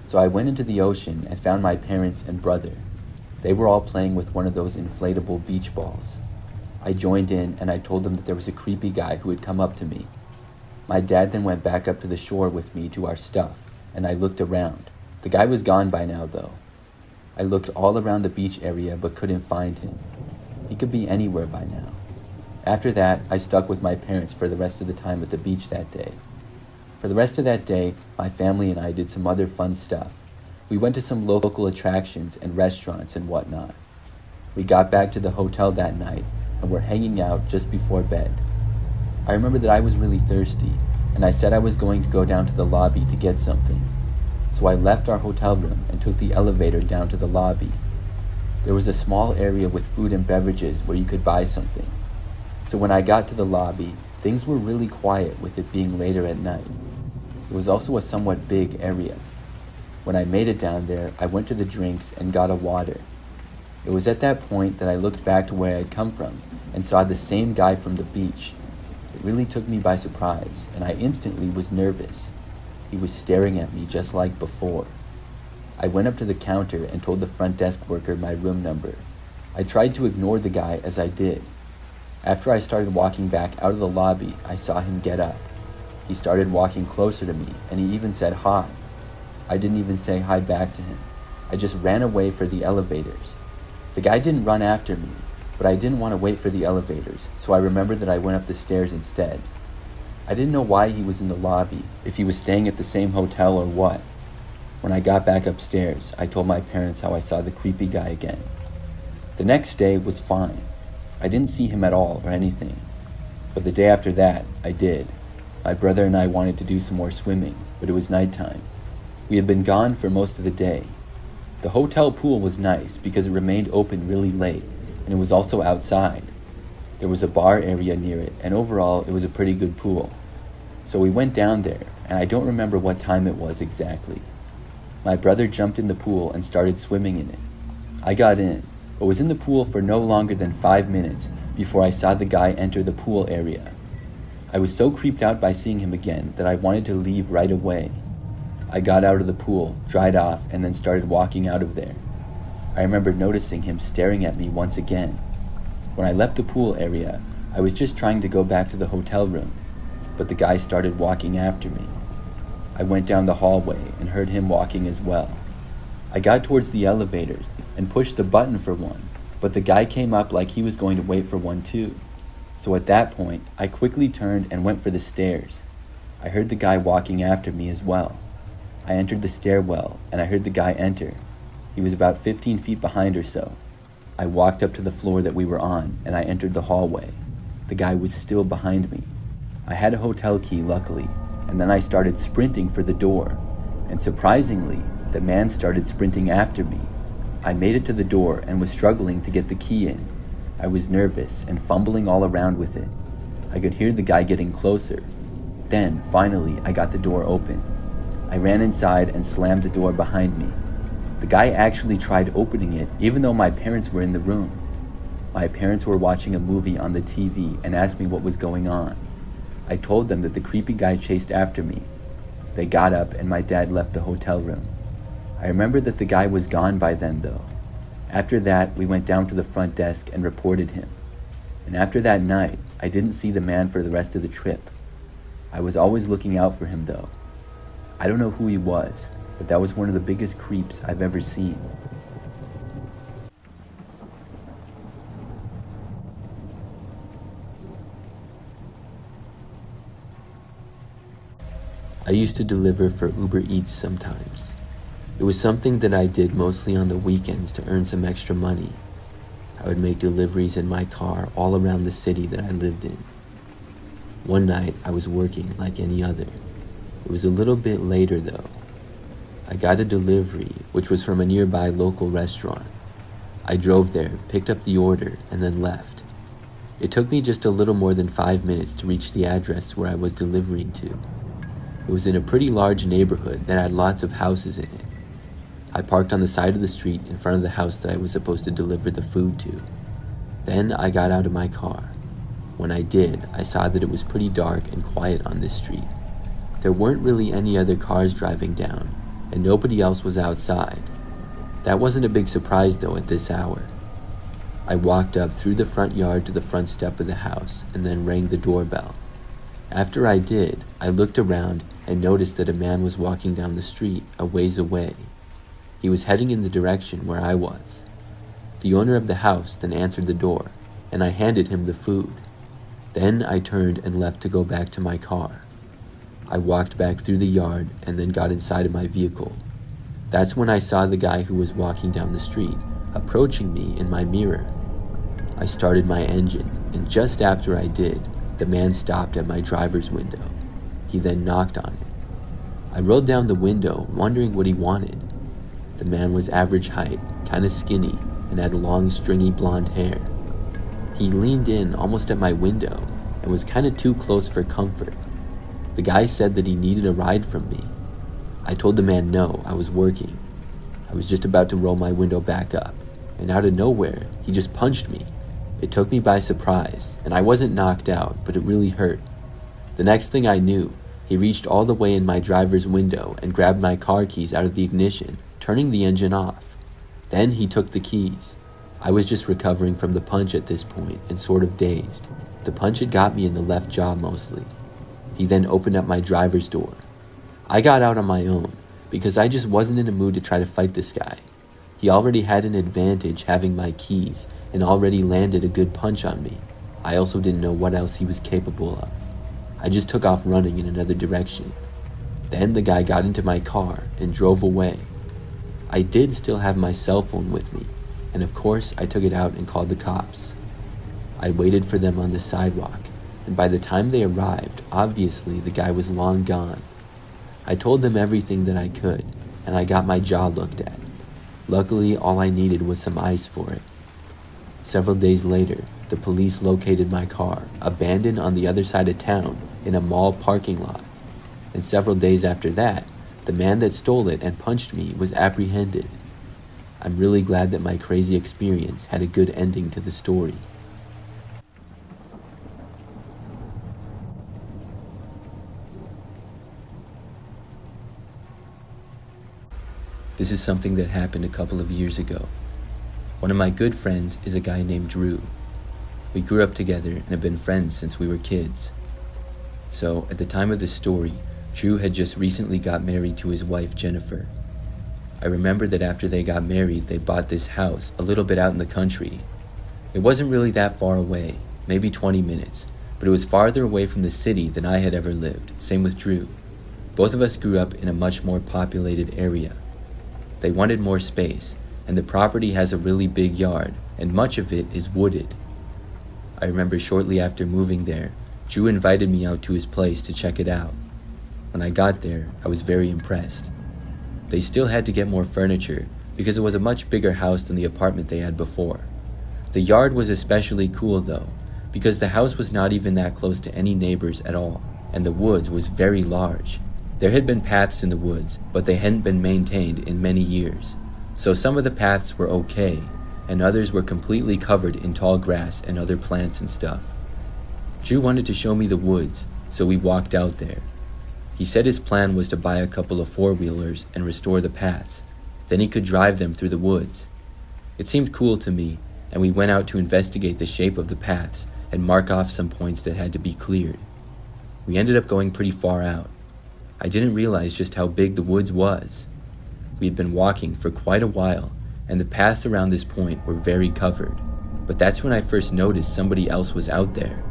so I went into the ocean and found my parents and brother. They were all playing with one of those inflatable beach balls. I joined in and I told them that there was a creepy guy who had come up to me. My dad then went back up to the shore with me to our stuff, and I looked around. The guy was gone by now, though. I looked all around the beach area but couldn't find him. He could be anywhere by now. After that, I stuck with my parents for the rest of the time at the beach that day. For the rest of that day, my family and I did some other fun stuff. We went to some local attractions and restaurants and whatnot. We got back to the hotel that night and were hanging out just before bed. I remember that I was really thirsty, and I said I was going to go down to the lobby to get something. So I left our hotel room and took the elevator down to the lobby. There was a small area with food and beverages where you could buy something. So when I got to the lobby, things were really quiet with it being later at night. It was also a somewhat big area. When I made it down there, I went to the drinks and got a water. It was at that point that I looked back to where I had come from and saw the same guy from the beach. It really took me by surprise, and I instantly was nervous. He was staring at me just like before. I went up to the counter and told the front desk worker my room number. I tried to ignore the guy as I did. After I started walking back out of the lobby, I saw him get up. He started walking closer to me, and he even said hi. I didn't even say hi back to him. I just ran away for the elevators. The guy didn't run after me, but I didn't want to wait for the elevators, so I remembered that I went up the stairs instead. I didn't know why he was in the lobby, if he was staying at the same hotel or what. When I got back upstairs, I told my parents how I saw the creepy guy again. The next day was fine. I didn't see him at all or anything. But the day after that, I did. My brother and I wanted to do some more swimming, but it was nighttime. We had been gone for most of the day. The hotel pool was nice because it remained open really late, and it was also outside. There was a bar area near it, and overall, it was a pretty good pool. So we went down there, and I don't remember what time it was exactly. My brother jumped in the pool and started swimming in it. I got in, but was in the pool for no longer than 5 minutes before I saw the guy enter the pool area. I was so creeped out by seeing him again that I wanted to leave right away. I got out of the pool, dried off, and then started walking out of there. I remember noticing him staring at me once again. When I left the pool area, I was just trying to go back to the hotel room, but the guy started walking after me. I went down the hallway and heard him walking as well. I got towards the elevators and pushed the button for one, but the guy came up like he was going to wait for one too. So at that point, I quickly turned and went for the stairs. I heard the guy walking after me as well. I entered the stairwell, and I heard the guy enter. He was about 15 feet behind or so. I walked up to the floor that we were on, and I entered the hallway. The guy was still behind me. I had a hotel key, luckily, and then I started sprinting for the door. And surprisingly, the man started sprinting after me. I made it to the door and was struggling to get the key in. I was nervous and fumbling all around with it. I could hear the guy getting closer. Then, finally, I got the door open. I ran inside and slammed the door behind me. The guy actually tried opening it, even though my parents were in the room. My parents were watching a movie on the TV and asked me what was going on. I told them that the creepy guy chased after me. They got up and my dad left the hotel room. I remember that the guy was gone by then, though. After that, we went down to the front desk and reported him. And after that night, I didn't see the man for the rest of the trip. I was always looking out for him, though. I don't know who he was, but that was one of the biggest creeps I've ever seen. I used to deliver for Uber Eats sometimes. It was something that I did mostly on the weekends to earn some extra money. I would make deliveries in my car all around the city that I lived in. One night, I was working like any other. It was a little bit later though. I got a delivery, which was from a nearby local restaurant. I drove there, picked up the order, and then left. It took me just a little more than 5 minutes to reach the address where I was delivering to. It was in a pretty large neighborhood that had lots of houses in it. I parked on the side of the street in front of the house that I was supposed to deliver the food to. Then I got out of my car. When I did, I saw that it was pretty dark and quiet on this street. There weren't really any other cars driving down, and nobody else was outside. That wasn't a big surprise though at this hour. I walked up through the front yard to the front step of the house and then rang the doorbell. After I did, I looked around and noticed that a man was walking down the street a ways away. He was heading in the direction where I was. The owner of the house then answered the door, and I handed him the food. Then I turned and left to go back to my car. I walked back through the yard and then got inside of my vehicle. That's when I saw the guy who was walking down the street, approaching me in my mirror. I started my engine, and just after I did, the man stopped at my driver's window. He then knocked on it. I rolled down the window, wondering what he wanted. The man was average height, kind of skinny, and had long, stringy blonde hair. He leaned in almost at my window and was kind of too close for comfort. The guy said that he needed a ride from me. I told the man no, I was working. I was just about to roll my window back up. and out of nowhere, he just punched me. It took me by surprise, and I wasn't knocked out, but it really hurt. The next thing I knew, he reached all the way in my driver's window and grabbed my car keys out of the ignition, turning the engine off. Then he took the keys. I was just recovering from the punch at this point and sort of dazed. The punch had got me in the left jaw mostly. He then opened up my driver's door. I got out on my own because I just wasn't in a mood to try to fight this guy. He already had an advantage having my keys and already landed a good punch on me. I also didn't know what else he was capable of. I just took off running in another direction. Then the guy got into my car and drove away. I did still have my cell phone with me, and of course I took it out and called the cops. I waited for them on the sidewalk, and by the time they arrived, obviously the guy was long gone. I told them everything that I could, and I got my jaw looked at. Luckily, all I needed was some ice for it. Several days later, the police located my car, abandoned on the other side of town, in a mall parking lot. And several days after that, the man that stole it and punched me was apprehended. I'm really glad that my crazy experience had a good ending to the story. This is something that happened a couple of years ago. One of my good friends is a guy named Drew. We grew up together and have been friends since we were kids. So, at the time of this story, Drew had just recently got married to his wife, Jennifer. I remember that after they got married, they bought this house a little bit out in the country. It wasn't really that far away, maybe 20 minutes, but it was farther away from the city than I had ever lived, same with Drew. Both of us grew up in a much more populated area. They wanted more space, and the property has a really big yard, and much of it is wooded. I remember shortly after moving there, Drew invited me out to his place to check it out. When I got there, I was very impressed. They still had to get more furniture because it was a much bigger house than the apartment they had before. The yard was especially cool though, because the house was not even that close to any neighbors at all, and the woods was very large. There had been paths in the woods, but they hadn't been maintained in many years. So some of the paths were okay, and others were completely covered in tall grass and other plants and stuff. Drew wanted to show me the woods, so we walked out there. He said his plan was to buy a couple of four-wheelers and restore the paths. Then he could drive them through the woods. It seemed cool to me, and we went out to investigate the shape of the paths and mark off some points that had to be cleared. We ended up going pretty far out. I didn't realize just how big the woods was. We had been walking for quite a while, and the paths around this point were very covered. But that's when I first noticed somebody else was out there.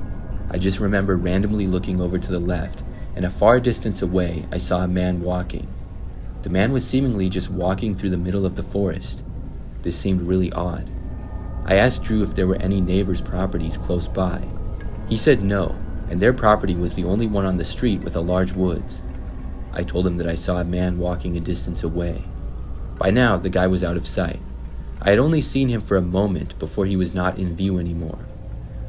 I just remember randomly looking over to the left, and a far distance away, I saw a man walking. The man was seemingly just walking through the middle of the forest. This seemed really odd. I asked Drew if there were any neighbors' properties close by. He said no, and their property was the only one on the street with a large woods. I told him that I saw a man walking a distance away. By now, the guy was out of sight. I had only seen him for a moment before he was not in view anymore.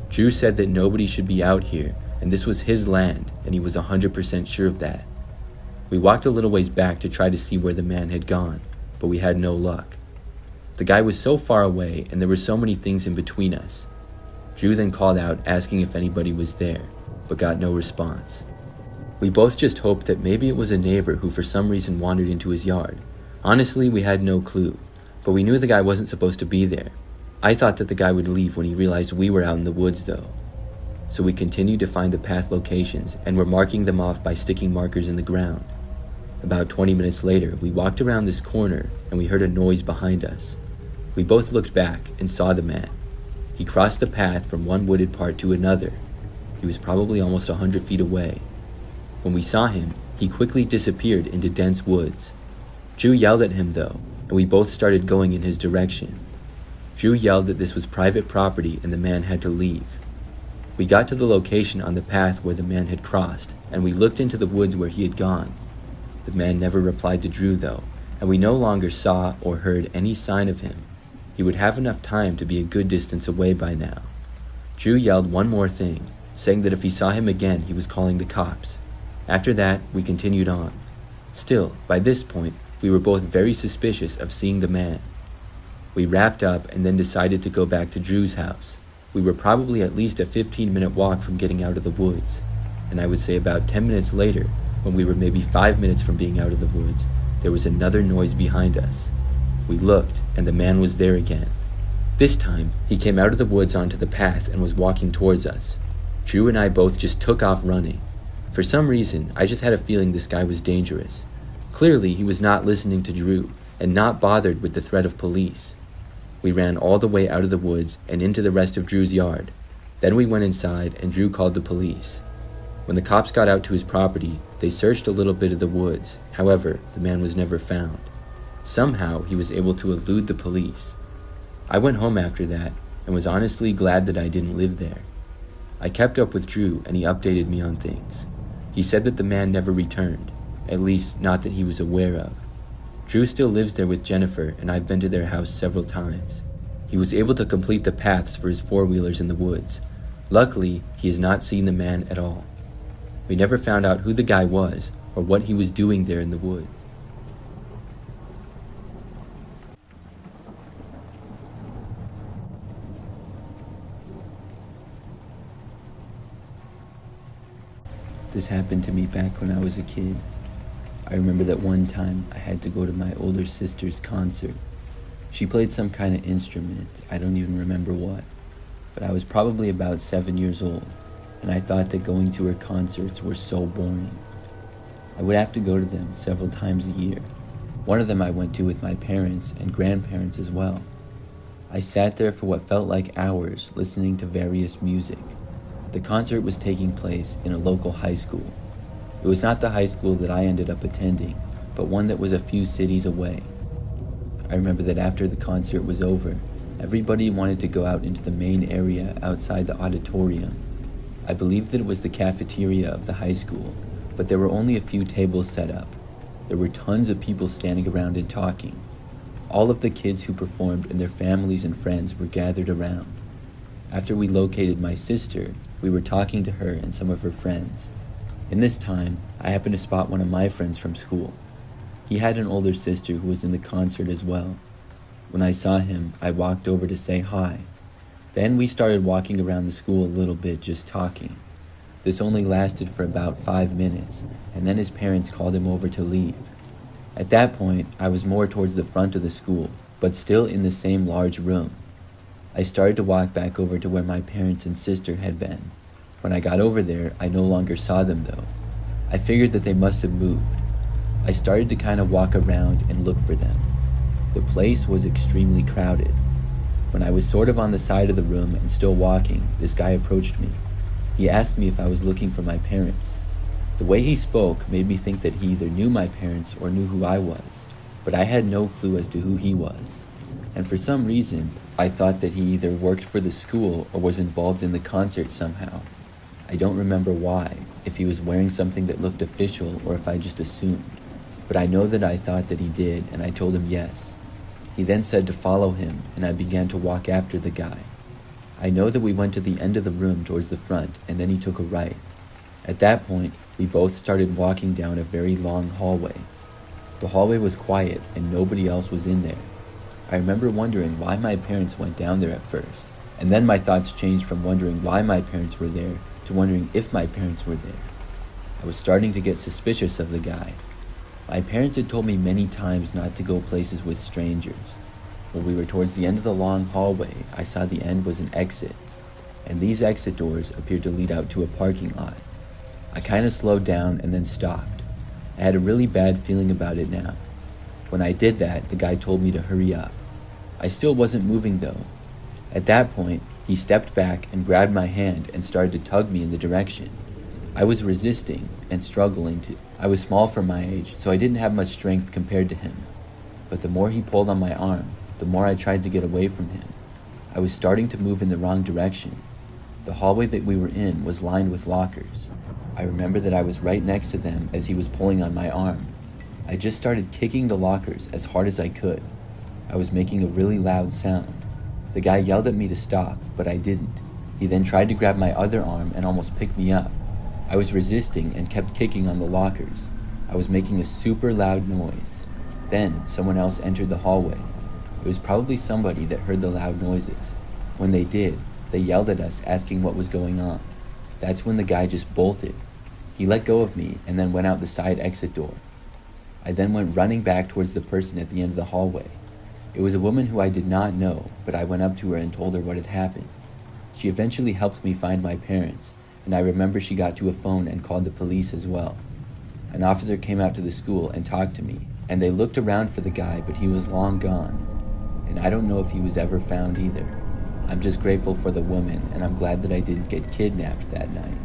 Drew said that nobody should be out here, and this was his land, and he was 100% sure of that. We walked a little ways back to try to see where the man had gone, but we had no luck. The guy was so far away, and there were so many things in between us. Drew then called out asking if anybody was there, but got no response. We both just hoped that maybe it was a neighbor who for some reason wandered into his yard. Honestly, we had no clue, but we knew the guy wasn't supposed to be there. I thought that the guy would leave when he realized we were out in the woods though. So we continued to find the path locations and were marking them off by sticking markers in the ground. About 20 minutes later, we walked around this corner and we heard a noise behind us. We both looked back and saw the man. He crossed the path from one wooded part to another. He was probably almost 100 feet away. When we saw him, he quickly disappeared into dense woods. Drew yelled at him though, and we both started going in his direction. Drew yelled that this was private property and the man had to leave. We got to the location on the path where the man had crossed, and we looked into the woods where he had gone. The man never replied to Drew though, and we no longer saw or heard any sign of him. He would have enough time to be a good distance away by now. Drew yelled one more thing, saying that if he saw him again, he was calling the cops. After that, we continued on. Still, by this point, we were both very suspicious of seeing the man. We wrapped up and then decided to go back to Drew's house. We were probably at least a 15-minute walk from getting out of the woods, and I would say about 10 minutes later, when we were maybe 5 minutes from being out of the woods, there was another noise behind us. We looked, and the man was there again. This time, he came out of the woods onto the path and was walking towards us. Drew and I both just took off running. For some reason, I just had a feeling this guy was dangerous. Clearly, he was not listening to Drew and not bothered with the threat of police. We ran all the way out of the woods and into the rest of Drew's yard. Then we went inside and Drew called the police. When the cops got out to his property, they searched a little bit of the woods. However, the man was never found. Somehow, he was able to elude the police. I went home after that and was honestly glad that I didn't live there. I kept up with Drew and he updated me on things. He said that the man never returned, at least not that he was aware of. Drew still lives there with Jennifer and I've been to their house several times. He was able to complete the paths for his four-wheelers in the woods. Luckily, he has not seen the man at all. We never found out who the guy was or what he was doing there in the woods. This happened to me back when I was a kid. I remember that one time I had to go to my older sister's concert. She played some kind of instrument, I don't even remember what, but I was probably about 7 years old, and I thought that going to her concerts were so boring. I would have to go to them several times a year. One of them I went to with my parents and grandparents as well. I sat there for what felt like hours listening to various music. The concert was taking place in a local high school. It was not the high school that I ended up attending, but one that was a few cities away. I remember that after the concert was over, everybody wanted to go out into the main area outside the auditorium. I believe that it was the cafeteria of the high school, but there were only a few tables set up. There were tons of people standing around and talking. All of the kids who performed and their families and friends were gathered around. After we located my sister, we were talking to her and some of her friends. In this time, I happened to spot one of my friends from school. He had an older sister who was in the concert as well. When I saw him, I walked over to say hi. Then we started walking around the school a little bit, just talking. This only lasted for about 5 minutes, and then his parents called him over to leave. At that point, I was more towards the front of the school, but still in the same large room. I started to walk back over to where my parents and sister had been. When I got over there, I no longer saw them though. I figured that they must have moved. I started to kind of walk around and look for them. The place was extremely crowded. When I was sort of on the side of the room and still walking, this guy approached me. He asked me if I was looking for my parents. The way he spoke made me think that he either knew my parents or knew who I was, but I had no clue as to who he was. And for some reason, I thought that he either worked for the school or was involved in the concert somehow. I don't remember why, if he was wearing something that looked official or if I just assumed. But I know that I thought that he did, and I told him yes. He then said to follow him, and I began to walk after the guy. I know that we went to the end of the room towards the front, and then he took a right. At that point, we both started walking down a very long hallway. The hallway was quiet, and nobody else was in there. I remember wondering why my parents went down there at first, and then my thoughts changed from wondering why my parents were there to wondering if my parents were there. I was starting to get suspicious of the guy. My parents had told me many times not to go places with strangers. When we were towards the end of the long hallway, I saw the end was an exit, and these exit doors appeared to lead out to a parking lot. I kind of slowed down and then stopped. I had a really bad feeling about it now. When I did that, the guy told me to hurry up. I still wasn't moving though. At that point, he stepped back and grabbed my hand and started to tug me in the direction. I was resisting and struggling to. I was small for my age, so I didn't have much strength compared to him. But the more he pulled on my arm, the more I tried to get away from him. I was starting to move in the wrong direction. The hallway that we were in was lined with lockers. I remember that I was right next to them as he was pulling on my arm. I just started kicking the lockers as hard as I could. I was making a really loud sound. The guy yelled at me to stop, but I didn't. He then tried to grab my other arm and almost pick me up. I was resisting and kept kicking on the lockers. I was making a super loud noise. Then someone else entered the hallway. It was probably somebody that heard the loud noises. When they did, they yelled at us asking what was going on. That's when the guy just bolted. He let go of me and then went out the side exit door. I then went running back towards the person at the end of the hallway. It was a woman who I did not know, but I went up to her and told her what had happened. She eventually helped me find my parents, and I remember she got to a phone and called the police as well. An officer came out to the school and talked to me, and they looked around for the guy, but he was long gone. And I don't know if he was ever found either. I'm just grateful for the woman, and I'm glad that I didn't get kidnapped that night.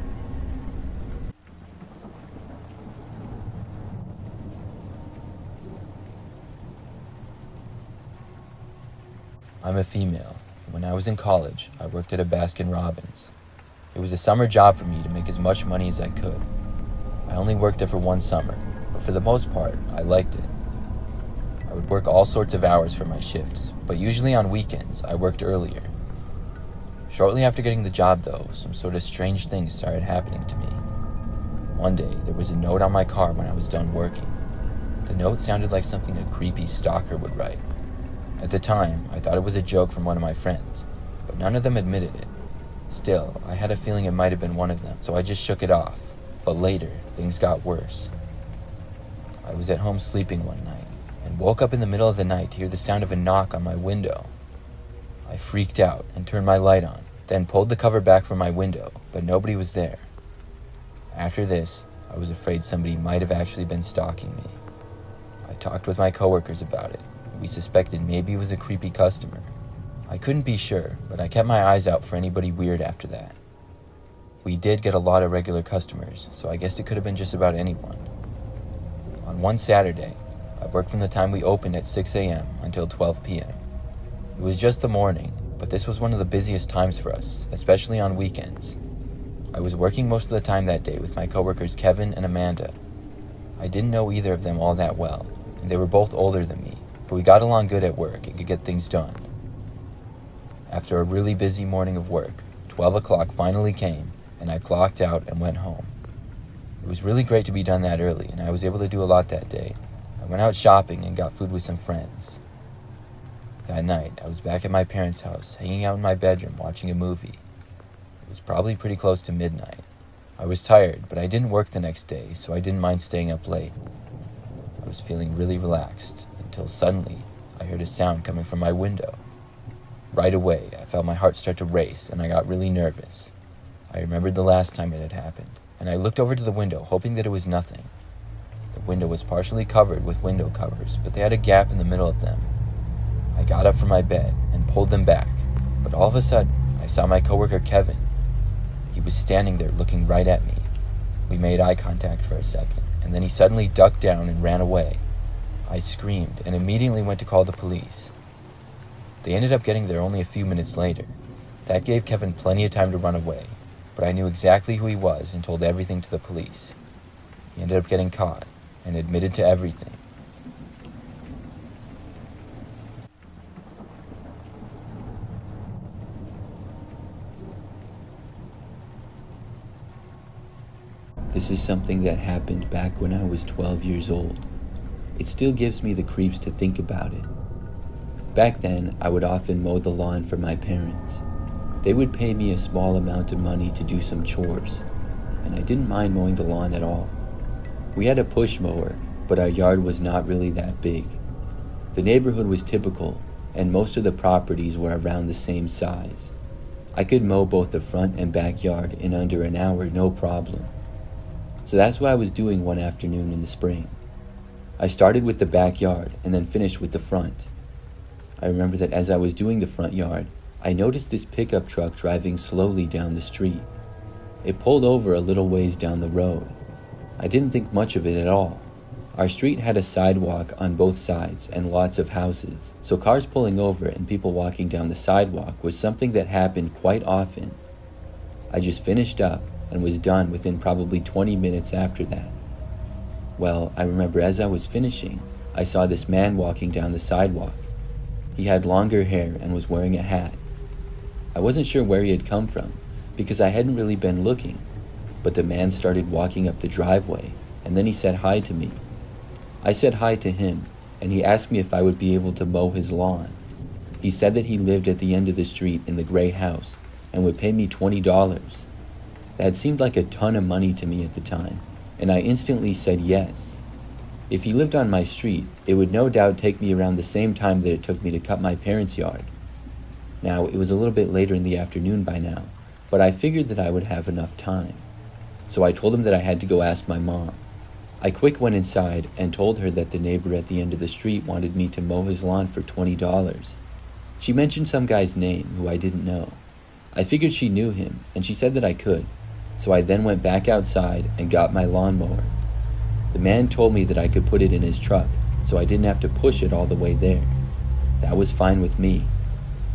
I'm a female. When I was in college, I worked at a Baskin-Robbins. It was a summer job for me to make as much money as I could. I only worked there for one summer, but for the most part, I liked it. I would work all sorts of hours for my shifts, but usually on weekends, I worked earlier. Shortly after getting the job, though, some sort of strange things started happening to me. One day, there was a note on my car when I was done working. The note sounded like something a creepy stalker would write. At the time, I thought it was a joke from one of my friends, but none of them admitted it. Still, I had a feeling it might have been one of them, so I just shook it off. But later, things got worse. I was at home sleeping one night, and woke up in the middle of the night to hear the sound of a knock on my window. I freaked out and turned my light on, then pulled the cover back from my window, but nobody was there. After this, I was afraid somebody might have actually been stalking me. I talked with my coworkers about it. We suspected maybe it was a creepy customer. I couldn't be sure, but I kept my eyes out for anybody weird after that. We did get a lot of regular customers, so I guess it could have been just about anyone. On one Saturday, I worked from the time we opened at 6 a.m. until 12 p.m. It was just the morning, but this was one of the busiest times for us, especially on weekends. I was working most of the time that day with my coworkers Kevin and Amanda. I didn't know either of them all that well, and they were both older than me, but we got along good at work and could get things done. After a really busy morning of work, 12 o'clock finally came, and I clocked out and went home. It was really great to be done that early, and I was able to do a lot that day. I went out shopping and got food with some friends. That night, I was back at my parents' house, hanging out in my bedroom, watching a movie. It was probably pretty close to midnight. I was tired, but I didn't work the next day, so I didn't mind staying up late. I was feeling really relaxed, until suddenly, I heard a sound coming from my window. Right away, I felt my heart start to race, and I got really nervous. I remembered the last time it had happened, and I looked over to the window, hoping that it was nothing. The window was partially covered with window covers, but they had a gap in the middle of them. I got up from my bed and pulled them back, but all of a sudden, I saw my coworker Kevin. He was standing there looking right at me. We made eye contact for a second, and then he suddenly ducked down and ran away. I screamed and immediately went to call the police. They ended up getting there only a few minutes later. That gave Kevin plenty of time to run away, but I knew exactly who he was and told everything to the police. He ended up getting caught and admitted to everything. This is something that happened back when I was 12 years old. It still gives me the creeps to think about it. Back then, I would often mow the lawn for my parents. They would pay me a small amount of money to do some chores, and I didn't mind mowing the lawn at all. We had a push mower, but our yard was not really that big. The neighborhood was typical, and most of the properties were around the same size. I could mow both the front and backyard in under an hour, no problem. So that's what I was doing one afternoon in the spring. I started with the backyard and then finished with the front. I remember that as I was doing the front yard, I noticed this pickup truck driving slowly down the street. It pulled over a little ways down the road. I didn't think much of it at all. Our street had a sidewalk on both sides and lots of houses, so cars pulling over and people walking down the sidewalk was something that happened quite often. I just finished up and was done within probably 20 minutes after that. Well, I remember as I was finishing, I saw this man walking down the sidewalk. He had longer hair and was wearing a hat. I wasn't sure where he had come from, because I hadn't really been looking, but the man started walking up the driveway, and then he said hi to me. I said hi to him, and he asked me if I would be able to mow his lawn, He said that he lived at the end of the street in the gray house and would pay me $20. That seemed like a ton of money to me at the time, and I instantly said yes. If he lived on my street, it would no doubt take me around the same time that it took me to cut my parents' yard. Now, it was a little bit later in the afternoon by now, but I figured that I would have enough time. So I told him that I had to go ask my mom. I quick went inside and told her that the neighbor at the end of the street wanted me to mow his lawn for $20. She mentioned some guy's name who I didn't know. I figured she knew him, and she said that I could, so I then went back outside and got my lawnmower. The man told me that I could put it in his truck, so I didn't have to push it all the way there. That was fine with me,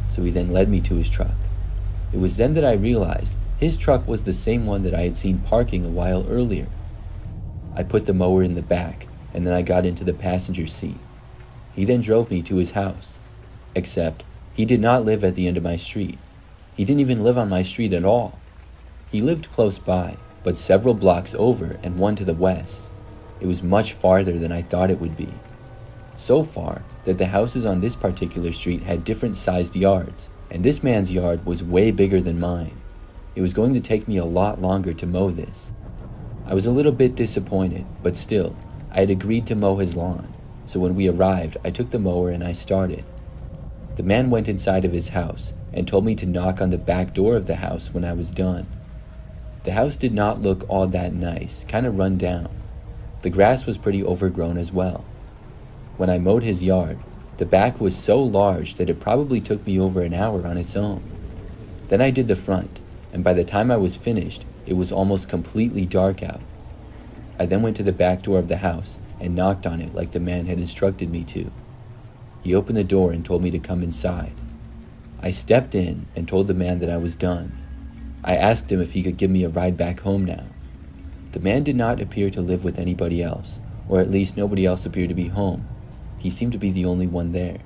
so he then led me to his truck. It was then that I realized his truck was the same one that I had seen parking a while earlier. I put the mower in the back, and then I got into the passenger seat. He then drove me to his house, except he did not live at the end of my street. He didn't even live on my street at all. He lived close by, but several blocks over and one to the west. It was much farther than I thought it would be. So far that the houses on this particular street had different sized yards, and this man's yard was way bigger than mine. It was going to take me a lot longer to mow this. I was a little bit disappointed, but still, I had agreed to mow his lawn, so when we arrived, I took the mower and I started. The man went inside of his house and told me to knock on the back door of the house when I was done. The house did not look all that nice, kind of run down. The grass was pretty overgrown as well. When I mowed his yard, the back was so large that it probably took me over an hour on its own. Then I did the front, and by the time I was finished, it was almost completely dark out. I then went to the back door of the house and knocked on it like the man had instructed me to. He opened the door and told me to come inside. I stepped in and told the man that I was done. I asked him if he could give me a ride back home now. The man did not appear to live with anybody else, or at least nobody else appeared to be home. He seemed to be the only one there.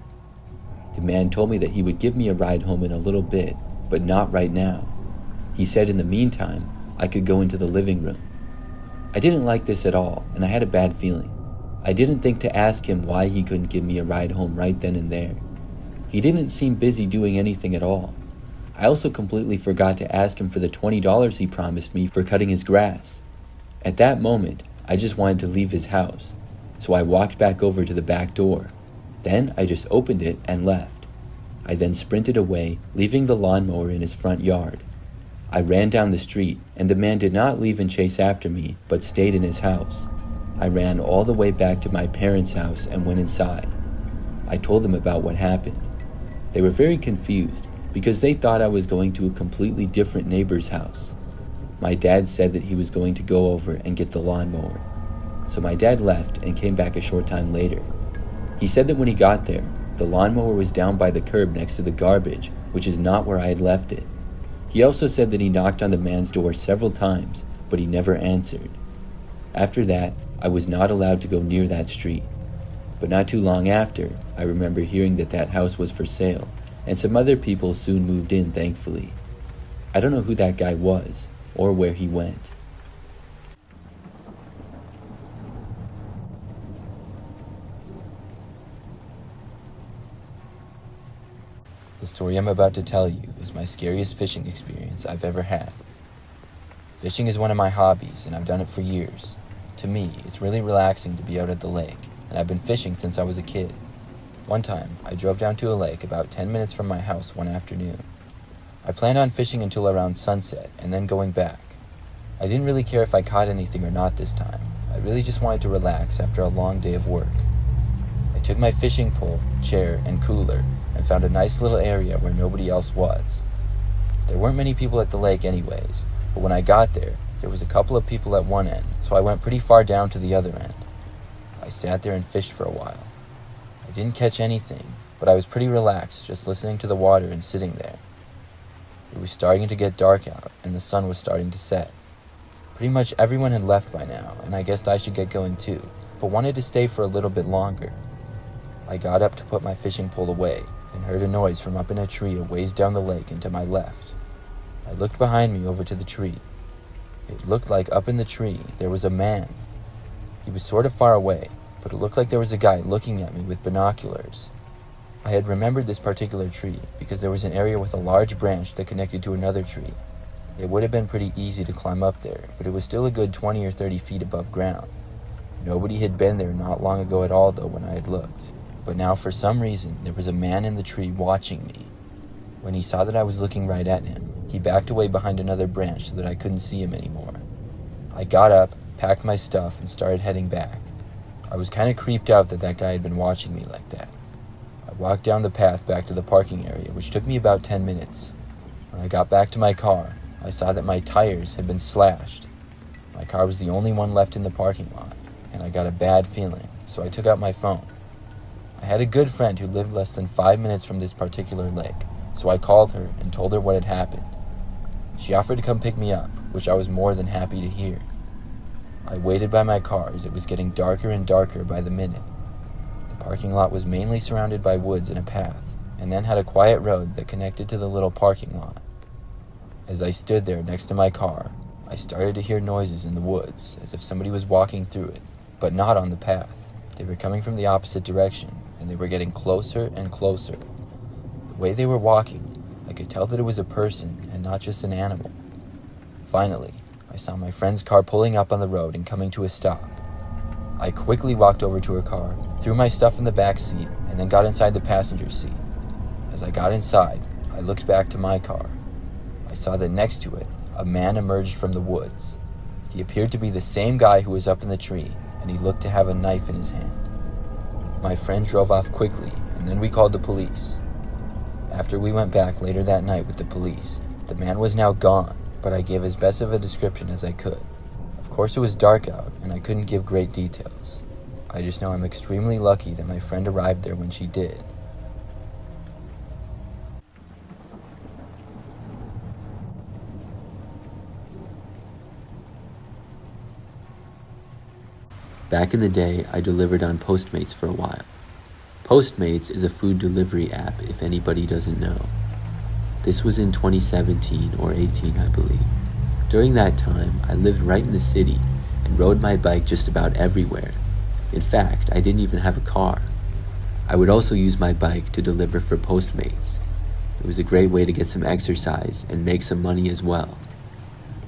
The man told me that he would give me a ride home in a little bit, but not right now. He said in the meantime, I could go into the living room. I didn't like this at all, and I had a bad feeling. I didn't think to ask him why he couldn't give me a ride home right then and there. He didn't seem busy doing anything at all. I also completely forgot to ask him for the $20 he promised me for cutting his grass. At that moment, I just wanted to leave his house, so I walked back over to the back door. Then I just opened it and left. I then sprinted away, leaving the lawnmower in his front yard. I ran down the street, and the man did not leave and chase after me, but stayed in his house. I ran all the way back to my parents' house and went inside. I told them about what happened. They were very confused because they thought I was going to a completely different neighbor's house. My dad said that he was going to go over and get the lawnmower. So my dad left and came back a short time later. He said that when he got there, the lawnmower was down by the curb next to the garbage, which is not where I had left it. He also said that he knocked on the man's door several times, but he never answered. After that, I was not allowed to go near that street. But not too long after, I remember hearing that that house was for sale, and some other people soon moved in, thankfully. I don't know who that guy was, or where he went. The story I'm about to tell you is my scariest fishing experience I've ever had. Fishing is one of my hobbies, and I've done it for years. To me, it's really relaxing to be out at the lake, and I've been fishing since I was a kid. One time, I drove down to a lake about 10 minutes from my house one afternoon. I planned on fishing until around sunset and then going back. I didn't really care if I caught anything or not this time. I really just wanted to relax after a long day of work. I took my fishing pole, chair, and cooler and found a nice little area where nobody else was. There weren't many people at the lake anyways, but when I got there, there was a couple of people at one end, so I went pretty far down to the other end. I sat there and fished for a while. I didn't catch anything, but I was pretty relaxed just listening to the water and sitting there. It was starting to get dark out, and the sun was starting to set. Pretty much everyone had left by now, and I guessed I should get going too, but wanted to stay for a little bit longer. I got up to put my fishing pole away, and heard a noise from up in a tree a ways down the lake and to my left. I looked behind me over to the tree. It looked like up in the tree there was a man. He was sort of far away, but it looked like there was a guy looking at me with binoculars. I had remembered this particular tree because there was an area with a large branch that connected to another tree. It would have been pretty easy to climb up there, but it was still a good 20 or 30 feet above ground. Nobody had been there not long ago at all though when I had looked, but now for some reason there was a man in the tree watching me. When he saw that I was looking right at him, he backed away behind another branch so that I couldn't see him anymore. I got up, packed my stuff, and started heading back. I was kind of creeped out that guy had been watching me like that. I walked down the path back to the parking area, which took me about 10 minutes. When I got back to my car, I saw that my tires had been slashed. My car was the only one left in the parking lot, and I got a bad feeling, so I took out my phone. I had a good friend who lived less than 5 minutes from this particular lake, so I called her and told her what had happened. She offered to come pick me up, which I was more than happy to hear. I waited by my car as it was getting darker and darker by the minute. The parking lot was mainly surrounded by woods and a path, and then had a quiet road that connected to the little parking lot. As I stood there next to my car, I started to hear noises in the woods, as if somebody was walking through it, but not on the path. They were coming from the opposite direction, and they were getting closer and closer. The way they were walking, I could tell that it was a person and not just an animal. Finally, I saw my friend's car pulling up on the road and coming to a stop. I quickly walked over to her car, threw my stuff in the back seat, and then got inside the passenger seat. As I got inside, I looked back to my car. I saw that next to it, a man emerged from the woods. He appeared to be the same guy who was up in the tree, and he looked to have a knife in his hand. My friend drove off quickly, and then we called the police. After we went back later that night with the police, the man was now gone, but I gave as best of a description as I could. Of course it was dark out, and I couldn't give great details. I just know I'm extremely lucky that my friend arrived there when she did. Back in the day, I delivered on Postmates for a while. Postmates is a food delivery app if anybody doesn't know. This was in 2017 or 18, I believe. During that time, I lived right in the city and rode my bike just about everywhere. In fact, I didn't even have a car. I would also use my bike to deliver for Postmates. It was a great way to get some exercise and make some money as well.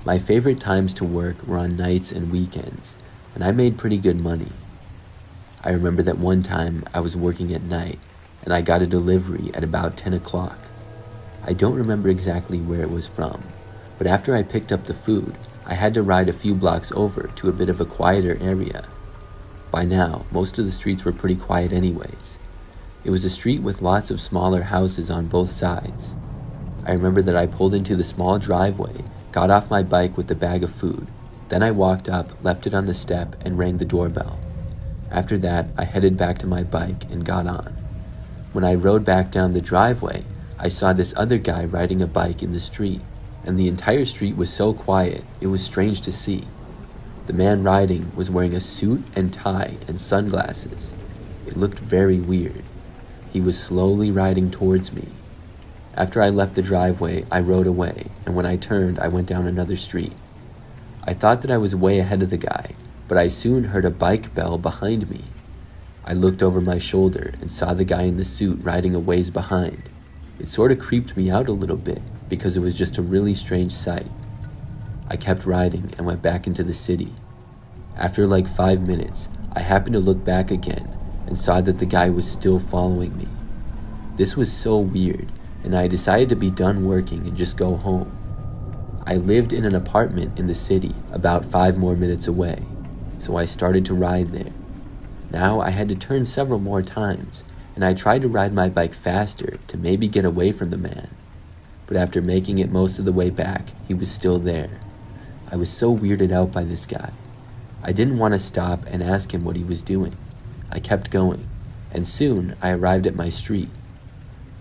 My favorite times to work were on nights and weekends, and I made pretty good money. I remember that one time I was working at night and I got a delivery at about 10 o'clock. I don't remember exactly where it was from, but after I picked up the food, I had to ride a few blocks over to a bit of a quieter area. By now, most of the streets were pretty quiet anyways. It was a street with lots of smaller houses on both sides. I remember that I pulled into the small driveway, got off my bike with the bag of food. Then I walked up, left it on the step, and rang the doorbell. After that, I headed back to my bike and got on. When I rode back down the driveway, I saw this other guy riding a bike in the street, and the entire street was so quiet, it was strange to see. The man riding was wearing a suit and tie and sunglasses. It looked very weird. He was slowly riding towards me. After I left the driveway, I rode away, and when I turned, I went down another street. I thought that I was way ahead of the guy, but I soon heard a bike bell behind me. I looked over my shoulder and saw the guy in the suit riding a ways behind. It sort of creeped me out a little bit because it was just a really strange sight. I kept riding and went back into the city. After like 5 minutes, I happened to look back again and saw that the guy was still following me. This was so weird, and I decided to be done working and just go home. I lived in an apartment in the city about 5 more minutes away, so I started to ride there. Now I had to turn several more times, and I tried to ride my bike faster to maybe get away from the man. But after making it most of the way back, he was still there. I was so weirded out by this guy. I didn't want to stop and ask him what he was doing. I kept going, and soon I arrived at my street.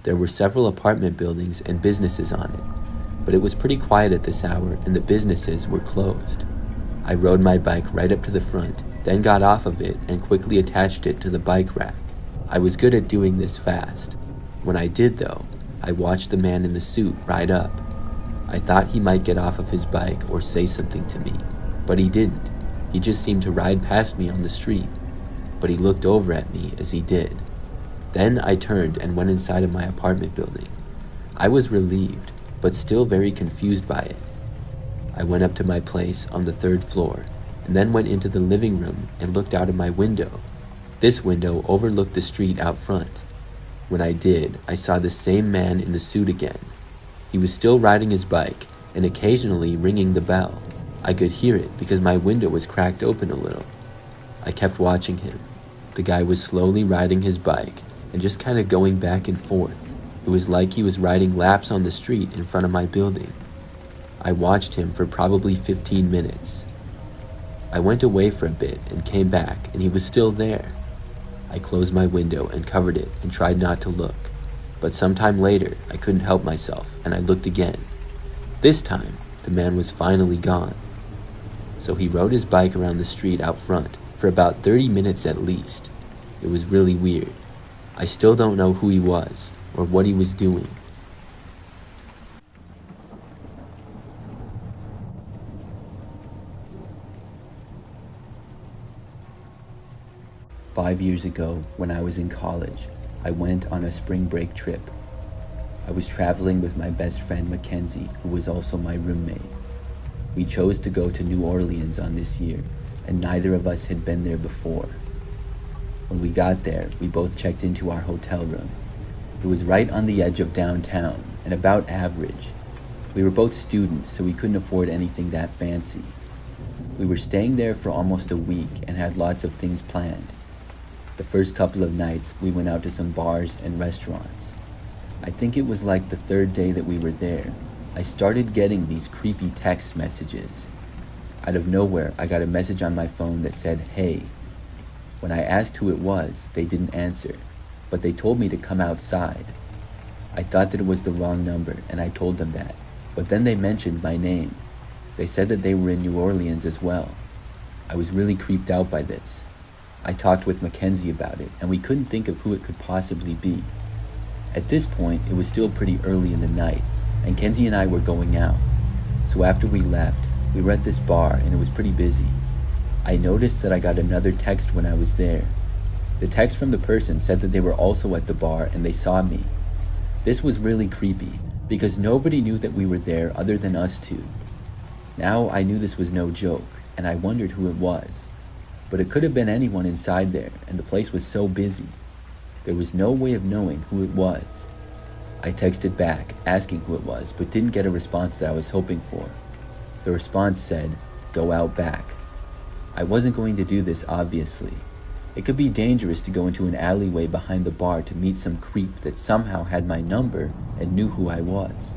There were several apartment buildings and businesses on it, but it was pretty quiet at this hour and the businesses were closed. I rode my bike right up to the front, then got off of it and quickly attached it to the bike rack. I was good at doing this fast. When I did though, I watched the man in the suit ride up. I thought he might get off of his bike or say something to me, but he didn't. He just seemed to ride past me on the street, but he looked over at me as he did. Then I turned and went inside of my apartment building. I was relieved, but still very confused by it. I went up to my place on the 3rd floor and then went into the living room and looked out of my window. This window overlooked the street out front. When I did, I saw the same man in the suit again. He was still riding his bike and occasionally ringing the bell. I could hear it because my window was cracked open a little. I kept watching him. The guy was slowly riding his bike and just kind of going back and forth. It was like he was riding laps on the street in front of my building. I watched him for probably 15 minutes. I went away for a bit and came back, and he was still there. I closed my window and covered it and tried not to look. But sometime later, I couldn't help myself, and I looked again. This time, the man was finally gone. So he rode his bike around the street out front for about 30 minutes at least. It was really weird. I still don't know who he was or what he was doing. "5 years ago, when I was in college, I went on a spring break trip. I was traveling with my best friend Mackenzie, who was also my roommate. We chose to go to New Orleans on this year, and neither of us had been there before. When we got there, we both checked into our hotel room. It was right on the edge of downtown, and about average. We were both students, so we couldn't afford anything that fancy. We were staying there for almost a week and had lots of things planned. The first couple of nights, we went out to some bars and restaurants. I think it was like the 3rd day that we were there, I started getting these creepy text messages. Out of nowhere, I got a message on my phone that said, "Hey." When I asked who it was, they didn't answer, but they told me to come outside. I thought that it was the wrong number, and I told them that, but then they mentioned my name. They said that they were in New Orleans as well. I was really creeped out by this. I talked with Mackenzie about it, and we couldn't think of who it could possibly be. At this point, it was still pretty early in the night, and Kenzie and I were going out. So after we left, we were at this bar, and it was pretty busy. I noticed that I got another text when I was there. The text from the person said that they were also at the bar and they saw me. This was really creepy, because nobody knew that we were there other than us two. Now I knew this was no joke, and I wondered who it was. But it could have been anyone inside there, and the place was so busy. There was no way of knowing who it was. I texted back, asking who it was, but didn't get a response that I was hoping for. The response said, "Go out back." I wasn't going to do this, obviously. It could be dangerous to go into an alleyway behind the bar to meet some creep that somehow had my number and knew who I was.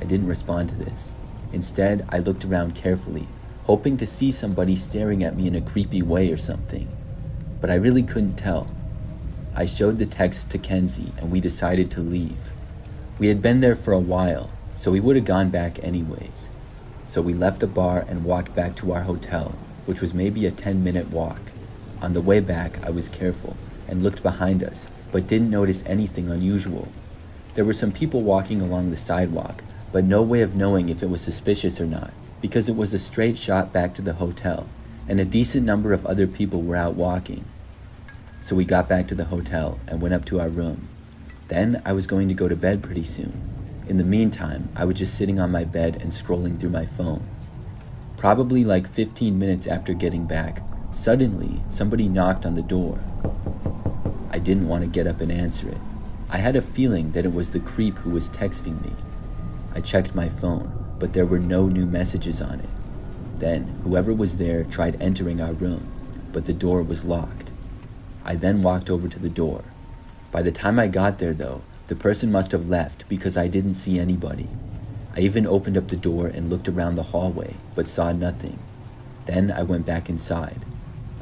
I didn't respond to this. Instead, I looked around carefully, hoping to see somebody staring at me in a creepy way or something. But I really couldn't tell. I showed the text to Kenzie and we decided to leave. We had been there for a while, so we would have gone back anyways. So we left the bar and walked back to our hotel, which was maybe a 10-minute walk. On the way back, I was careful and looked behind us, but didn't notice anything unusual. There were some people walking along the sidewalk, but no way of knowing if it was suspicious or not, because it was a straight shot back to the hotel, and a decent number of other people were out walking. So we got back to the hotel and went up to our room. Then I was going to go to bed pretty soon. In the meantime, I was just sitting on my bed and scrolling through my phone. Probably like 15 minutes after getting back, suddenly somebody knocked on the door. I didn't want to get up and answer it. I had a feeling that it was the creep who was texting me. I checked my phone, but there were no new messages on it. Then, whoever was there tried entering our room, but the door was locked. I then walked over to the door. By the time I got there, though, the person must have left because I didn't see anybody. I even opened up the door and looked around the hallway, but saw nothing. Then I went back inside.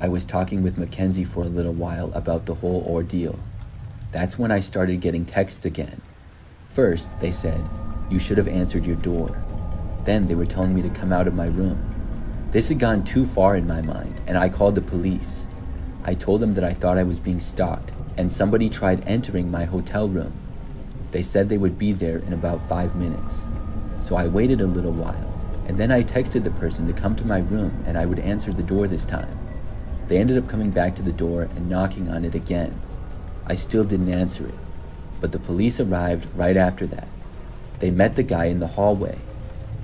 I was talking with Mackenzie for a little while about the whole ordeal. That's when I started getting texts again. First, they said, "You should have answered your door." Then they were telling me to come out of my room. This had gone too far in my mind, and I called the police. I told them that I thought I was being stalked, and somebody tried entering my hotel room. They said they would be there in about 5 minutes. So I waited a little while, and then I texted the person to come to my room and I would answer the door this time. They ended up coming back to the door and knocking on it again. I still didn't answer it, but the police arrived right after that. They met the guy in the hallway.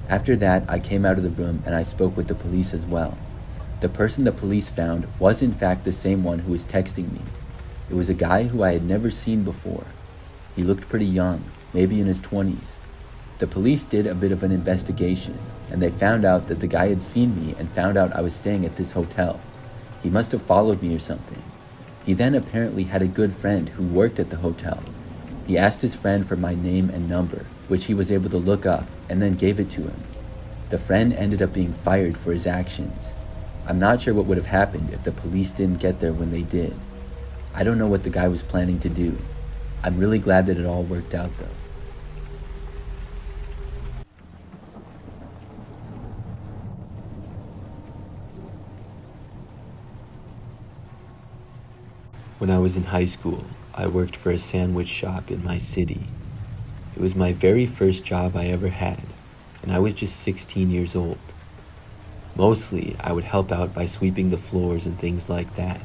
After that, I came out of the room and I spoke with the police as well. The person the police found was in fact the same one who was texting me. It was a guy who I had never seen before. He looked pretty young, maybe in his 20s. The police did a bit of an investigation, and they found out that the guy had seen me and found out I was staying at this hotel. He must have followed me or something. He then apparently had a good friend who worked at the hotel. He asked his friend for my name and number, which he was able to look up, and then gave it to him. The friend ended up being fired for his actions. I'm not sure what would have happened if the police didn't get there when they did. I don't know what the guy was planning to do. I'm really glad that it all worked out though. When I was in high school, I worked for a sandwich shop in my city. It was my very first job I ever had, and I was just 16 years old. Mostly, I would help out by sweeping the floors and things like that,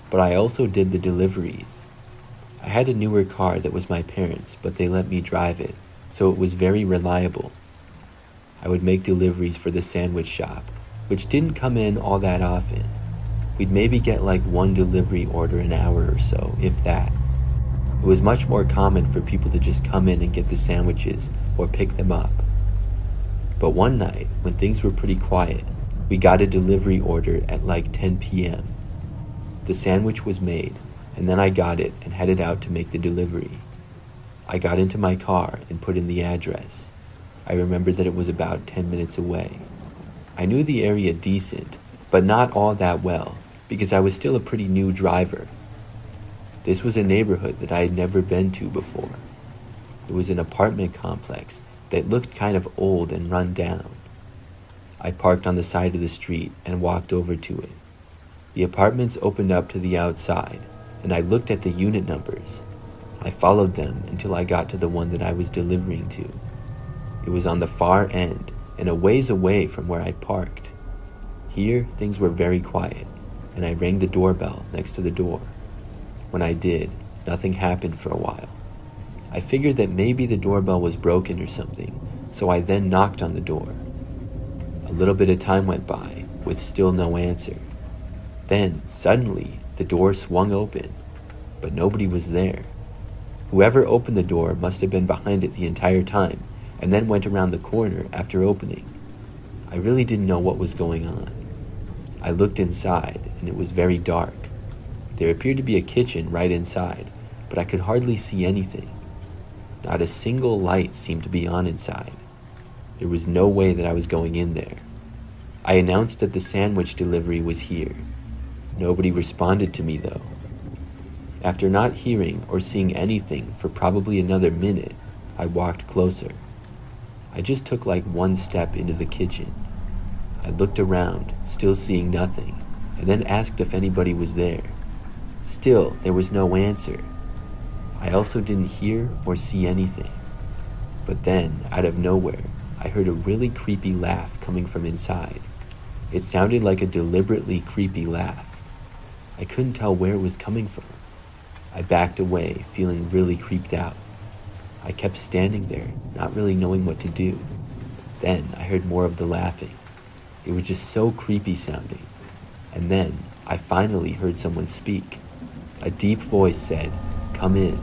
but I also did the deliveries. I had a newer car that was my parents', but they let me drive it, so it was very reliable. I would make deliveries for the sandwich shop, which didn't come in all that often. We'd maybe get like one delivery order an hour or so, if that. It was much more common for people to just come in and get the sandwiches or pick them up. But one night, when things were pretty quiet, we got a delivery order at like 10 p.m. The sandwich was made, and then I got it and headed out to make the delivery. I got into my car and put in the address. I remembered that it was about 10 minutes away. I knew the area decent, but not all that well, because I was still a pretty new driver. This was a neighborhood that I had never been to before. It was an apartment complex that looked kind of old and run down. I parked on the side of the street and walked over to it. The apartments opened up to the outside, and I looked at the unit numbers. I followed them until I got to the one that I was delivering to. It was on the far end and a ways away from where I parked. Here, things were very quiet, and I rang the doorbell next to the door. When I did, nothing happened for a while. I figured that maybe the doorbell was broken or something, so I then knocked on the door. A little bit of time went by, with still no answer. Then, suddenly, the door swung open, but nobody was there. Whoever opened the door must have been behind it the entire time, and then went around the corner after opening. I really didn't know what was going on. I looked inside, and it was very dark. There appeared to be a kitchen right inside, but I could hardly see anything. Not a single light seemed to be on inside. There was no way that I was going in there. I announced that the sandwich delivery was here. Nobody responded to me though. After not hearing or seeing anything for probably another minute, I walked closer. I just took like one step into the kitchen. I looked around, still seeing nothing, and then asked if anybody was there. Still, there was no answer. I also didn't hear or see anything. But then, out of nowhere, I heard a really creepy laugh coming from inside. It sounded like a deliberately creepy laugh. I couldn't tell where it was coming from. I backed away, feeling really creeped out. I kept standing there, not really knowing what to do. Then I heard more of the laughing. It was just so creepy sounding. And then I finally heard someone speak. A deep voice said, "Come in."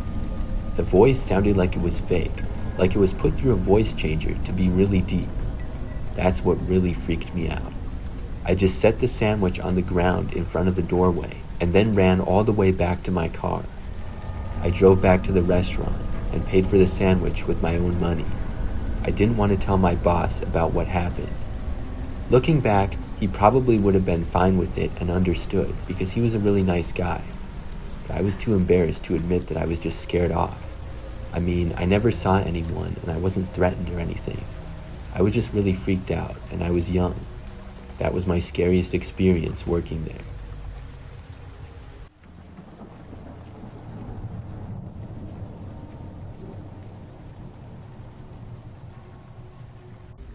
The voice sounded like it was fake, like it was put through a voice changer to be really deep. That's what really freaked me out. I just set the sandwich on the ground in front of the doorway and then ran all the way back to my car. I drove back to the restaurant and paid for the sandwich with my own money. I didn't want to tell my boss about what happened. Looking back, he probably would have been fine with it and understood because he was a really nice guy. But I was too embarrassed to admit that I was just scared off. I mean, I never saw anyone and I wasn't threatened or anything. I was just really freaked out and I was young. That was my scariest experience working there.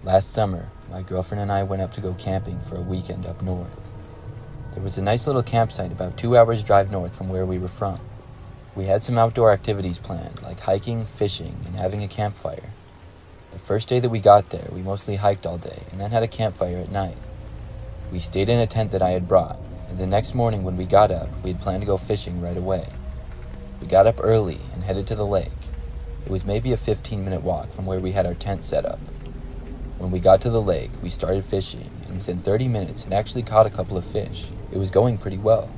Last summer, my girlfriend and I went up to go camping for a weekend up north. There was a nice little campsite about 2 hours drive north from where we were from. We had some outdoor activities planned, like hiking, fishing, and having a campfire. The first day that we got there, we mostly hiked all day and then had a campfire at night. We stayed in a tent that I had brought, and the next morning when we got up, we had planned to go fishing right away. We got up early and headed to the lake. It was maybe a 15-minute walk from where we had our tent set up. When we got to the lake, we started fishing, and within 30 minutes had actually caught a couple of fish. It was going pretty well.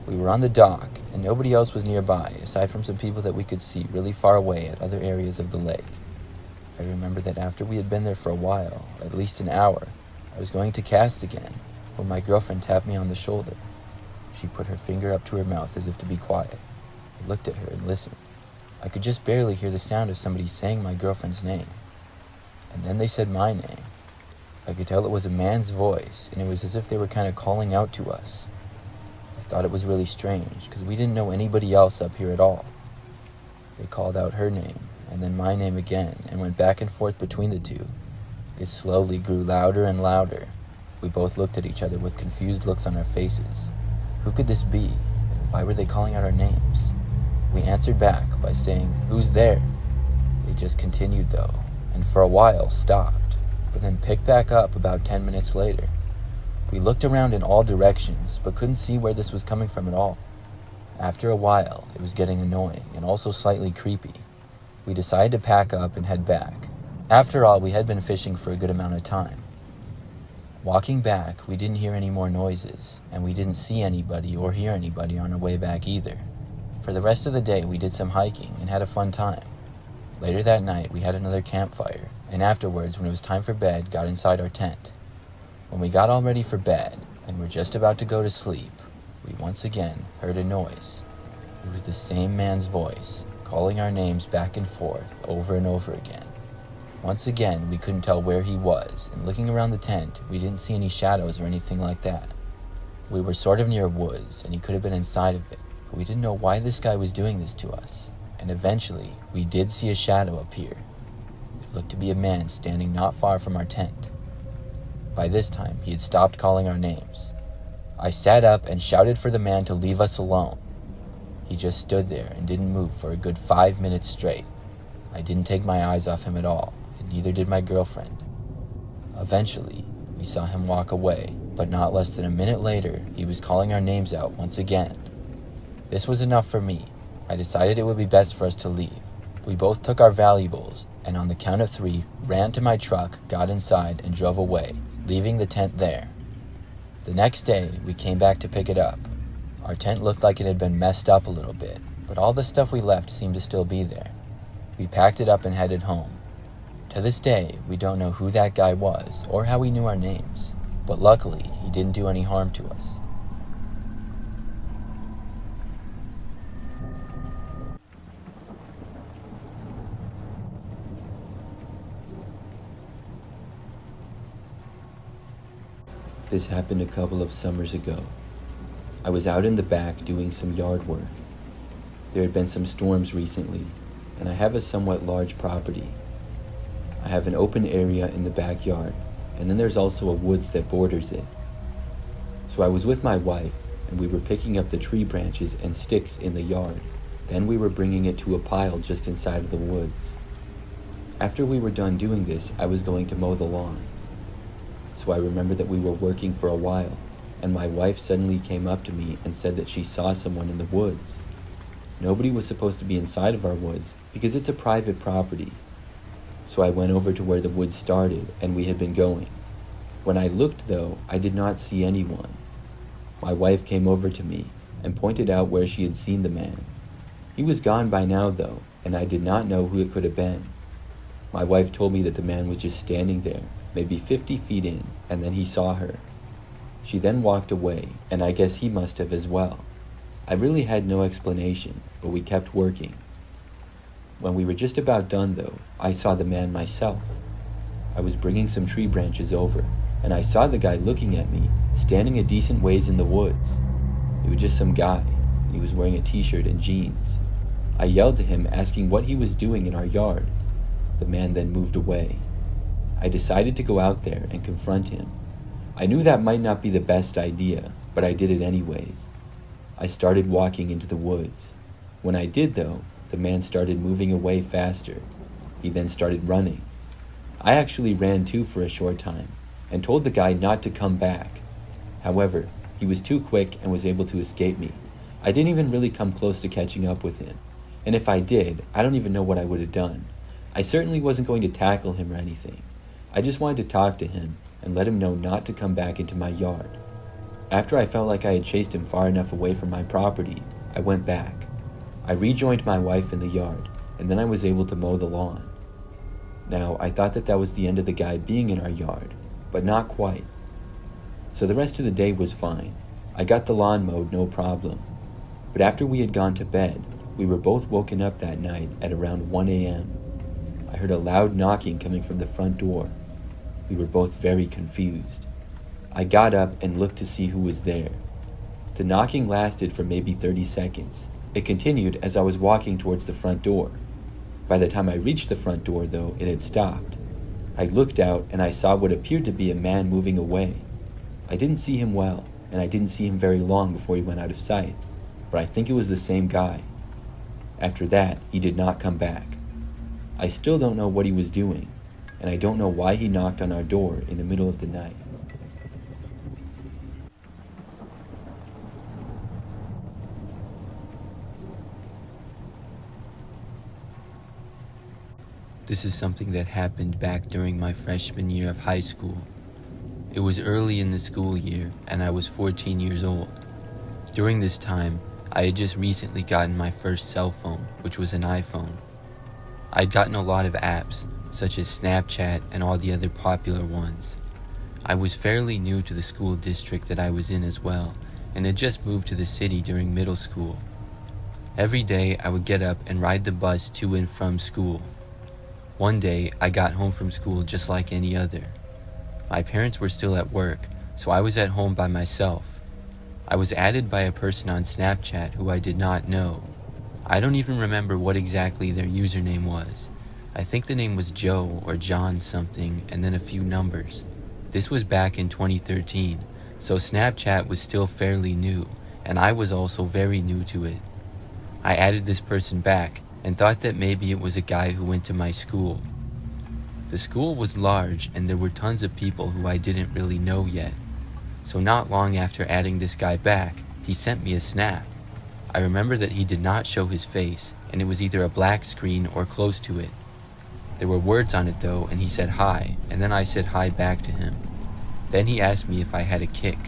We were on the dock, and nobody else was nearby, aside from some people that we could see really far away at other areas of the lake. I remember that after we had been there for a while, at least an hour, I was going to cast again, when my girlfriend tapped me on the shoulder. She put her finger up to her mouth as if to be quiet. I looked at her and listened. I could just barely hear the sound of somebody saying my girlfriend's name. And then they said my name. I could tell it was a man's voice, and it was as if they were kind of calling out to us. I thought it was really strange, because we didn't know anybody else up here at all. They called out her name, and then my name again, and went back and forth between the two. It slowly grew louder and louder. We both looked at each other with confused looks on our faces. Who could this be, and why were they calling out our names? We answered back by saying, "Who's there?" They just continued though, and for a while stopped, but then picked back up about 10 minutes later. We looked around in all directions, but couldn't see where this was coming from at all. After a while, it was getting annoying and also slightly creepy. We decided to pack up and head back. After all, we had been fishing for a good amount of time. Walking back, we didn't hear any more noises, and we didn't see anybody or hear anybody on our way back either. For the rest of the day, we did some hiking and had a fun time. Later that night, we had another campfire, and afterwards, when it was time for bed, got inside our tent. When we got all ready for bed, and were just about to go to sleep, we once again heard a noise. It was the same man's voice, calling our names back and forth over and over again. Once again, we couldn't tell where he was, and looking around the tent, we didn't see any shadows or anything like that. We were sort of near woods, and he could have been inside of it, but we didn't know why this guy was doing this to us. And eventually, we did see a shadow appear. It looked to be a man standing not far from our tent. By this time, he had stopped calling our names. I sat up and shouted for the man to leave us alone. He just stood there and didn't move for a good 5 minutes straight. I didn't take my eyes off him at all, and neither did my girlfriend. Eventually, we saw him walk away, but not less than a minute later, he was calling our names out once again. This was enough for me. I decided it would be best for us to leave. We both took our valuables, and on the count of 3, ran to my truck, got inside, and drove away, leaving the tent there. The next day, we came back to pick it up. Our tent looked like it had been messed up a little bit, but all the stuff we left seemed to still be there. We packed it up and headed home. To this day, we don't know who that guy was or how he knew our names, but luckily, he didn't do any harm to us. This happened a couple of summers ago. I was out in the back doing some yard work. There had been some storms recently, and I have a somewhat large property. I have an open area in the backyard, and then there's also a woods that borders it. So I was with my wife, and we were picking up the tree branches and sticks in the yard. Then we were bringing it to a pile just inside of the woods. After we were done doing this, I was going to mow the lawn. So I remember that we were working for a while, and my wife suddenly came up to me and said that she saw someone in the woods. Nobody was supposed to be inside of our woods because it's a private property. So I went over to where the woods started and we had been going. When I looked though, I did not see anyone. My wife came over to me and pointed out where she had seen the man. He was gone by now though, and I did not know who it could have been. My wife told me that the man was just standing there, maybe 50 feet in, and then he saw her. She then walked away, and I guess he must have as well. I really had no explanation, but we kept working. When we were just about done though, I saw the man myself. I was bringing some tree branches over, and I saw the guy looking at me, standing a decent ways in the woods. It was just some guy. He was wearing a t-shirt and jeans. I yelled to him, asking what he was doing in our yard. The man then moved away. I decided to go out there and confront him. I knew that might not be the best idea, but I did it anyways. I started walking into the woods. When I did, though, the man started moving away faster. He then started running. I actually ran too for a short time and told the guy not to come back. However, he was too quick and was able to escape me. I didn't even really come close to catching up with him. And if I did, I don't even know what I would have done. I certainly wasn't going to tackle him or anything. I just wanted to talk to him and let him know not to come back into my yard. After I felt like I had chased him far enough away from my property, I went back. I rejoined my wife in the yard, and then I was able to mow the lawn. Now, I thought that was the end of the guy being in our yard, but not quite. So the rest of the day was fine. I got the lawn mowed no problem. But after we had gone to bed, we were both woken up that night at around 1 a.m. I heard a loud knocking coming from the front door. We were both very confused. I got up and looked to see who was there. The knocking lasted for maybe 30 seconds. It continued as I was walking towards the front door. By the time I reached the front door, though, it had stopped. I looked out and I saw what appeared to be a man moving away. I didn't see him well, and I didn't see him very long before he went out of sight, but I think it was the same guy. After that, he did not come back. I still don't know what he was doing, and I don't know why he knocked on our door in the middle of the night. This is something that happened back during my freshman year of high school. It was early in the school year, and I was 14 years old. During this time, I had just recently gotten my first cell phone, which was an iPhone. I'd gotten a lot of apps, such as Snapchat and all the other popular ones. I was fairly new to the school district that I was in as well, and had just moved to the city during middle school. Every day, I would get up and ride the bus to and from school. One day, I got home from school just like any other. My parents were still at work, so I was at home by myself. I was added by a person on Snapchat who I did not know. I don't even remember what exactly their username was. I think the name was Joe or John something, and then a few numbers. This was back in 2013, so Snapchat was still fairly new, and I was also very new to it. I added this person back, and thought that maybe it was a guy who went to my school. The school was large and there were tons of people who I didn't really know yet. So not long after adding this guy back, he sent me a snap. I remember that he did not show his face, and it was either a black screen or close to it. There were words on it though, and he said hi, and then I said hi back to him. Then he asked me if I had a Kick.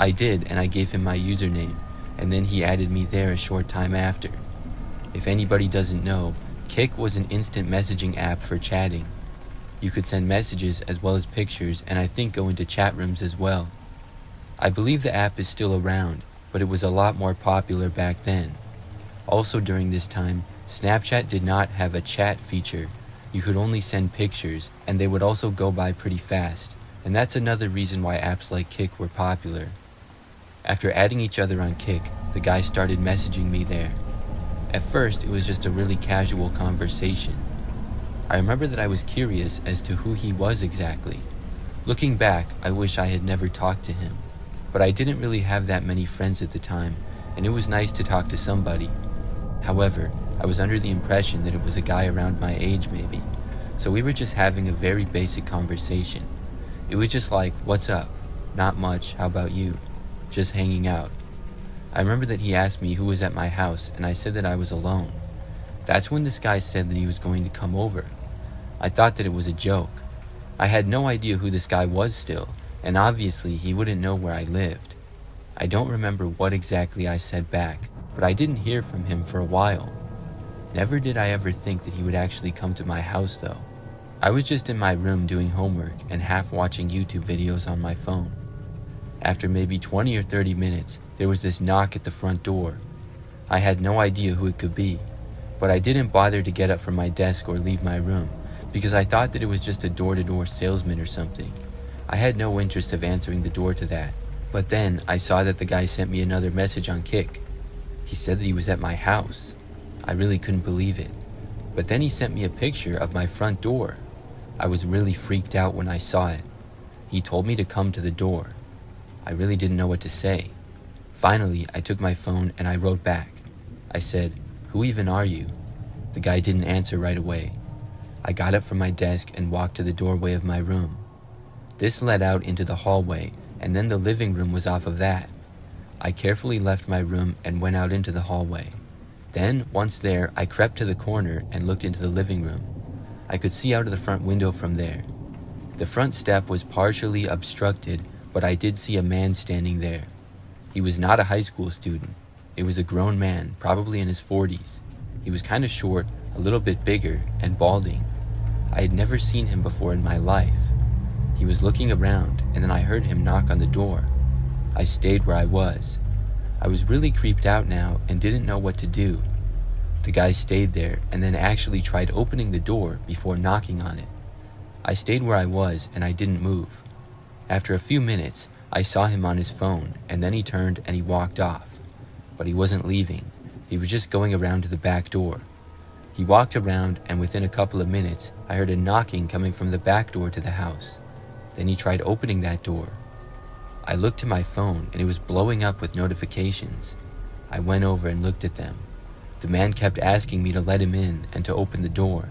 I did, and I gave him my username, and then he added me there a short time after. If anybody doesn't know, Kick was an instant messaging app for chatting. You could send messages as well as pictures, and I think go into chat rooms as well. I believe the app is still around, but it was a lot more popular back then. Also during this time, Snapchat did not have a chat feature. You could only send pictures, and they would also go by pretty fast, and that's another reason why apps like Kick were popular. After adding each other on Kick, the guy started messaging me there. At first, it was just a really casual conversation. I remember that I was curious as to who he was exactly. Looking back, I wish I had never talked to him, but I didn't really have that many friends at the time, and it was nice to talk to somebody. However, I was under the impression that it was a guy around my age maybe, so we were just having a very basic conversation. It was just like, "What's up? Not much, how about you?" Just hanging out. I remember that he asked me who was at my house, and I said that I was alone. That's when this guy said that he was going to come over. I thought that it was a joke. I had no idea who this guy was still, and obviously he wouldn't know where I lived. I don't remember what exactly I said back, but I didn't hear from him for a while. Never did I ever think that he would actually come to my house though. I was just in my room doing homework and half watching YouTube videos on my phone. After maybe 20 or 30 minutes, there was this knock at the front door. I had no idea who it could be, but I didn't bother to get up from my desk or leave my room, because I thought that it was just a door-to-door salesman or something. I had no interest of answering the door to that. But then I saw that the guy sent me another message on Kick. He said that he was at my house. I really couldn't believe it. But then he sent me a picture of my front door. I was really freaked out when I saw it. He told me to come to the door. I really didn't know what to say. Finally, I took my phone and I wrote back. I said, "Who even are you?" The guy didn't answer right away. I got up from my desk and walked to the doorway of my room. This led out into the hallway, and then the living room was off of that. I carefully left my room and went out into the hallway. Then, once there, I crept to the corner and looked into the living room. I could see out of the front window from there. The front step was partially obstructed, but I did see a man standing there. He was not a high school student. It was a grown man, probably in his 40s. He was kind of short, a little bit bigger, and balding. I had never seen him before in my life. He was looking around, and then I heard him knock on the door. I stayed where I was. I was really creeped out now and didn't know what to do. The guy stayed there and then actually tried opening the door before knocking on it. I stayed where I was and I didn't move. After a few minutes, I saw him on his phone, and then he turned and he walked off. But he wasn't leaving. He was just going around to the back door. He walked around, and within a couple of minutes, I heard a knocking coming from the back door to the house. Then he tried opening that door. I looked to my phone, and it was blowing up with notifications. I went over and looked at them. The man kept asking me to let him in and to open the door.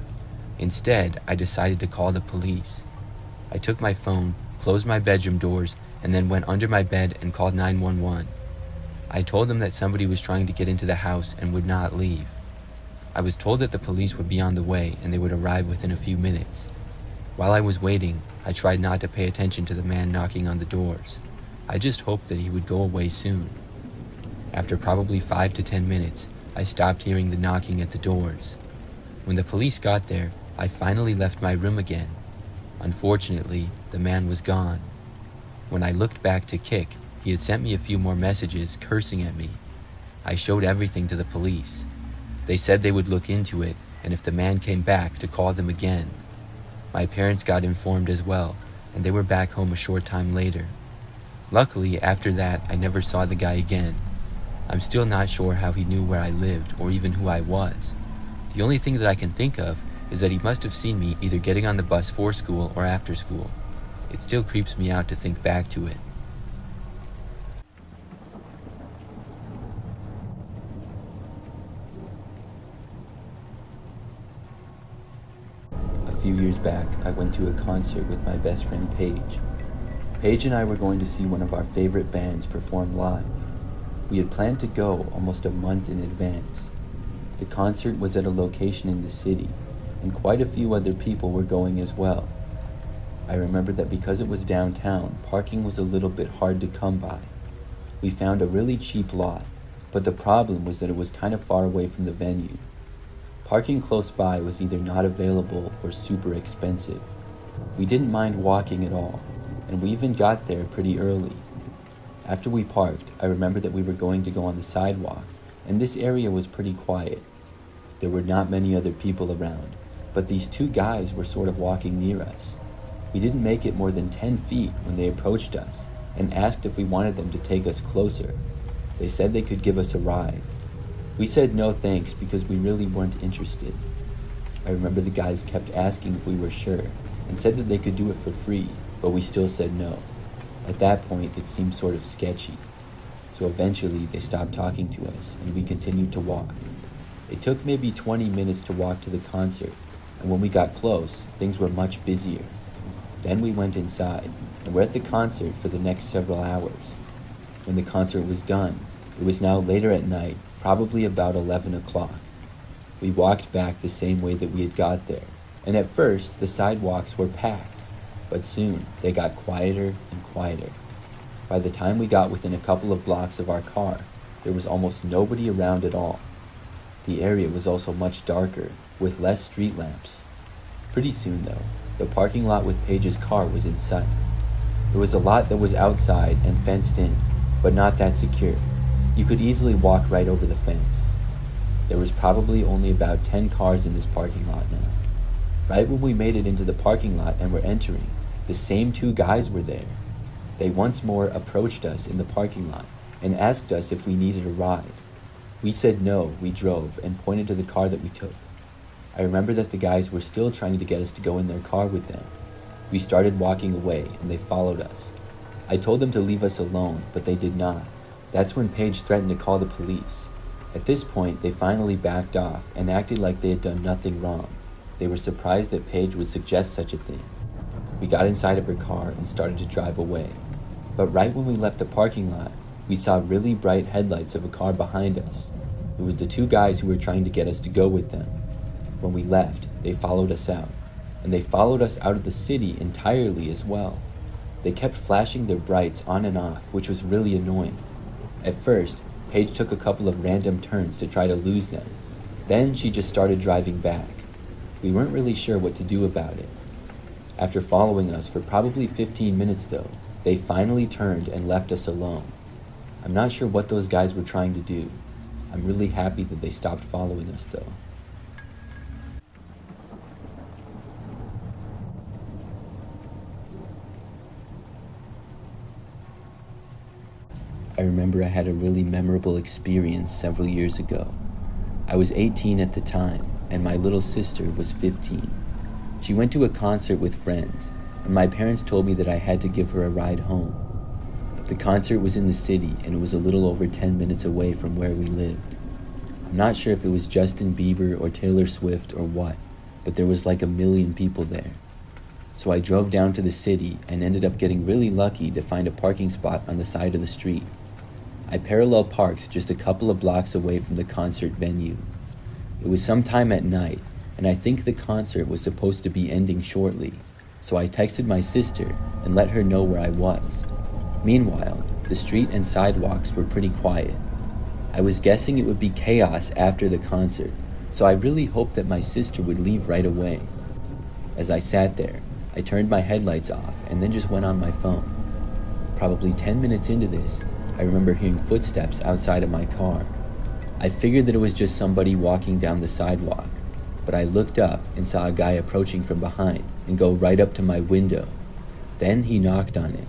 Instead, I decided to call the police. I took my phone, closed my bedroom doors, and then went under my bed and called 911. I told them that somebody was trying to get into the house and would not leave. I was told that the police would be on the way and they would arrive within a few minutes. While I was waiting, I tried not to pay attention to the man knocking on the doors. I just hoped that he would go away soon. After probably 5 to 10 minutes, I stopped hearing the knocking at the doors. When the police got there, I finally left my room again. Unfortunately, the man was gone. When I looked back to Kick, he had sent me a few more messages cursing at me. I showed everything to the police. They said they would look into it, and if the man came back, to call them again. My parents got informed as well, and they were back home a short time later. Luckily, after that, I never saw the guy again. I'm still not sure how he knew where I lived or even who I was. The only thing that I can think of is that he must have seen me either getting on the bus for school or after school. It still creeps me out to think back to it. A few years back, I went to a concert with my best friend Paige. Paige and I were going to see one of our favorite bands perform live. We had planned to go almost a month in advance. The concert was at a location in the city, and quite a few other people were going as well. I remember that because it was downtown, parking was a little bit hard to come by. We found a really cheap lot, but the problem was that it was kind of far away from the venue. Parking close by was either not available or super expensive. We didn't mind walking at all, and we even got there pretty early. After we parked, I remember that we were going to go on the sidewalk, and this area was pretty quiet. There were not many other people around, but these two guys were sort of walking near us. We didn't make it more than 10 feet when they approached us and asked if we wanted them to take us closer. They said they could give us a ride. We said no thanks because we really weren't interested. I remember the guys kept asking if we were sure and said that they could do it for free, but we still said no. At that point, it seemed sort of sketchy. So eventually, they stopped talking to us and we continued to walk. It took maybe 20 minutes to walk to the concert, and when we got close, things were much busier. Then we went inside, and were at the concert for the next several hours. When the concert was done, it was now later at night, probably about 11 o'clock. We walked back the same way that we had got there, and at first the sidewalks were packed, but soon they got quieter and quieter. By the time we got within a couple of blocks of our car, there was almost nobody around at all. The area was also much darker, with less street lamps. Pretty soon though, the parking lot with Paige's car was in sight. It was a lot that was outside and fenced in, but not that secure. You could easily walk right over the fence. There was probably only about 10 cars in this parking lot now. Right when we made it into the parking lot and were entering, the same two guys were there. They once more approached us in the parking lot and asked us if we needed a ride. We said no, we drove, and pointed to the car that we took. I remember that the guys were still trying to get us to go in their car with them. We started walking away, and they followed us. I told them to leave us alone, but they did not. That's when Paige threatened to call the police. At this point, they finally backed off and acted like they had done nothing wrong. They were surprised that Paige would suggest such a thing. We got inside of her car and started to drive away. But right when we left the parking lot, we saw really bright headlights of a car behind us. It was the two guys who were trying to get us to go with them. When we left, they followed us out, and they followed us out of the city entirely as well. They kept flashing their brights on and off, which was really annoying. At first, Paige took a couple of random turns to try to lose them. Then she just started driving back. We weren't really sure what to do about it. After following us for probably 15 minutes though, they finally turned and left us alone. I'm not sure what those guys were trying to do. I'm really happy that they stopped following us though. I remember I had a really memorable experience several years ago. I was 18 at the time, and my little sister was 15. She went to a concert with friends, and my parents told me that I had to give her a ride home. The concert was in the city, and it was a little over 10 minutes away from where we lived. I'm not sure if it was Justin Bieber or Taylor Swift or what, but there was like 1 million people there. So I drove down to the city and ended up getting really lucky to find a parking spot on the side of the street. I parallel parked just a couple of blocks away from the concert venue. It was sometime at night, and I think the concert was supposed to be ending shortly, so I texted my sister and let her know where I was. Meanwhile, the street and sidewalks were pretty quiet. I was guessing it would be chaos after the concert, so I really hoped that my sister would leave right away. As I sat there, I turned my headlights off and then just went on my phone. Probably 10 minutes into this, I remember hearing footsteps outside of my car. I figured that it was just somebody walking down the sidewalk, but I looked up and saw a guy approaching from behind and go right up to my window. Then he knocked on it.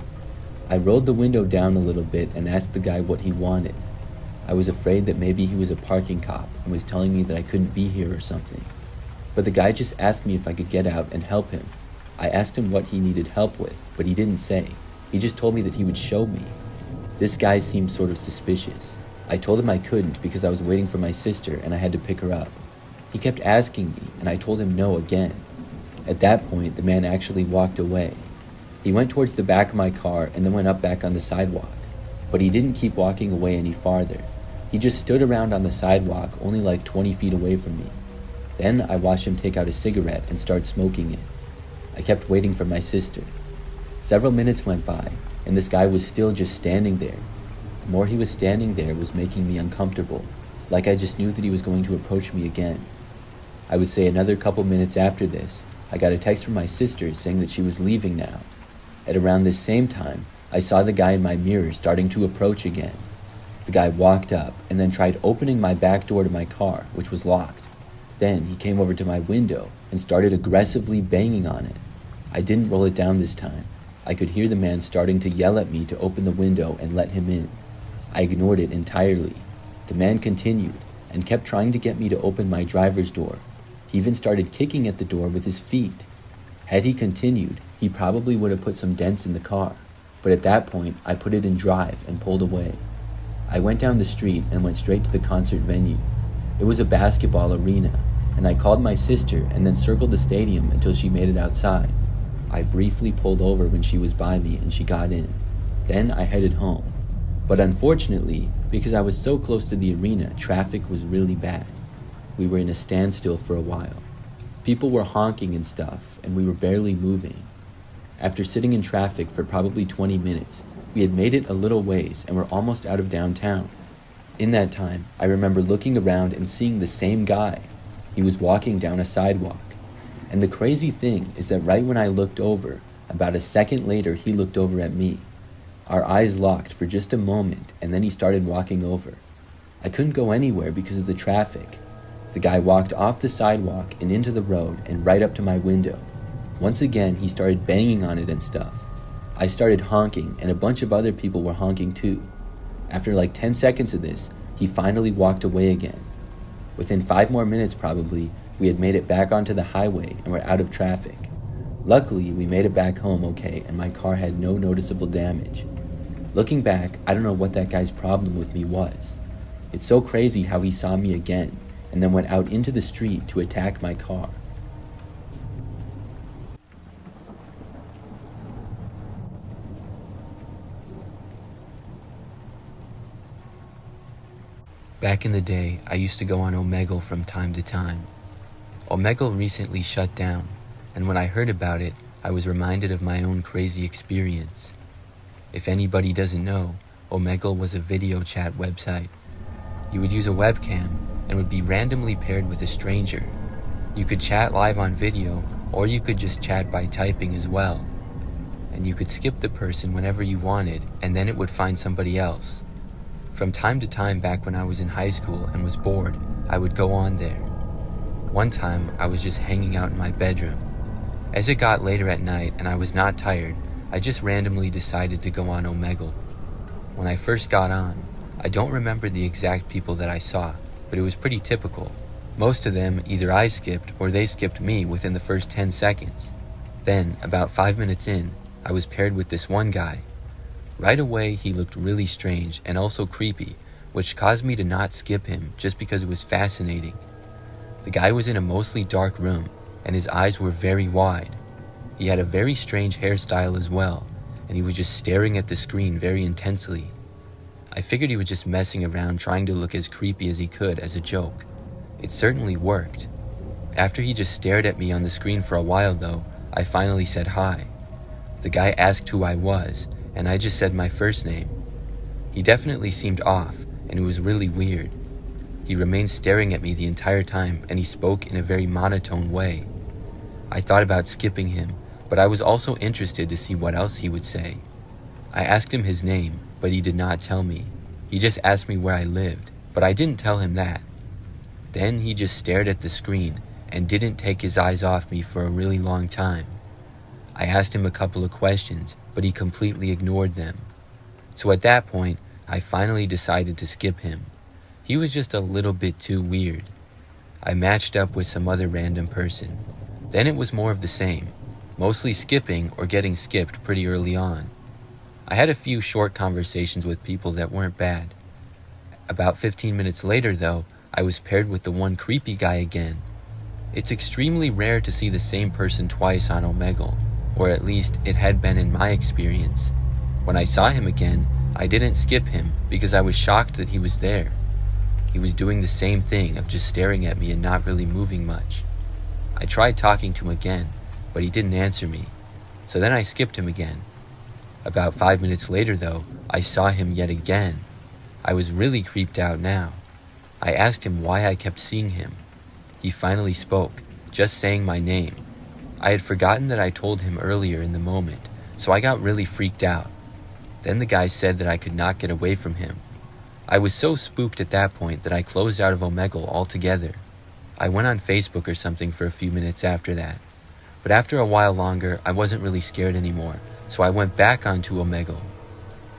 I rolled the window down a little bit and asked the guy what he wanted. I was afraid that maybe he was a parking cop and was telling me that I couldn't be here or something. But the guy just asked me if I could get out and help him. I asked him what he needed help with, but he didn't say. He just told me that he would show me. This guy seemed sort of suspicious. I told him I couldn't because I was waiting for my sister and I had to pick her up. He kept asking me and I told him no again. At that point, the man actually walked away. He went towards the back of my car and then went up back on the sidewalk. But he didn't keep walking away any farther. He just stood around on the sidewalk only like 20 feet away from me. Then I watched him take out a cigarette and start smoking it. I kept waiting for my sister. Several minutes went by, and this guy was still just standing there. The more he was standing there was making me uncomfortable, like I just knew that he was going to approach me again. I would say another couple minutes after this, I got a text from my sister saying that she was leaving now. At around this same time, I saw the guy in my mirror starting to approach again. The guy walked up and then tried opening my back door to my car, which was locked. Then he came over to my window and started aggressively banging on it. I didn't roll it down this time. I could hear the man starting to yell at me to open the window and let him in. I ignored it entirely. The man continued and kept trying to get me to open my driver's door. He even started kicking at the door with his feet. Had he continued, he probably would have put some dents in the car. But at that point, I put it in drive and pulled away. I went down the street and went straight to the concert venue. It was a basketball arena, and I called my sister and then circled the stadium until she made it outside. I briefly pulled over when she was by me and she got in. Then I headed home. But unfortunately, because I was so close to the arena, traffic was really bad. We were in a standstill for a while. People were honking and stuff, and we were barely moving. After sitting in traffic for probably 20 minutes, we had made it a little ways and were almost out of downtown. In that time, I remember looking around and seeing the same guy. He was walking down a sidewalk. And the crazy thing is that right when I looked over, about a second later he looked over at me. Our eyes locked for just a moment and then he started walking over. I couldn't go anywhere because of the traffic. The guy walked off the sidewalk and into the road and right up to my window. Once again, he started banging on it and stuff. I started honking and a bunch of other people were honking too. After like 10 seconds of this, he finally walked away again. Within 5 more minutes probably, we had made it back onto the highway and were out of traffic. Luckily, we made it back home okay and my car had no noticeable damage. Looking back, I don't know what that guy's problem with me was. It's so crazy how he saw me again and then went out into the street to attack my car. Back in the day, I used to go on Omegle from time to time. Omegle recently shut down, and when I heard about it, I was reminded of my own crazy experience. If anybody doesn't know, Omegle was a video chat website. You would use a webcam and would be randomly paired with a stranger. You could chat live on video, or you could just chat by typing as well. And you could skip the person whenever you wanted, and then it would find somebody else. From time to time back when I was in high school and was bored, I would go on there. One time, I was just hanging out in my bedroom. As it got later at night and I was not tired, I just randomly decided to go on Omegle. When I first got on, I don't remember the exact people that I saw, but it was pretty typical. Most of them, either I skipped or they skipped me within the first 10 seconds. Then, about 5 minutes in, I was paired with this one guy. Right away, he looked really strange and also creepy, which caused me to not skip him just because it was fascinating. The guy was in a mostly dark room, and his eyes were very wide. He had a very strange hairstyle as well, and he was just staring at the screen very intensely. I figured he was just messing around trying to look as creepy as he could as a joke. It certainly worked. After he just stared at me on the screen for a while though, I finally said hi. The guy asked who I was, and I just said my first name. He definitely seemed off, and it was really weird. He remained staring at me the entire time, and he spoke in a very monotone way. I thought about skipping him, but I was also interested to see what else he would say. I asked him his name, but he did not tell me. He just asked me where I lived, but I didn't tell him that. Then he just stared at the screen and didn't take his eyes off me for a really long time. I asked him a couple of questions, but he completely ignored them. So at that point, I finally decided to skip him. He was just a little bit too weird. I matched up with some other random person. Then it was more of the same, mostly skipping or getting skipped pretty early on. I had a few short conversations with people that weren't bad. About 15 minutes later though, I was paired with the one creepy guy again. It's extremely rare to see the same person twice on Omegle, or at least it had been in my experience. When I saw him again, I didn't skip him because I was shocked that he was there. He was doing the same thing of just staring at me and not really moving much. I tried talking to him again, but he didn't answer me, so then I skipped him again. About 5 minutes later though, I saw him yet again. I was really creeped out now. I asked him why I kept seeing him. He finally spoke, just saying my name. I had forgotten that I told him earlier in the moment, so I got really freaked out. Then the guy said that I could not get away from him. I was so spooked at that point that I closed out of Omegle altogether. I went on Facebook or something for a few minutes after that. But after a while longer, I wasn't really scared anymore, so I went back onto Omegle.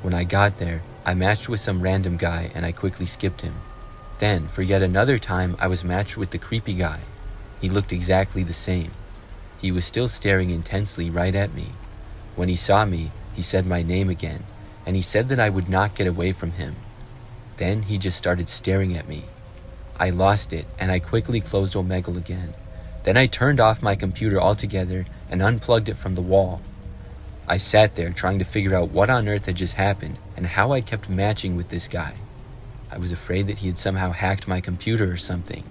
When I got there, I matched with some random guy and I quickly skipped him. Then, for yet another time, I was matched with the creepy guy. He looked exactly the same. He was still staring intensely right at me. When he saw me, he said my name again, and he said that I would not get away from him. Then he just started staring at me. I lost it, and I quickly closed Omegle again. Then I turned off my computer altogether and unplugged it from the wall. I sat there trying to figure out what on earth had just happened and how I kept matching with this guy. I was afraid that he had somehow hacked my computer or something.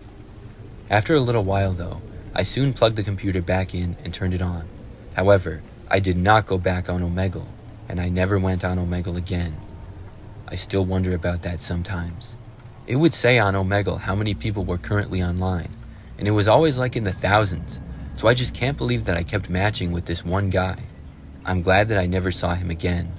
After a little while though, I soon plugged the computer back in and turned it on. However, I did not go back on Omegle, and I never went on Omegle again. I still wonder about that sometimes. It would say on Omegle how many people were currently online, and it was always like in the thousands, so I just can't believe that I kept matching with this one guy. I'm glad that I never saw him again.